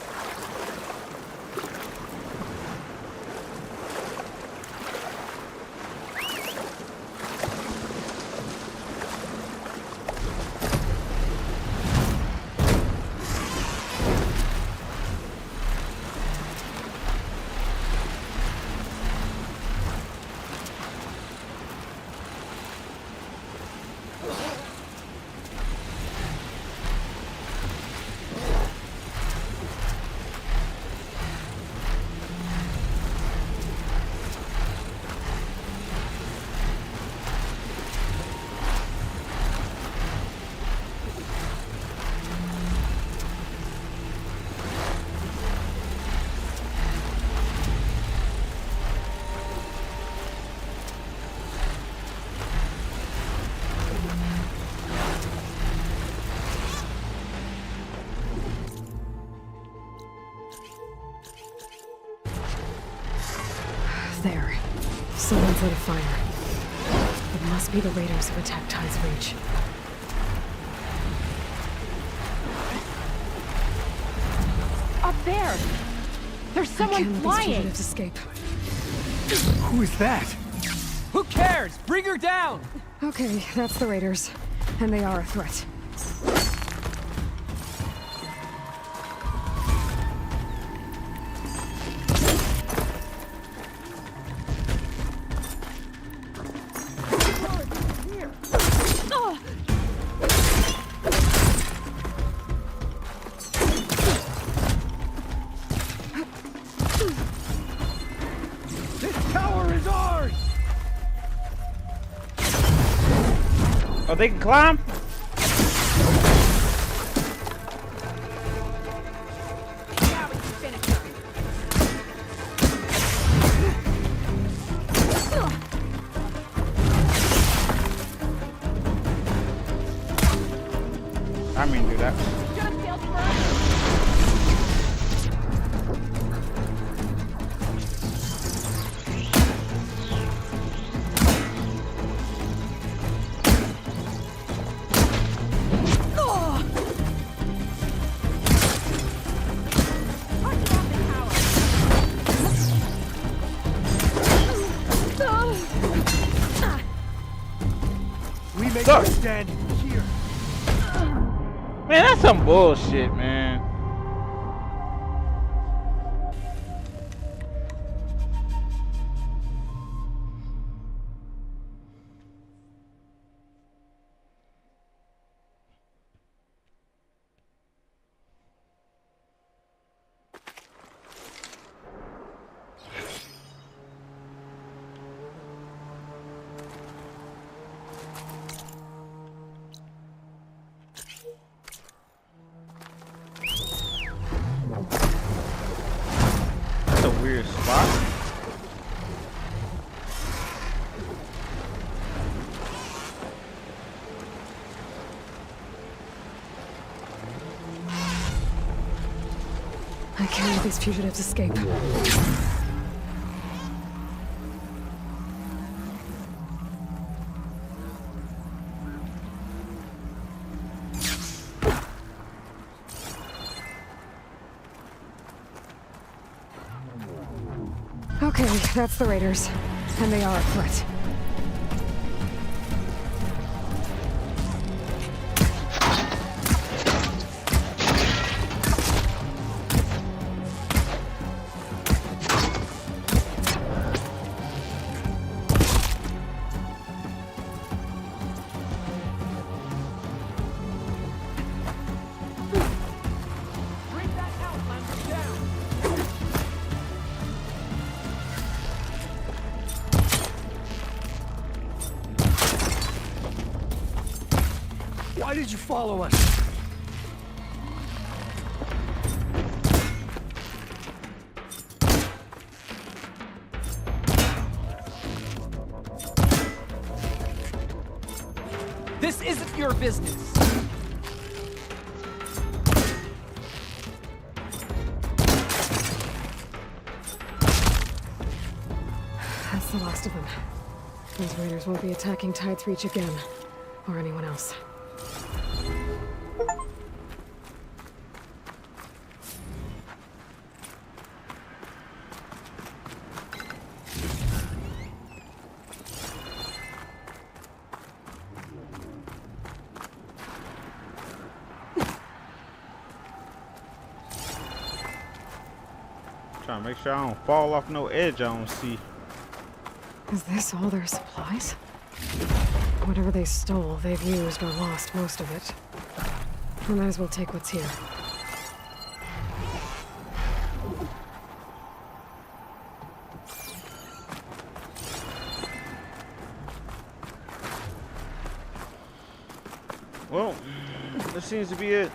There. Someone's lit a fire. It must be the raiders who attacked Ty's Reach. Up there! There's someone flying! Fugitives escape. Who is that? Who cares? Bring her down! Okay, that's the raiders. And they are a threat. Oh, they can climb? I mean, do that. Suck. Stand here. Man, that's some bullshit, man. Weird spot. I can't let these fugitives escape. Okay, that's the raiders. And they are a threat. Why did you follow us? This isn't your business. That's the last of them. Those raiders won't be attacking Tide's Reach again. Or anyone else. Trying to make sure I don't fall off no edge I don't see. Is this all their supplies? Whatever they stole, they've used or lost most of it. We might as well take what's here. Well, this seems to be it.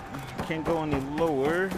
Can't go any lower.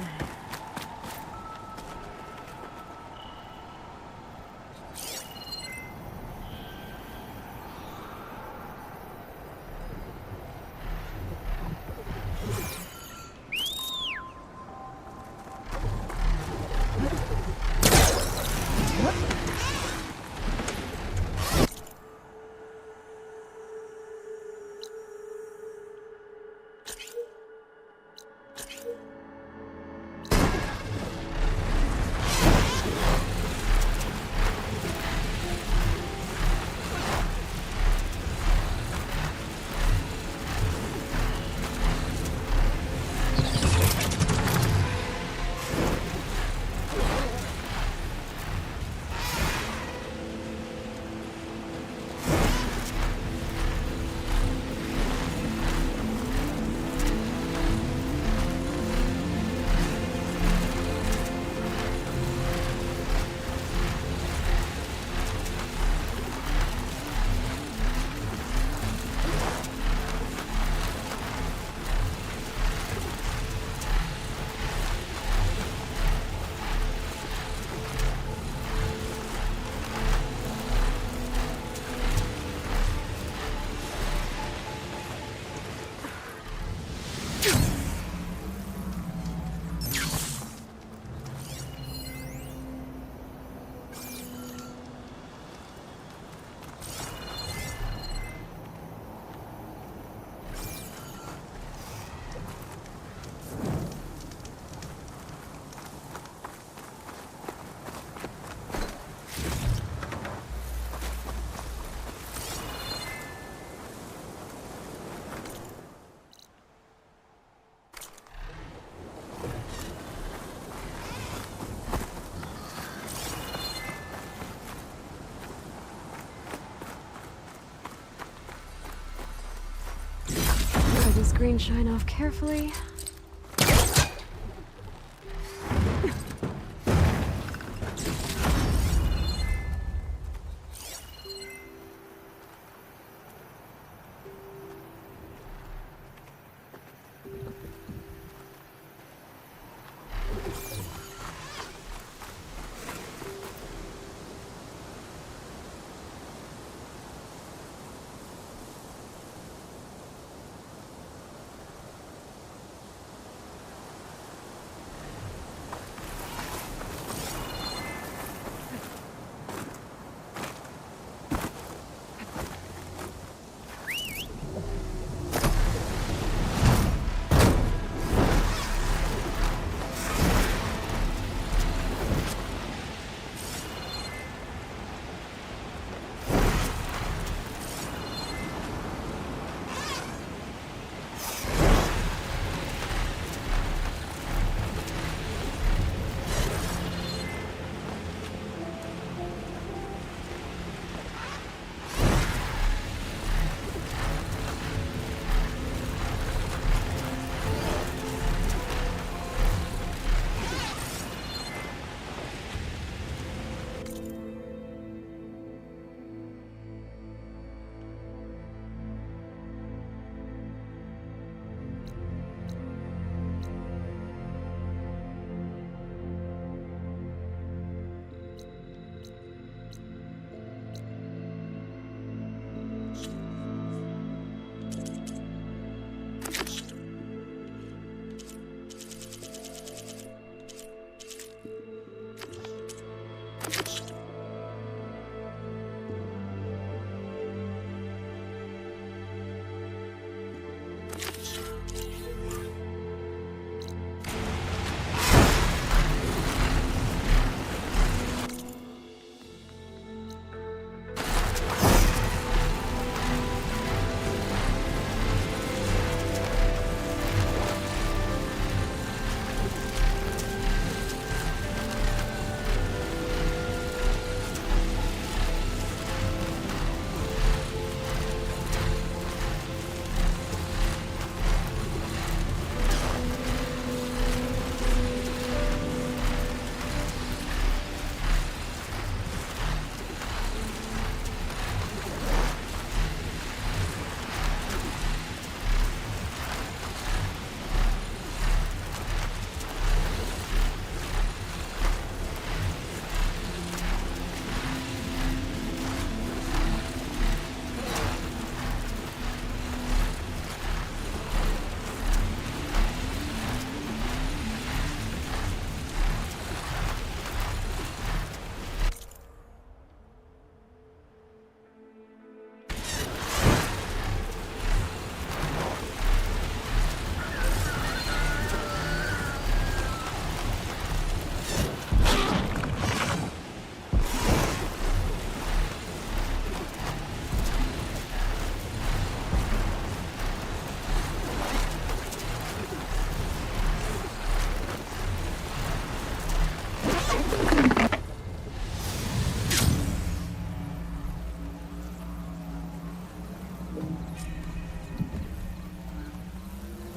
Screen shine off carefully.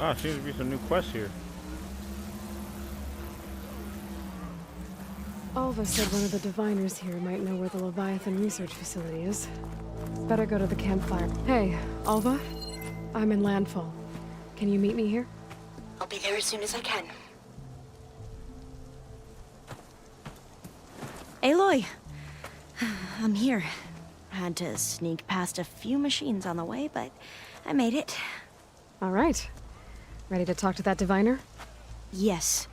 Ah, seems to be some new quests here. Alva said one of the diviners here might know where the Leviathan research facility is. Better go to the campfire. Hey, Alva? I'm in landfall. Can you meet me here? I'll be there as soon as I can. Aloy! I'm here. Had to sneak past a few machines on the way, but I made it. All right. Ready to talk to that diviner? Yes.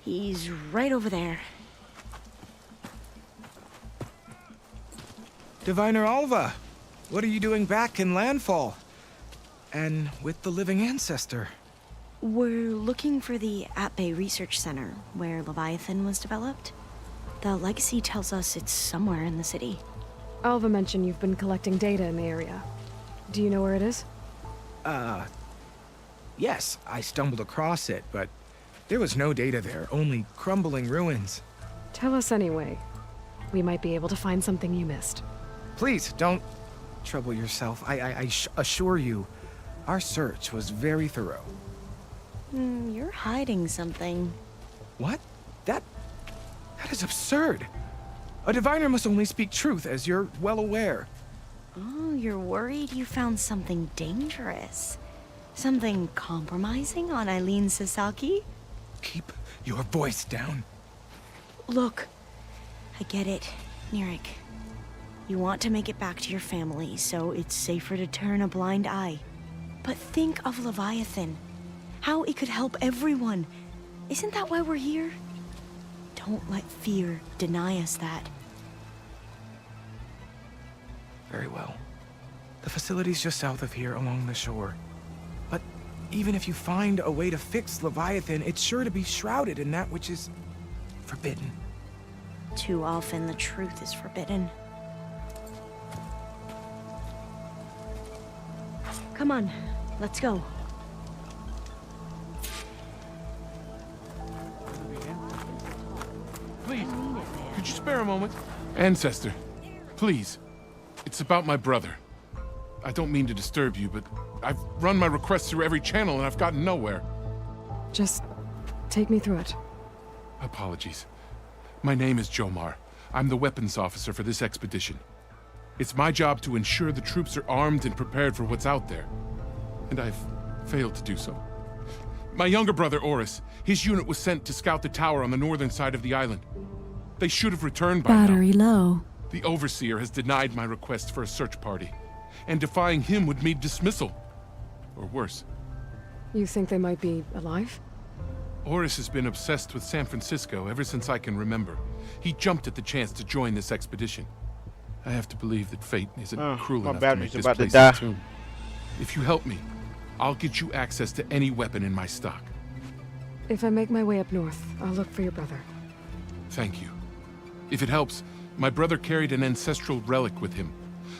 He's right over there. Diviner Alva, what are you doing back in Landfall? And with the living ancestor? We're looking for the At-Bay Research Center, where Leviathan was developed. The legacy tells us it's somewhere in the city. Alva mentioned you've been collecting data in the area. Do you know where it is? Yes, I stumbled across it, but there was no data there, only crumbling ruins. Tell us anyway. We might be able to find something you missed. Please, don't trouble yourself. I assure you, our search was very thorough. You're hiding something. What? That is absurd. A diviner must only speak truth, as you're well aware. Oh, you're worried you found something dangerous. Something compromising on Eileen Sasaki? Keep your voice down. Look, I get it, Nirik. You want to make it back to your family, so it's safer to turn a blind eye. But think of Leviathan. How it could help everyone. Isn't that why we're here? Don't let fear deny us that. Very well. The facility's just south of here, along the shore. But even if you find a way to fix Leviathan, it's sure to be shrouded in that which is forbidden. Too often the truth is forbidden. Come on, let's go. Please, could you spare a moment? Ancestor, please. It's about my brother. I don't mean to disturb you, but I've run my requests through every channel and I've gotten nowhere. Just take me through it. Apologies. My name is Jomar. I'm the weapons officer for this expedition. It's my job to ensure the troops are armed and prepared for what's out there. And I've failed to do so. My younger brother, AORUS, his unit was sent to scout the tower on the northern side of the island. They should have returned by Battery now. low. The Overseer has denied my request for a search party, and defying him would mean dismissal. Or worse. You think they might be alive? AORUS has been obsessed with San Francisco ever since I can remember. He jumped at the chance to join this expedition. I have to believe that fate isn't cruel enough to make this place a tomb. If you help me, I'll get you access to any weapon in my stock. If I make my way up north, I'll look for your brother. Thank you. If it helps, my brother carried an ancestral relic with him.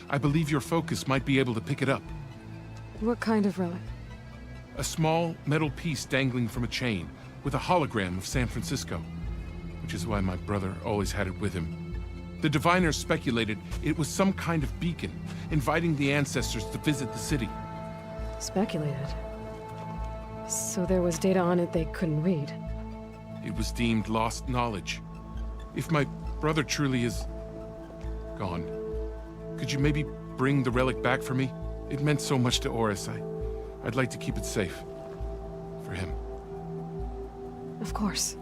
I believe your focus might be able to pick it up. What kind of relic? A small metal piece dangling from a chain, with a hologram of San Francisco. Which is why my brother always had it with him. The diviners speculated it was some kind of beacon, inviting the ancestors to visit the city. Speculated? So there was data on it they couldn't read? It was deemed lost knowledge. If my brother truly is gone, could you maybe bring the relic back for me? It meant so much to AORUS. I'd like to keep it safe. For him. Of course.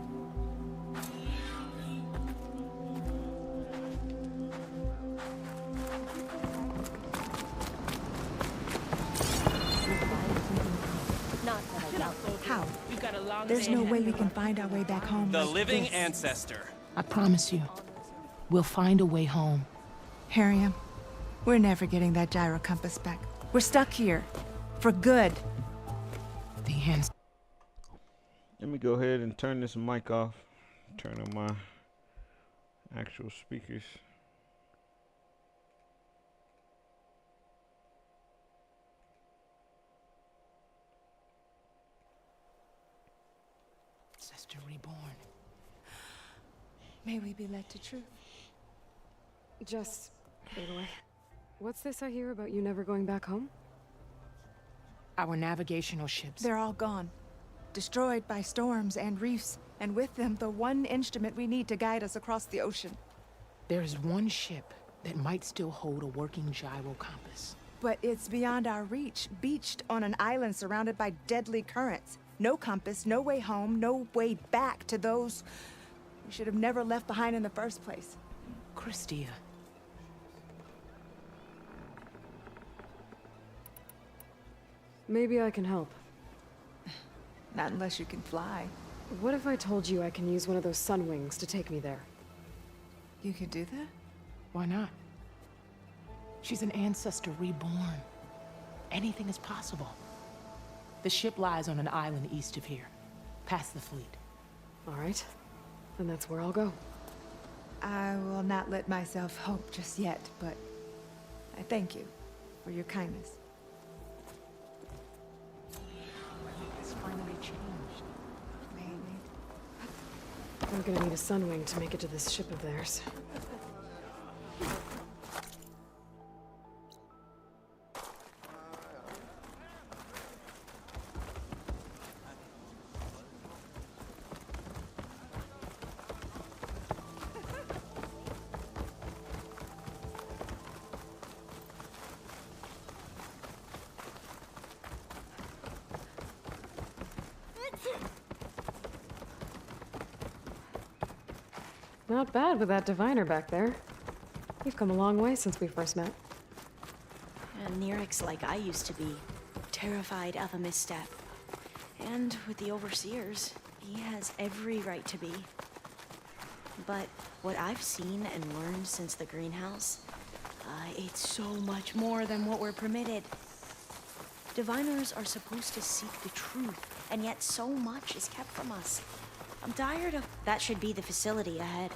How? There's no way we can find our way back home. The like living this. ancestor. I promise you, we'll find a way home. Harriam, we're never getting that gyro compass back. We're stuck here. For good. The hands. Let me go ahead and turn this mic off. Turn on my actual speakers. Sister reborn. May we be led to truth. Just, Aloy, what's this I hear about you never going back home? Our navigational ships. They're all gone. Destroyed by storms and reefs, and with them the one instrument we need to guide us across the ocean. There is one ship that might still hold a working gyro compass. But it's beyond our reach, beached on an island surrounded by deadly currents. No compass, no way home, no way back to those we should have never left behind in the first place. Christia. Maybe I can help. Not unless you can fly. What if I told you I can use one of those sun wings to take me there? You could do that? Why not? She's an ancestor reborn. Anything is possible. The ship lies on an island east of here, past the fleet. All right. Then that's where I'll go. I will not let myself hope just yet, but I thank you for your kindness. It's finally changed. Maybe. I'm gonna need a sun wing to make it to this ship of theirs. Not bad with that diviner back there. You've come a long way since we first met. And Nirik's like I used to be, terrified of a misstep. And with the Overseers, he has every right to be. But what I've seen and learned since the greenhouse, it's so much more than what we're permitted. Diviners are supposed to seek the truth, and yet so much is kept from us. I'm tired of... That should be the facility ahead.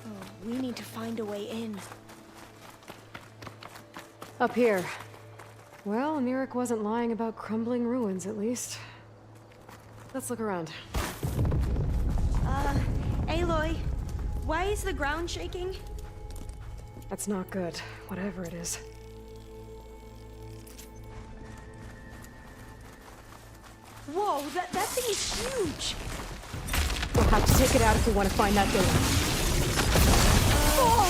Oh, we need to find a way in. Up here. Well, Nirik wasn't lying about crumbling ruins, at least. Let's look around. Aloy, why is the ground shaking? That's not good, whatever it is. Whoa, that thing is huge! We'll have to take it out if we want to find that door. Oh,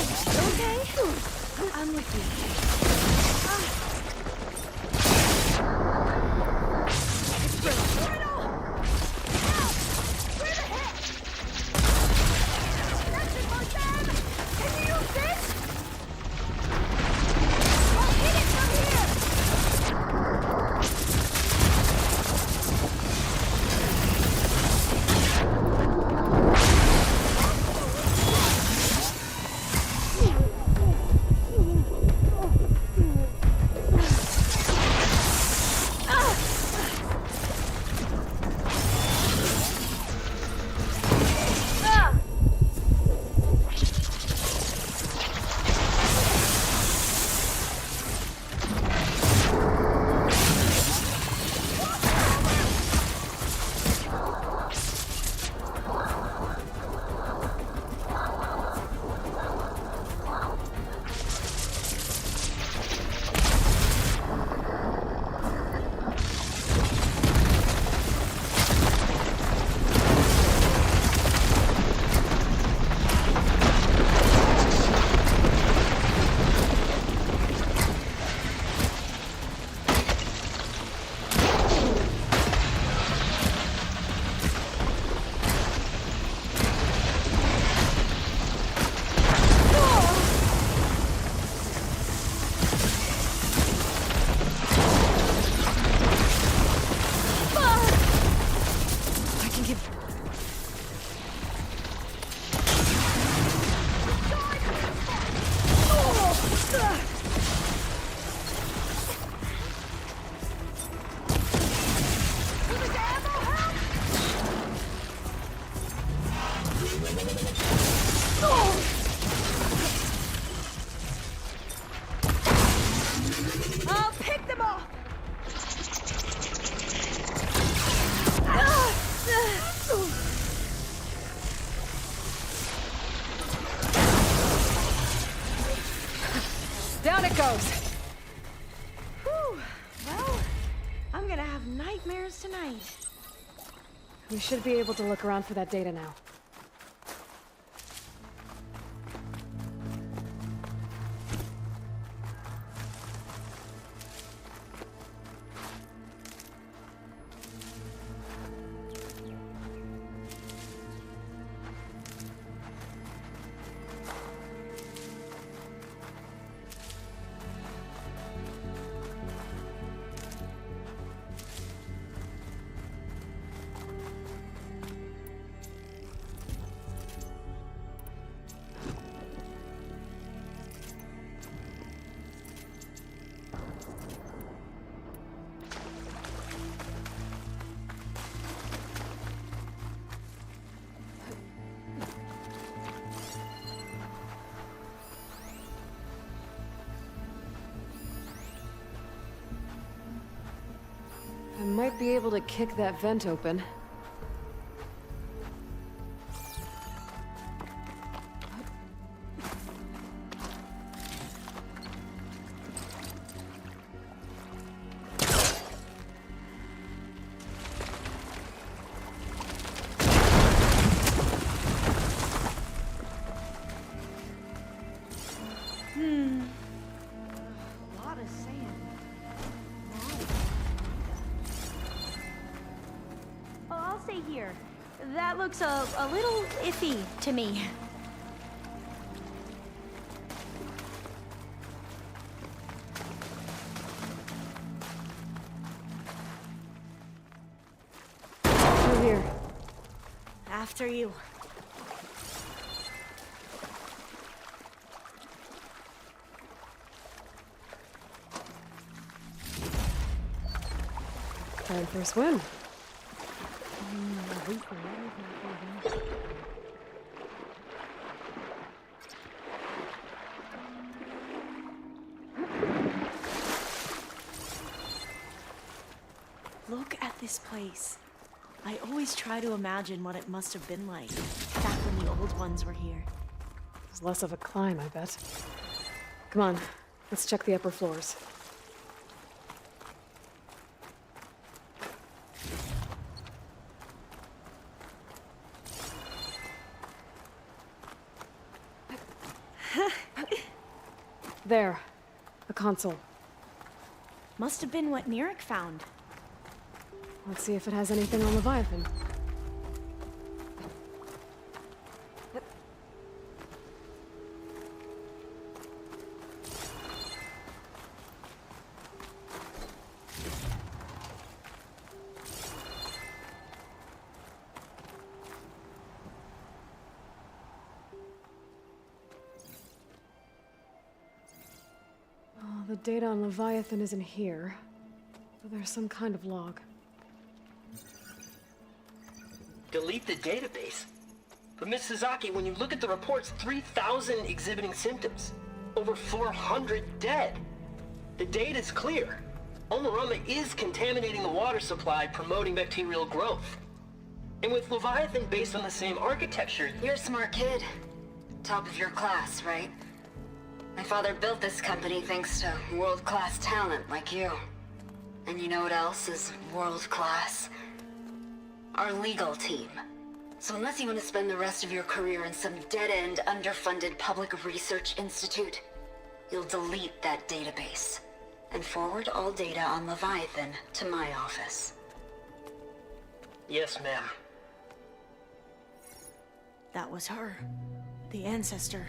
okay. I'm with you. it goes. Whew. Well, I'm gonna have nightmares tonight. We should be able to look around for that data now. I might be able to kick that vent open. A lot of sand. Oh, I'll stay here. That looks a little iffy to me. Through here. After you. Time for a swim. Look at this place. I always try to imagine what it must have been like back when the old ones were here. It's less of a climb, I bet. Come on, let's check the upper floors. There, a console. Must have been what Neric found. Let's see if it has anything on Leviathan. Oh, the data on Leviathan isn't here, but there's some kind of log. Delete the database? But Miss Sasaki, when you look at the reports, 3,000 exhibiting symptoms. Over 400 dead. The data's clear. Omarama is contaminating the water supply, promoting bacterial growth. And with Leviathan based on the same architecture... You're a smart kid. Top of your class, right? My father built this company thanks to world-class talent like you. And you know what else is world-class? Our legal team. So unless you want to spend the rest of your career in some dead-end, underfunded public research institute, you'll delete that database and forward all data on Leviathan to my office. Yes, ma'am. That was her. The ancestor.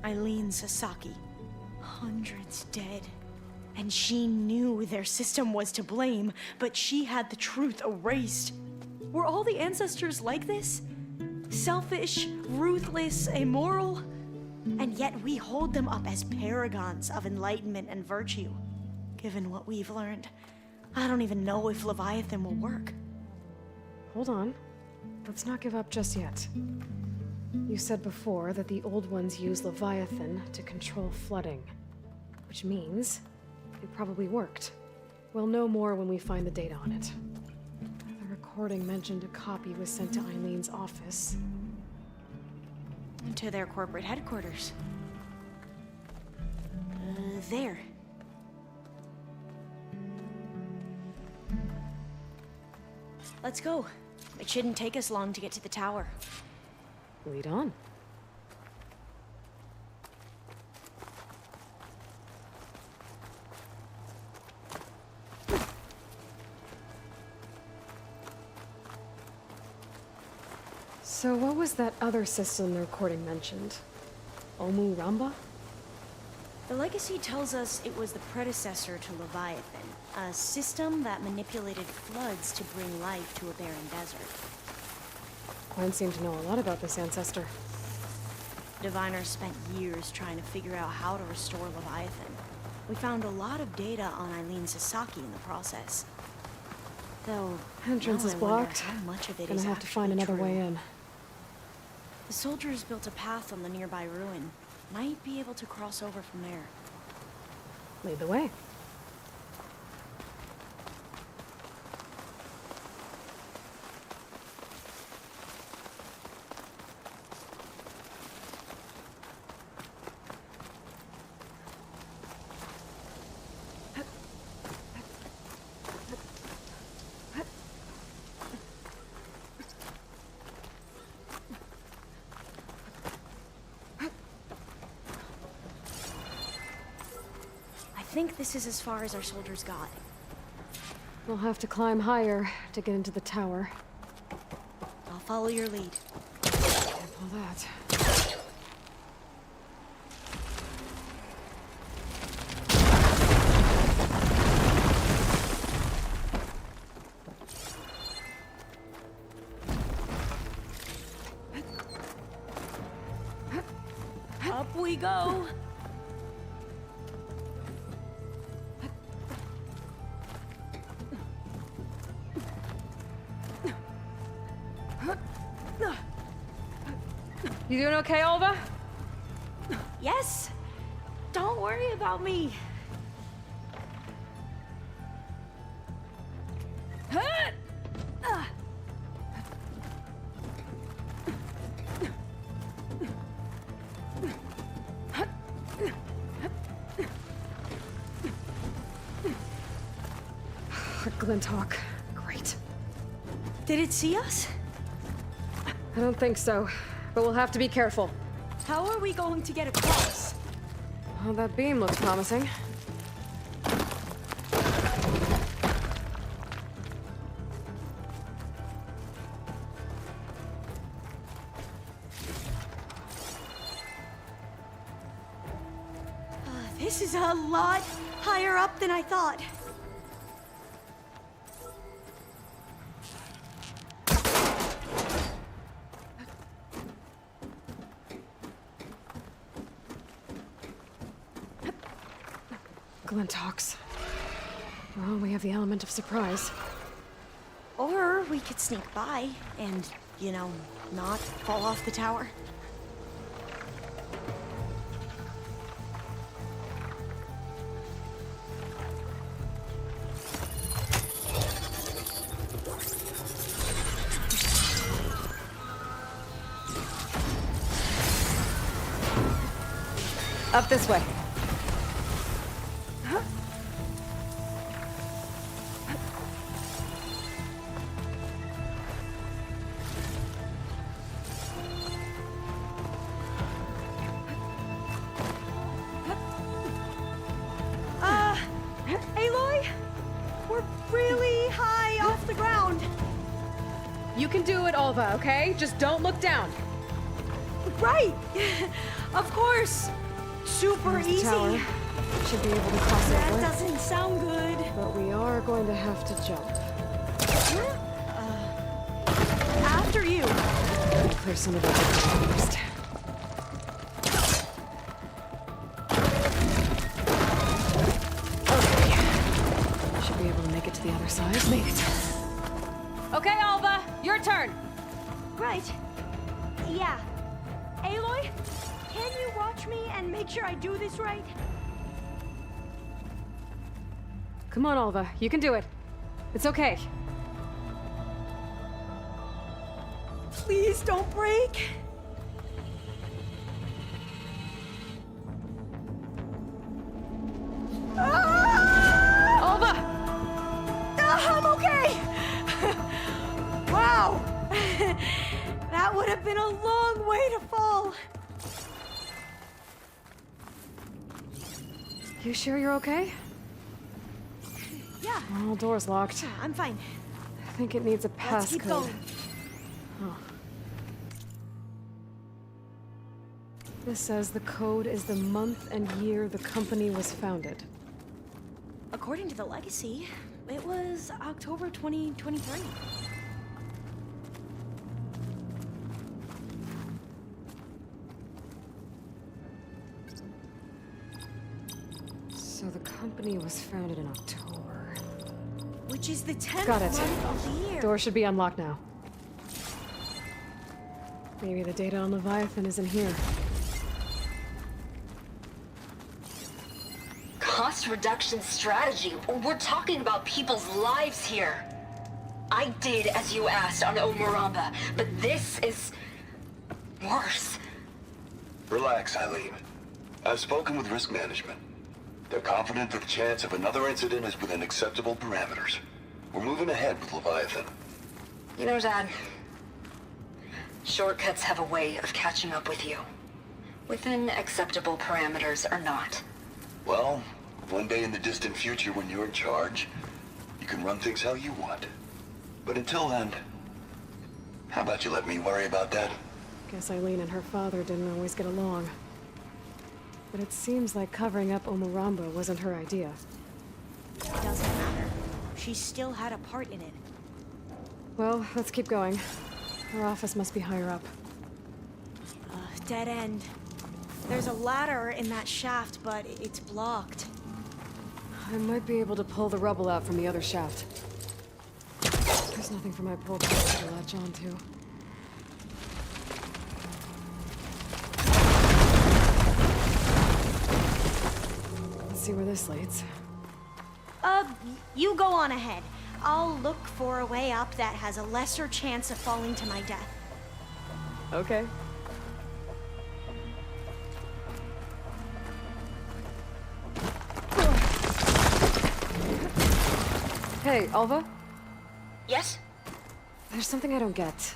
Eileen Sasaki. Hundreds dead. And she knew their system was to blame, but she had the truth erased. Were all the ancestors like this? Selfish, ruthless, immoral? And yet we hold them up as paragons of enlightenment and virtue. Given what we've learned, I don't even know if Leviathan will work. Hold on. Let's not give up just yet. You said before that the old ones use Leviathan to control flooding. Which means it probably worked. We'll know more when we find the data on it. The recording mentioned a copy was sent to Eileen's office. To their corporate headquarters. there. Let's go. It shouldn't take us long to get to the tower. Lead on. So what was that other system the recording mentioned? Omu Ramba? The legacy tells us it was the predecessor to Leviathan, a system that manipulated floods to bring life to a barren desert. Quinn seemed to know a lot about this ancestor. Diviners spent years trying to figure out how to restore Leviathan. We found a lot of data on Eileen Sasaki in the process. Though, Entrance now is I wonder blocked. how much of it Gonna is have to find actually another true. way in. The soldiers built a path on the nearby ruin. Might be able to cross over from there. Lead the way. I think this is as far as our soldiers got. We'll have to climb higher to get into the tower. I'll follow your lead. Careful that. Up we go! You doing okay, Olva? Yes! Don't worry about me! Glinthawk. Great. Did it see us? I don't think so, but we'll have to be careful. How are we going to get across? Well, that beam looks promising. This is a lot higher up than I thought. Glinthawks. Well, we have the element of surprise. Or we could sneak by and, you know, not fall off the tower. Up this way. Aloy? We're really high off the ground. You can do it, Olva, okay? Just don't look down. Right! Of course! Super There's the easy. tower. Should be able to cross That over. doesn't sound good. But we are going to have to jump. After you. Clear some of the debris first. Okay. Should be able to make it to the other side. Made it. Okay, Alva, your turn. Right. Yeah. Aloy, can you watch me and make sure I do this right? Come on, Alva, you can do it. It's okay. Please don't break. been a long way to fall. You sure you're okay? Yeah. All doors locked. I'm fine. I think it needs a Let's keep passcode. going. Oh. This says the code is the month and year the company was founded. According to the legacy, it was October 2023. So the company was founded in October. Which is the 10th Got it. month of the year. Door should be unlocked now. Maybe the data on Leviathan is in here. Cost reduction strategy? We're talking about people's lives here. I did as you asked on Omuramba, but this is worse. Relax, Eileen. I've spoken with risk management. They're confident that the chance of another incident is within acceptable parameters. We're moving ahead with Leviathan. You know, Dad, shortcuts have a way of catching up with you. Within acceptable parameters or not. Well, one day in the distant future when you're in charge, you can run things how you want. But until then, how about you let me worry about that? Guess Eileen and her father didn't always get along. But it seems like covering up Omuramba wasn't her idea. It doesn't matter. She still had a part in it. Well, let's keep going. Her office must be higher up. Dead end. There's a ladder in that shaft, but it's blocked. I might be able to pull the rubble out from the other shaft. There's nothing for my pole to latch onto. Let's see where this leads. You go on ahead. I'll look for a way up that has a lesser chance of falling to my death. Okay. Hey, Alva? Yes? There's something I don't get.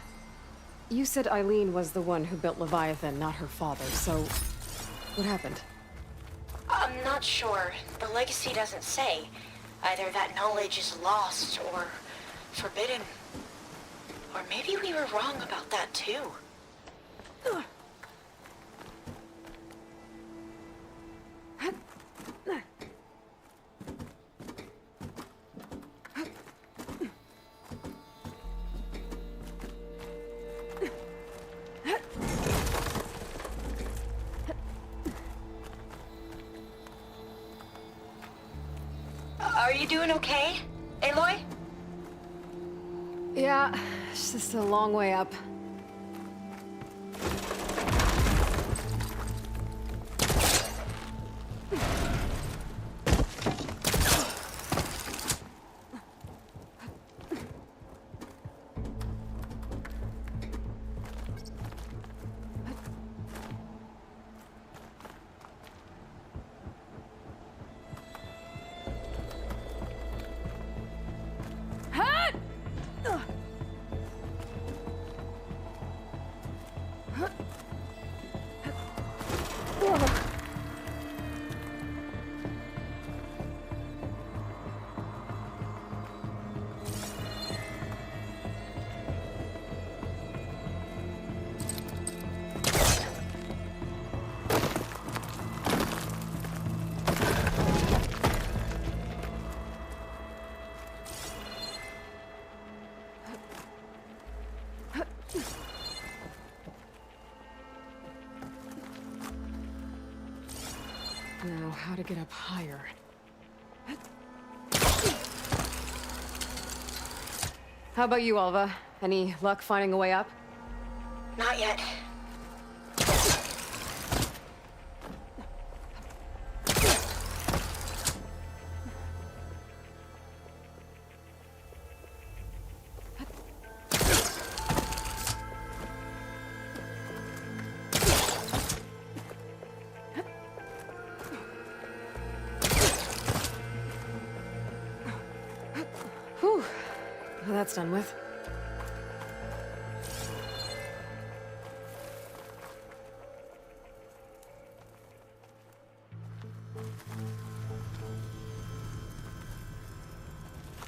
You said Eileen was the one who built Leviathan, not her father, so what happened? I'm not sure. The legacy doesn't say. Either that knowledge is lost or forbidden. Or maybe we were wrong about that too. Are you doing okay, Aloy? Yeah, it's just a long way up. Now, how to get up higher? How about you, Alva? Any luck finding a way up? Not yet. Whew. Well, that's done with.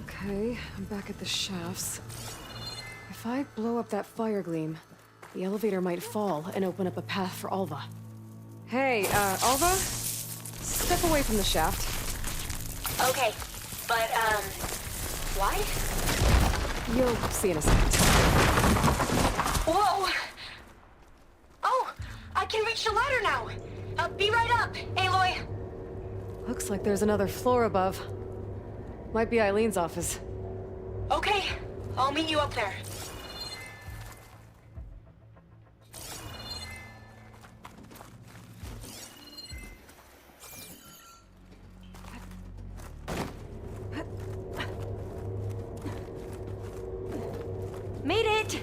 Okay, I'm back at the shafts. If I blow up that fire gleam, the elevator might fall and open up a path for Alva. Hey, Alva? Step away from the shaft. Okay, but, why? You'll see in a second. Whoa! Oh, I can reach the ladder now. Be right up, Aloy. Looks like there's another floor above. Might be Eileen's office. Okay, I'll meet you up there. Made it!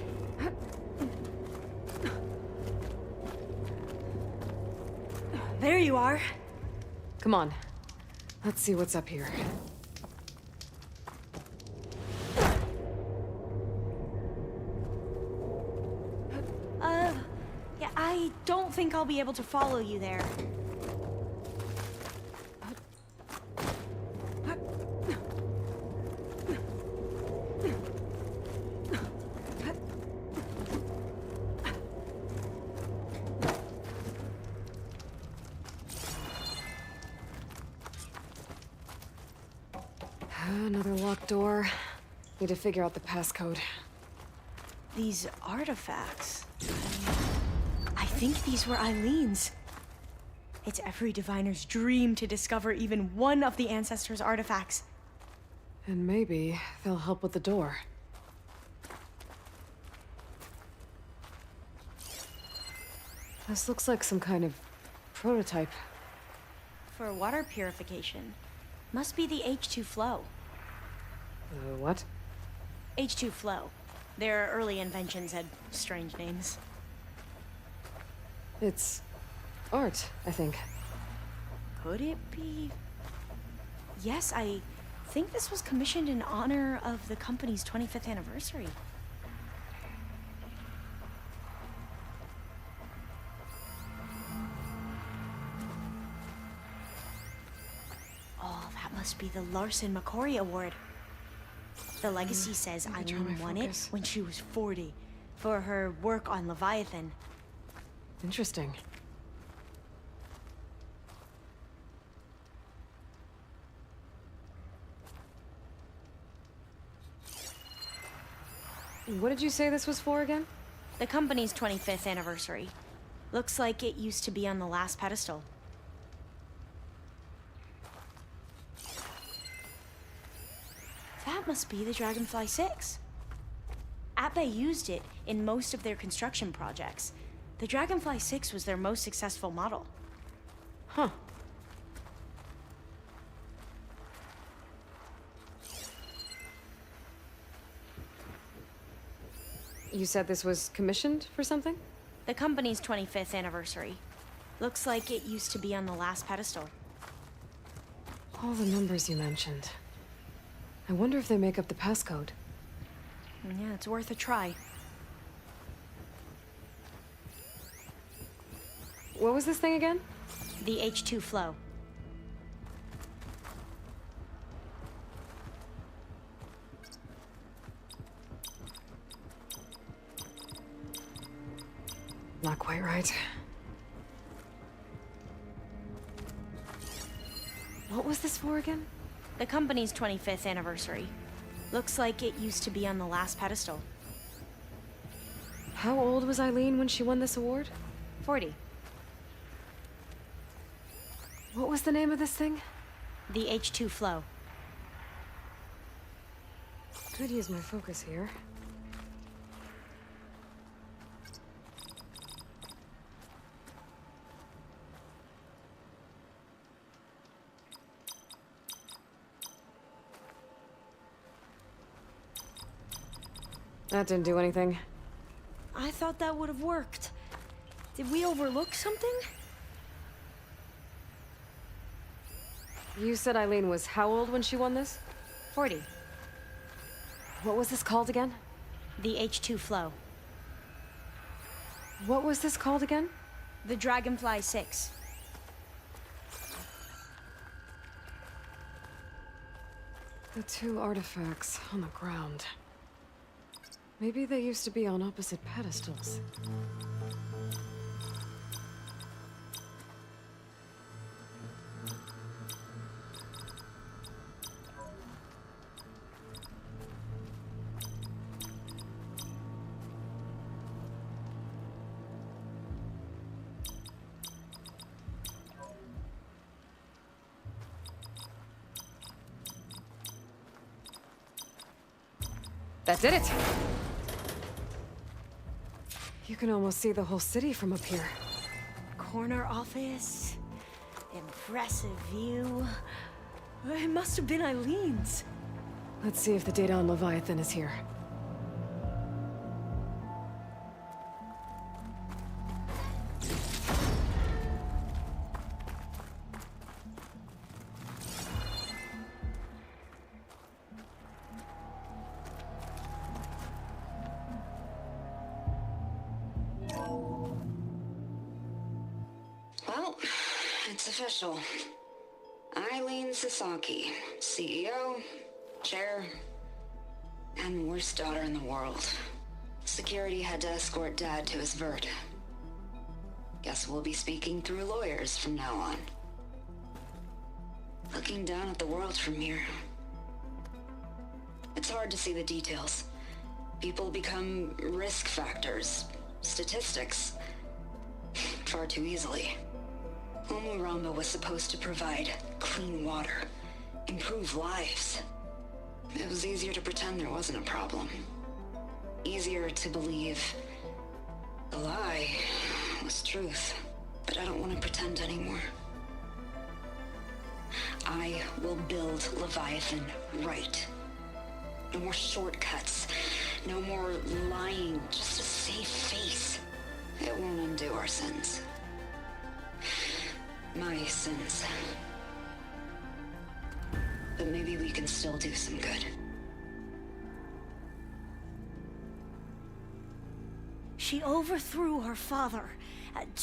There you are. Come on. Let's see what's up here. Yeah, I don't think I'll be able to follow you there. Another locked door. Need to figure out the passcode. These artifacts. I think these were Eileen's. It's every diviner's dream to discover even one of the ancestors' artifacts. And maybe they'll help with the door. This looks like some kind of prototype. For water purification. Must be the H2 flow. What? H2 flow. Their early inventions had strange names. It's art, I think. Could it be? Yes, I think this was commissioned in honor of the company's 25th anniversary. Oh, that must be the Larson McCory Award. The legacy says Eileen won it when she was 40 for her work on Leviathan. Interesting. What did you say this was for again? The company's 25th anniversary. Looks like it used to be on the last pedestal. That must be the Dragonfly 6. Atbay used it in most of their construction projects. The Dragonfly 6 was their most successful model. Huh. You said this was commissioned for something? The company's 25th anniversary. Looks like it used to be on the last pedestal. All the numbers you mentioned. I wonder if they make up the passcode. Yeah, it's worth a try. What was this thing again? The H2 flow. Not quite right. What was this for again? The company's 25th anniversary. Looks like it used to be on the last pedestal. How old was Eileen when she won this award? 40. What was the name of this thing? The H2 flow. Could use my focus here. That didn't do anything. I thought that would have worked. Did we overlook something? You said Eileen was how old when she won this? 40. What was this called again? The H2 flow. What was this called again? The Dragonfly 6. The two artifacts on the ground. Maybe they used to be on opposite pedestals. That did it! You can almost see the whole city from up here. Corner office. Impressive view. It must have been Eileen's. Let's see if the data on Leviathan is here. Well, it's official. Eileen Sasaki, CEO, chair, and worst daughter in the world. Security had to escort Dad to his vert. Guess we'll be speaking through lawyers from now on. Looking down at the world from here. It's hard to see the details. People become risk factors, statistics, far too easily. Omuramba was supposed to provide clean water, improve lives. It was easier to pretend there wasn't a problem. Easier to believe the lie was truth. But I don't want to pretend anymore. I will build Leviathan right. No more shortcuts. No more lying just to save face. It won't undo our sins. My sins. But maybe we can still do some good. She overthrew her father,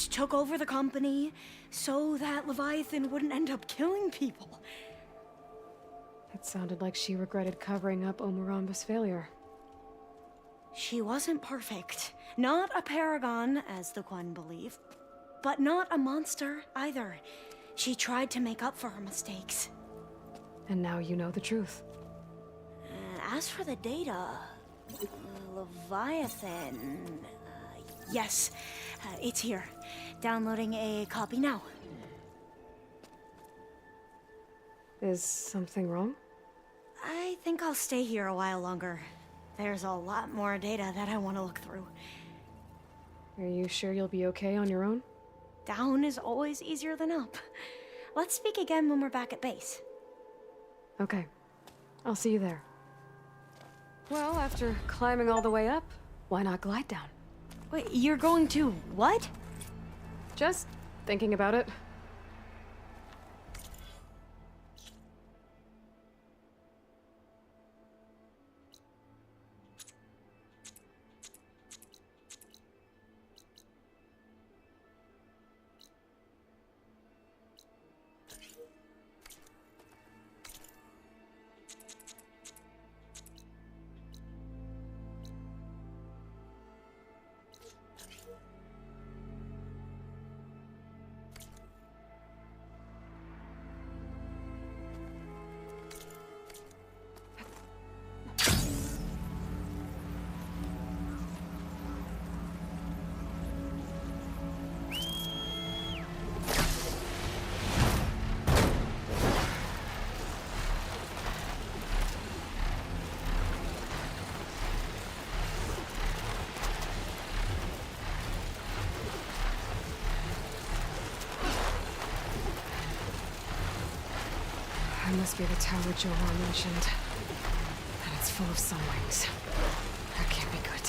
took over the company, so that Leviathan wouldn't end up killing people. It sounded like she regretted covering up Omuramba's failure. She wasn't perfect. Not a paragon, as the Quan believe, but not a monster either. She tried to make up for her mistakes. And now you know the truth. As for the data, Leviathan... yes, it's here. Downloading a copy now. Is something wrong? I think I'll stay here a while longer. There's a lot more data that I want to look through. Are you sure you'll be okay on your own? Down is always easier than up. Let's speak again when we're back at base. Okay. I'll see you there. Well, after climbing all the way up, why not glide down? Wait, you're going to what? Just thinking about it. That must be the tower Jomar mentioned. And it's full of sunwings. That can't be good.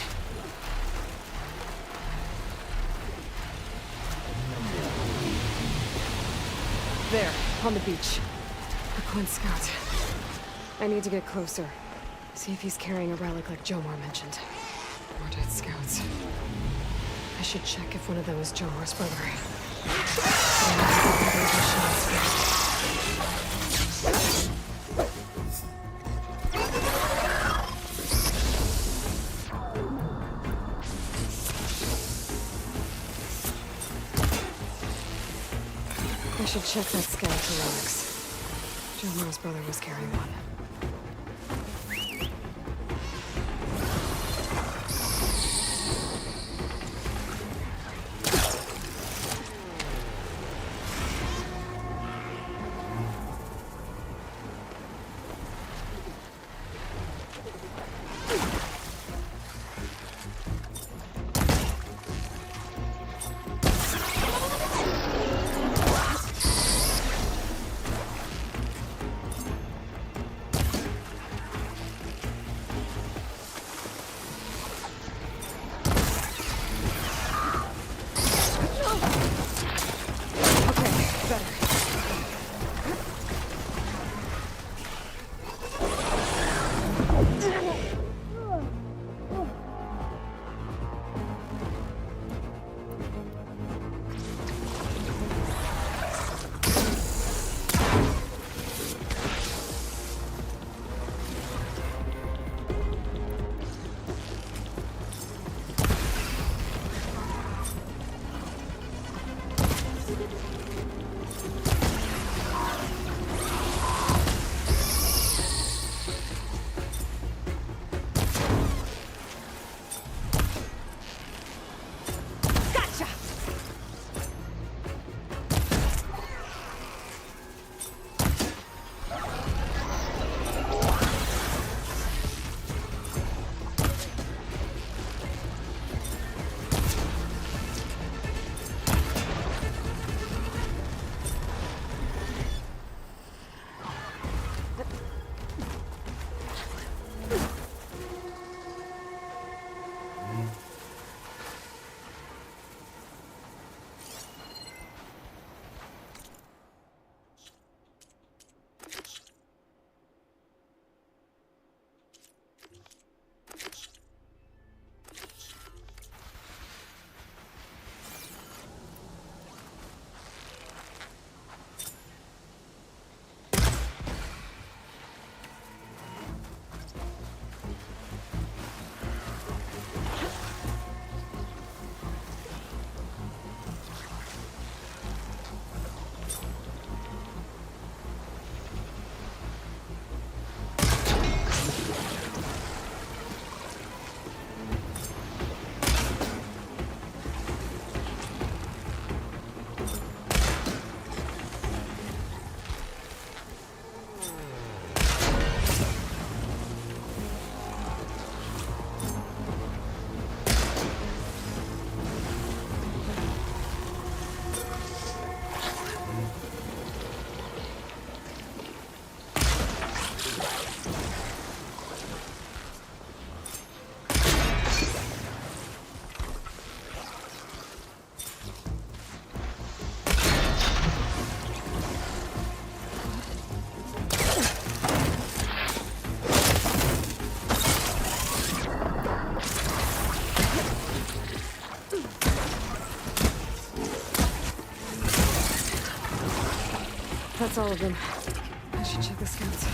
There, on the beach. A Quinn scout. I need to get closer. See if he's carrying a relic like Jomar mentioned. More dead scouts. I should check if one of them is Jomar's brother. should check that skeletal relics. Jomar's brother was carrying one. That's all of them. I should check the scouts.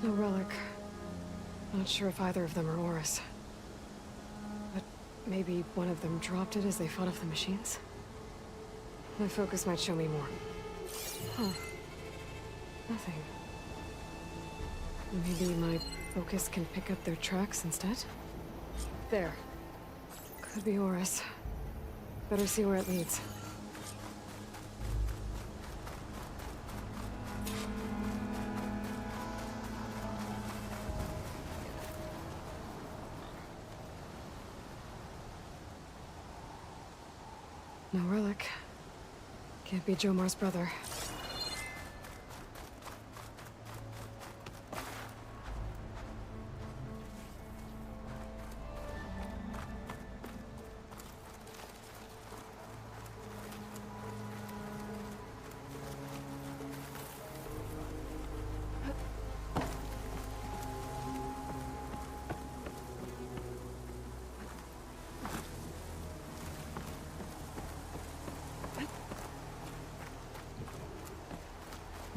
No relic. Not sure if either of them are AORUS. But maybe one of them dropped it as they fought off the machines? My focus might show me more. Huh. Nothing. Maybe my focus can pick up their tracks instead? There. Could be AORUS. Better see where it leads. No relic. Can't be Jomar's brother.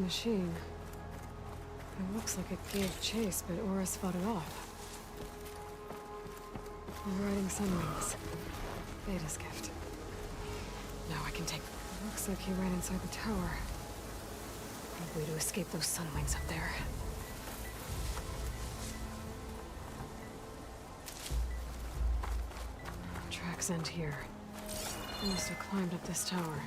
machine. It looks like it gave chase, but AORUS fought it off. Riding Sunwings. Beta's gift. Now I can take... Looks like he ran inside the tower. No way to escape those Sunwings up there. Tracks end here. He must have climbed up this tower.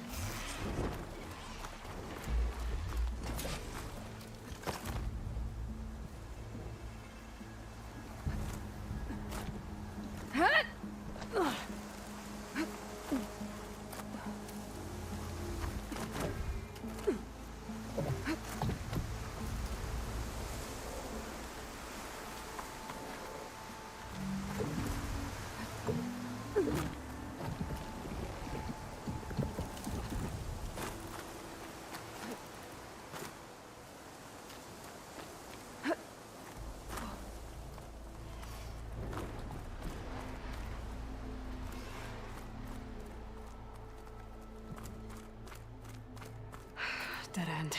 Dead end.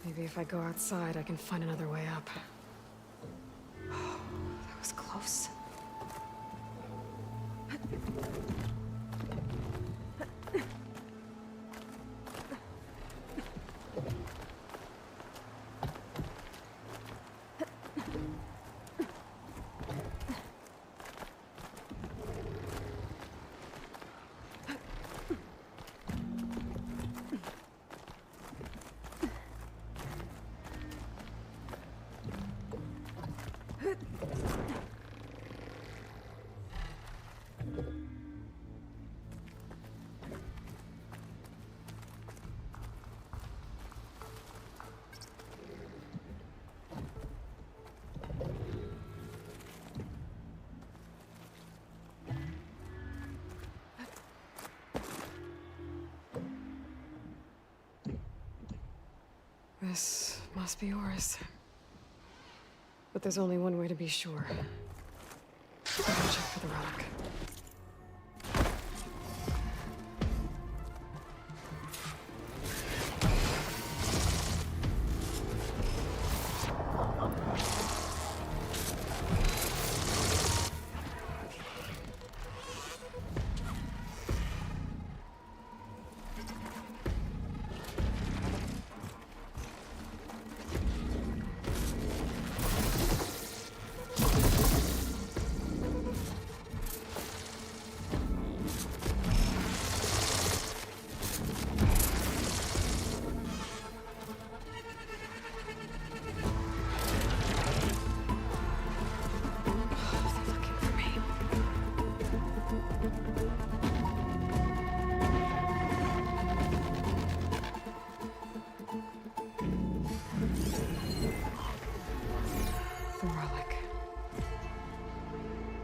Maybe if I go outside, I can find another way up. That was close. This must be AORUS. But there's only one way to be sure. I'll check for the relic.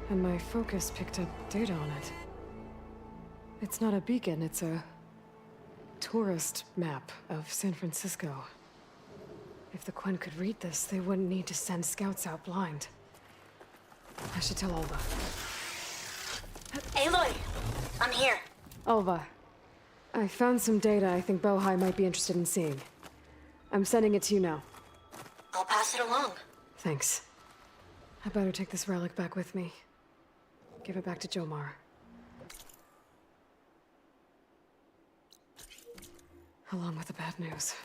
And my focus picked up data on it. It's not a beacon, it's a tourist map of San Francisco. If the Quen could read this, they wouldn't need to send scouts out blind. I should tell Alva. Aloy! I'm here. Alva, I found some data I think Bohai might be interested in seeing. I'm sending it to you now. I'll pass it along. Thanks. I better take this relic back with me. Give it back to Jomar. Along with the bad news.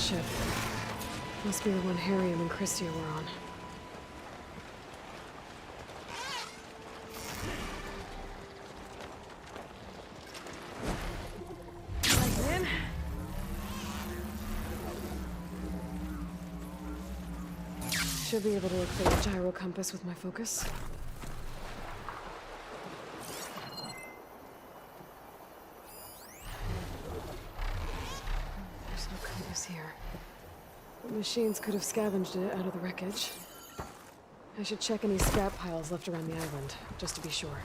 ship. Must be the one Harriam and Christia were on. Should be able to locate a gyro compass with my focus. There's no compass here. The machines could have scavenged it out of the wreckage. I should check any scrap piles left around the island, just to be sure.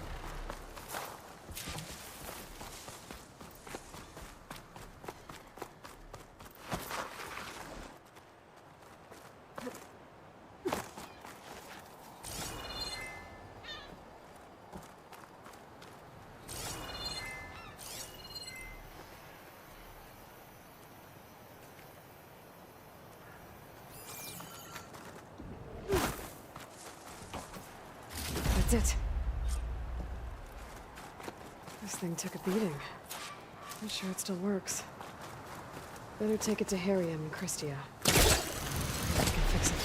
That's it. This thing took a beating. I'm sure it still works. Better take it to Harriam and Christia. I can fix it.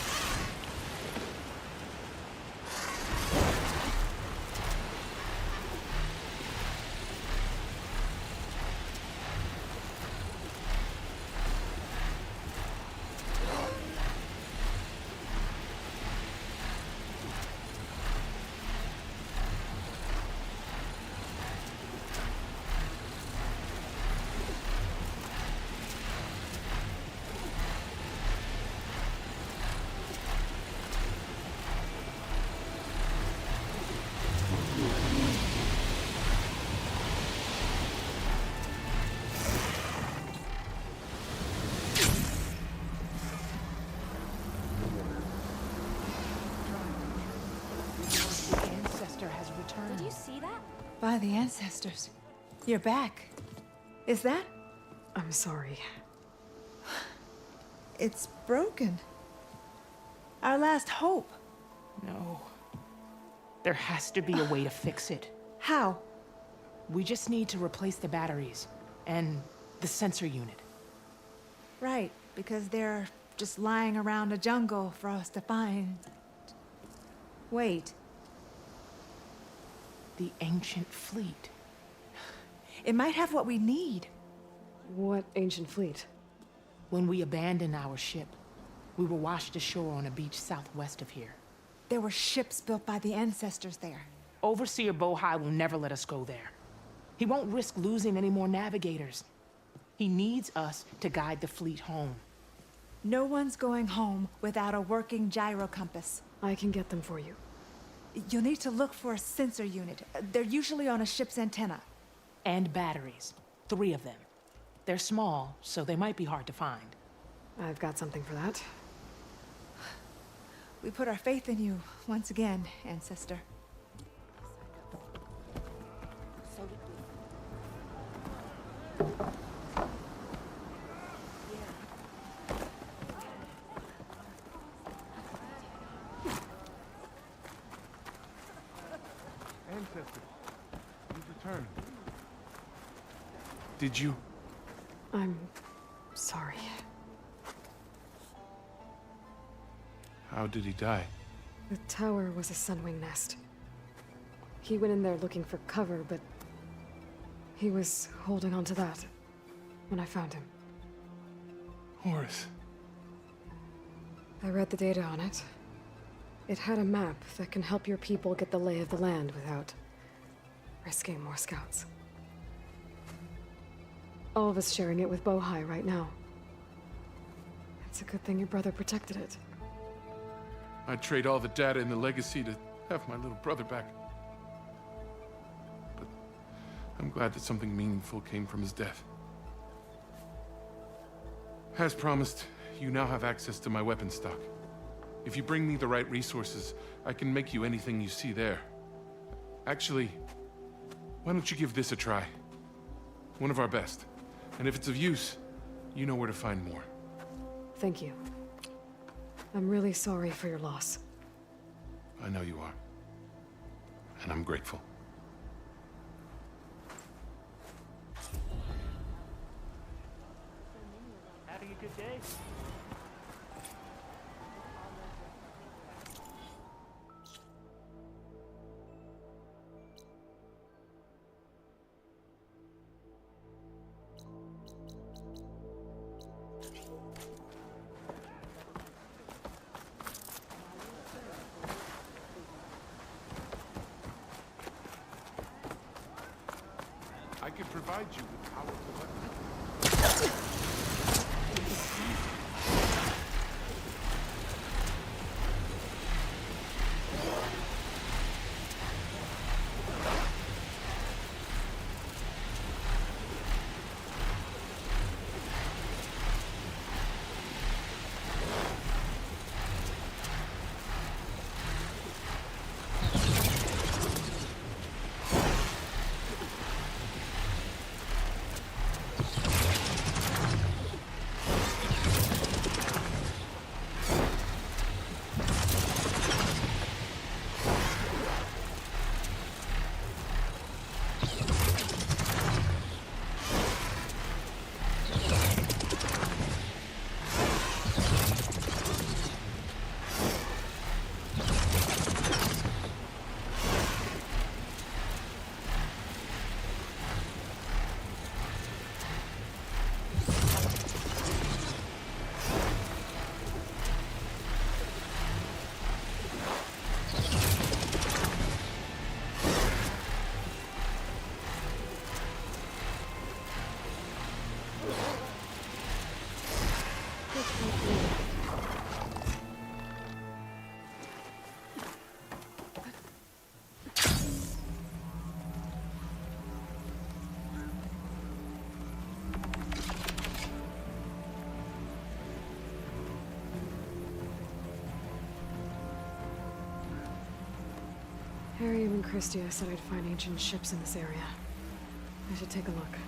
Did you see that? By the ancestors. You're back. Is that? I'm sorry. It's broken. Our last hope. No. There has to be a way to fix it. How? We just need to replace the batteries and the sensor unit. Right, because they're just lying around a jungle for us to find. Wait. The ancient fleet. It might have what we need. What ancient fleet? When we abandoned our ship, we were washed ashore on a beach southwest of here. There were ships built by the ancestors there. Overseer Bohai will never let us go there. He won't risk losing any more navigators. He needs us to guide the fleet home. No one's going home without a working gyro compass. I can get them for you. You'll need to look for a sensor unit. They're usually on a ship's antenna. And batteries. 3 of them. They're small, so they might be hard to find. I've got something for that. We put our faith in you once again, Ancestor. Ancestor, you've returned. Did you? I'm sorry. How did he die? The tower was a sunwing nest. He went in there looking for cover, but he was holding on to that when I found him. Horus. I read the data on it. It had a map that can help your people get the lay of the land without risking more scouts. All of us sharing it with Bohai right now. It's a good thing your brother protected it. I'd trade all the data in the legacy to have my little brother back. But I'm glad that something meaningful came from his death. As promised, you now have access to my weapon stock. If you bring me the right resources, I can make you anything you see there. Actually, why don't you give this a try? One of our best. And if it's of use, you know where to find more. Thank you. I'm really sorry for your loss. I know you are. And I'm grateful. Having a good okay? I could provide you with powerful weapons. Harriam and Christia said I'd find ancient ships in this area. I should take a look.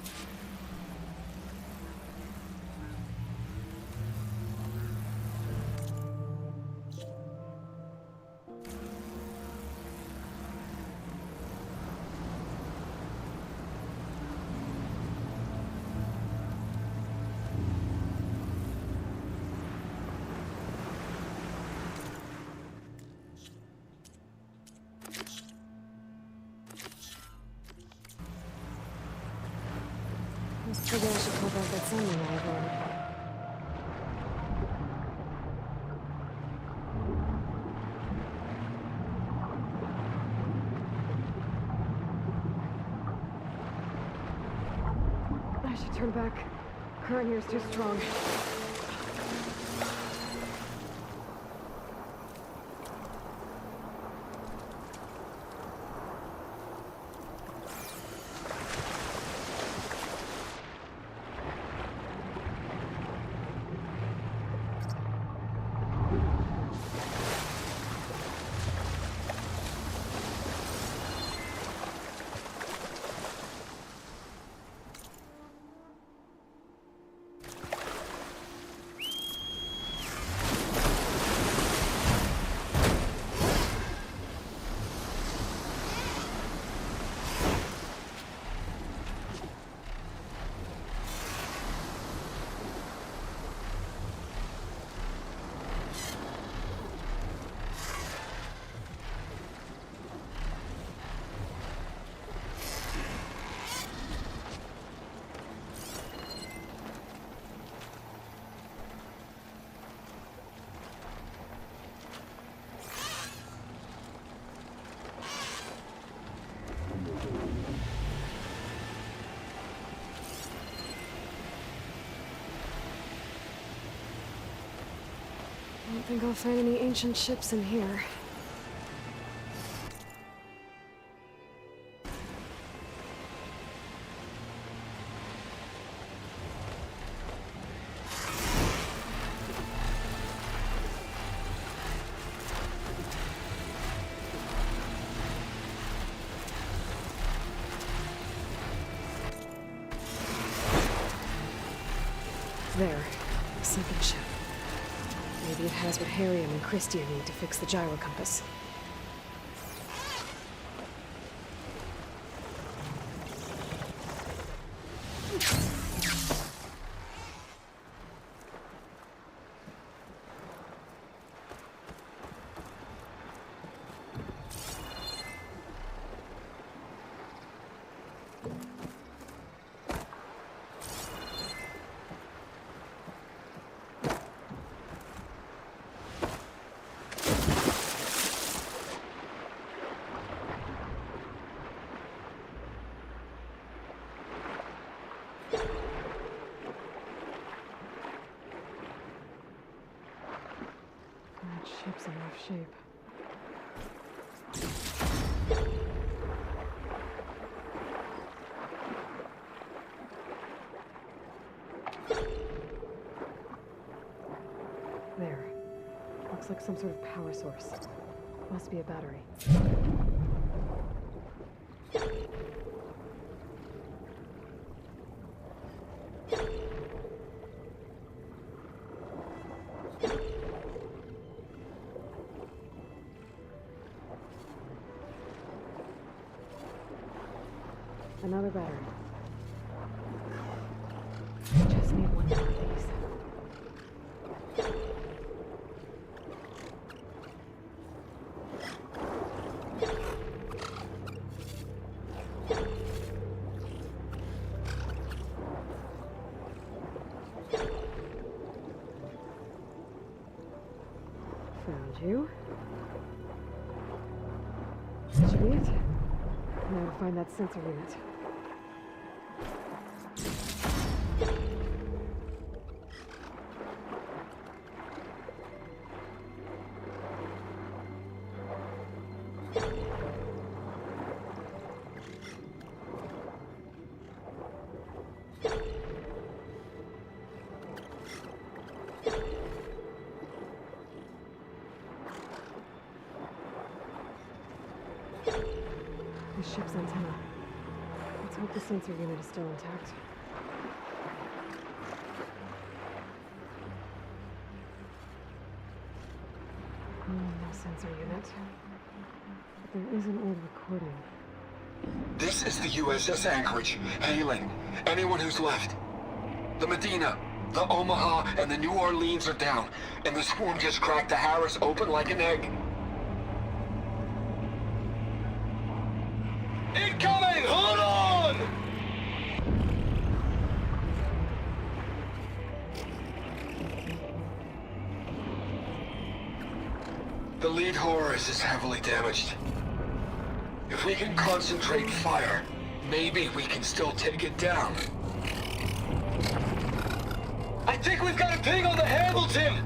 Maybe I should pull back that sounding I've ordered. I should turn back. Current here is too strong. I don't think I'll find any ancient ships in here. There, a sinking ship. Maybe it has what Harriam and Christia need to fix the gyro compass. That ship's in rough shape. There. Looks like some sort of power source. Must be a battery. Another battery. Just need one more of these. Found you. That should be it. Now to find that sensor unit. The ship's antenna. Let's hope the sensor unit is still intact. No sensor unit. But there is an old recording. This is the USS Anchorage. Hailing anyone who's left. The Medina, the Omaha, and the New Orleans are down, and the swarm just cracked the Harris open like an egg. Incoming! Hold on! The lead AORUS is heavily damaged. If we can concentrate fire, maybe we can still take it down. I think we've got a ping on the Hamilton!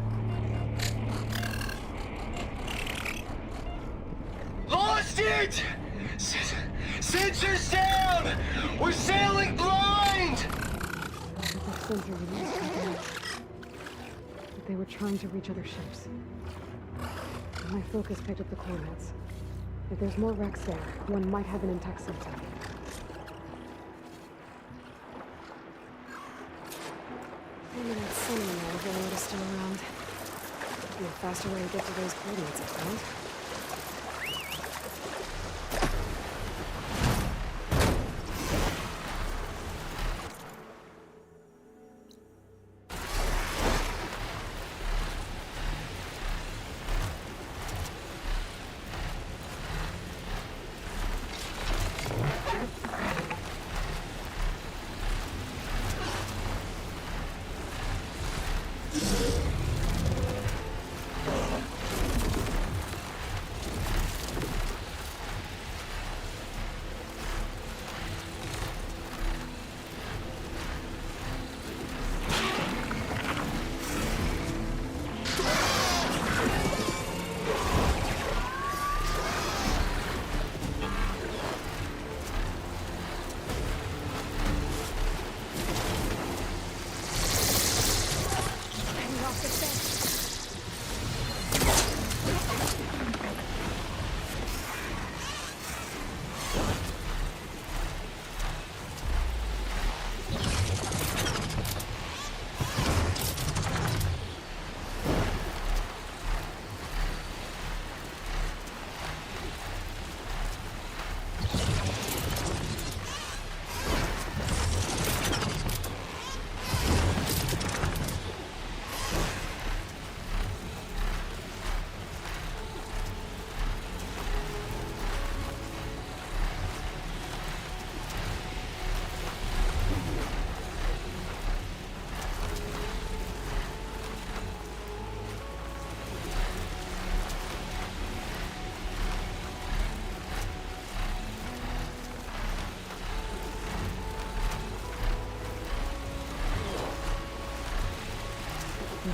Lost it! Sensors down! We're sailing blind! The sensor unit was taken out. But they were trying to reach other ships. My focus picked up the coordinates. If there's more wrecks there, one might have an intact sensor. Maybe that sun now if anyone is still around. Could be a faster way to get to those coordinates I found.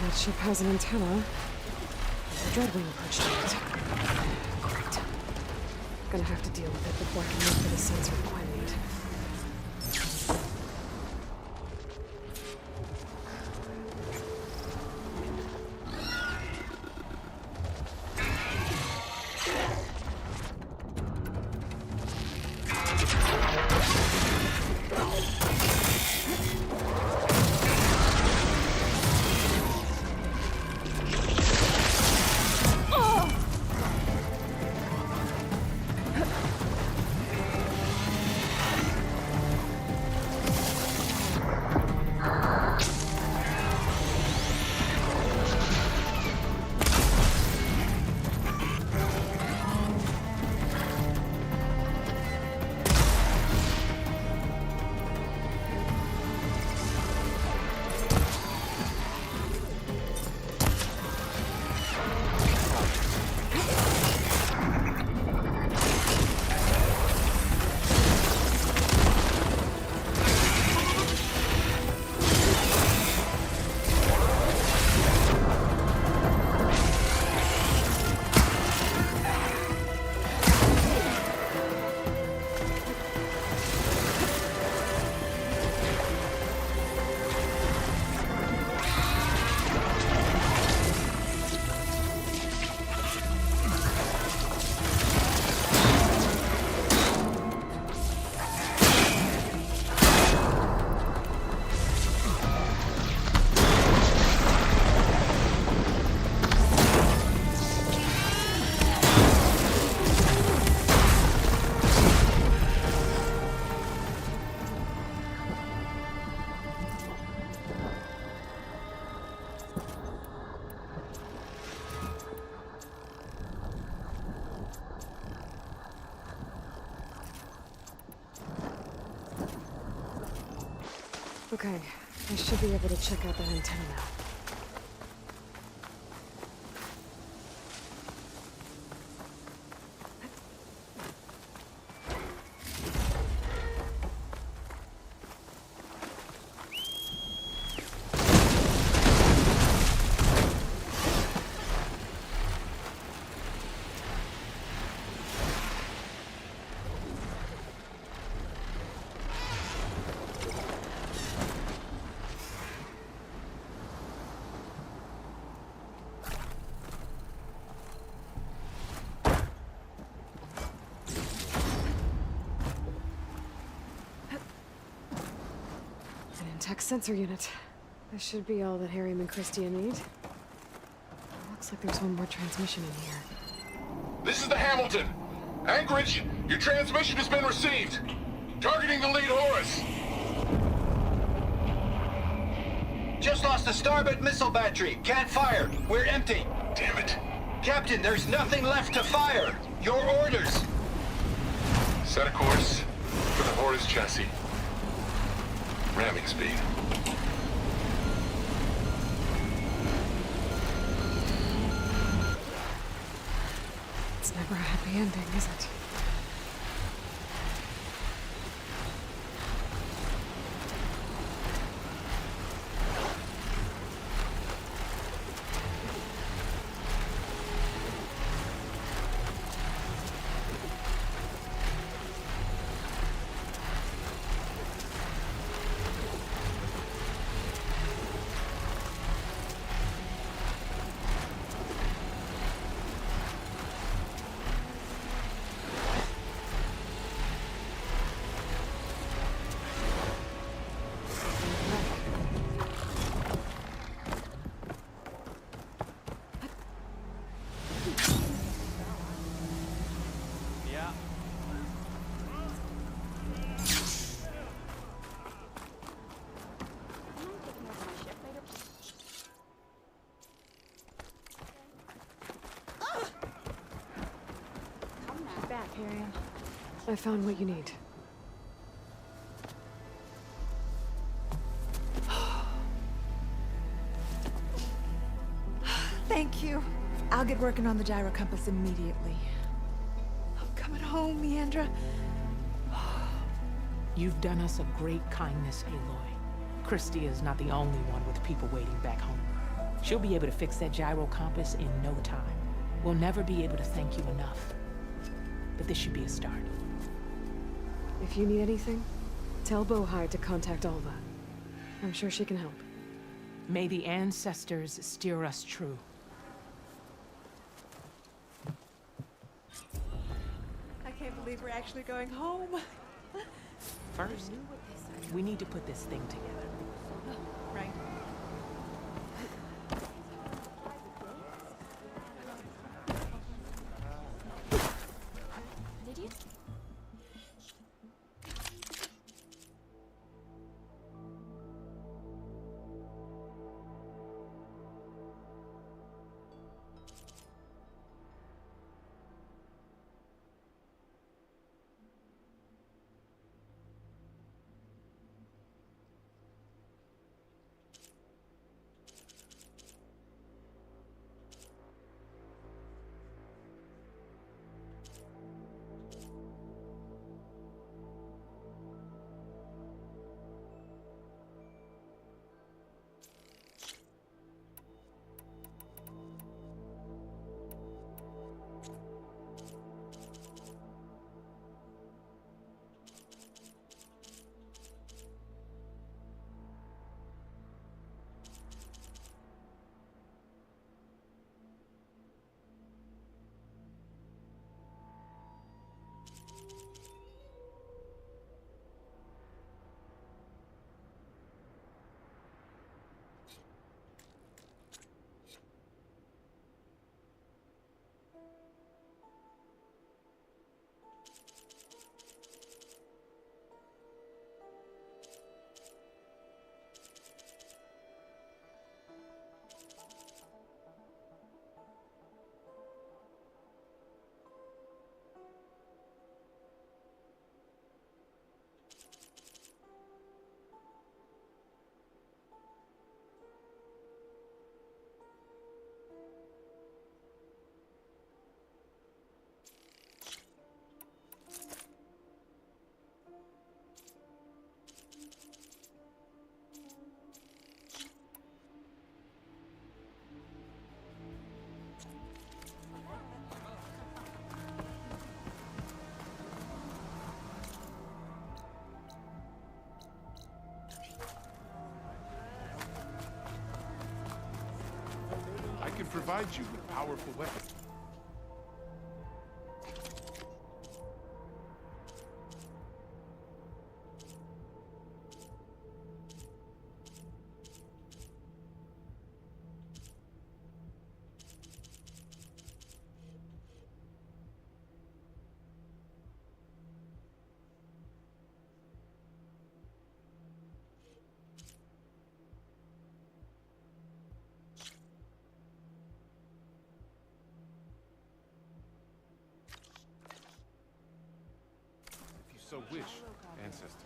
that ship has an antenna. A dreadwing perched on it. Great. Gonna have to deal with it before I can look for the sensor QLED. Okay, I should be able to check out that antenna now. Tech sensor unit. This should be all that Harry and Christia need. Looks like there's one more transmission in here. This is the Hamilton. Anchorage, your transmission has been received. Targeting the lead AORUS. Just lost the starboard missile battery. Can't fire. We're empty. Damn it. Captain, there's nothing left to fire. Your orders. Set a course for the AORUS chassis. Ramming speed. It's never a happy ending, is it? I found what you need. Thank you. I'll get working on the gyro compass immediately. I'm coming home, Leandra. You've done us a great kindness, Aloy. Christia is not the only one with people waiting back home. She'll be able to fix that gyro compass in no time. We'll never be able to thank you enough. But this should be a start. If you need anything, tell Bohide to contact Alva. I'm sure she can help. May the ancestors steer us true. I can't believe we're actually going home. First, we need to put this thing together. Right. I can provide you with powerful weapons. If you so wish, ancestor.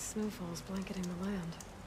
snowfall's blanketing the land.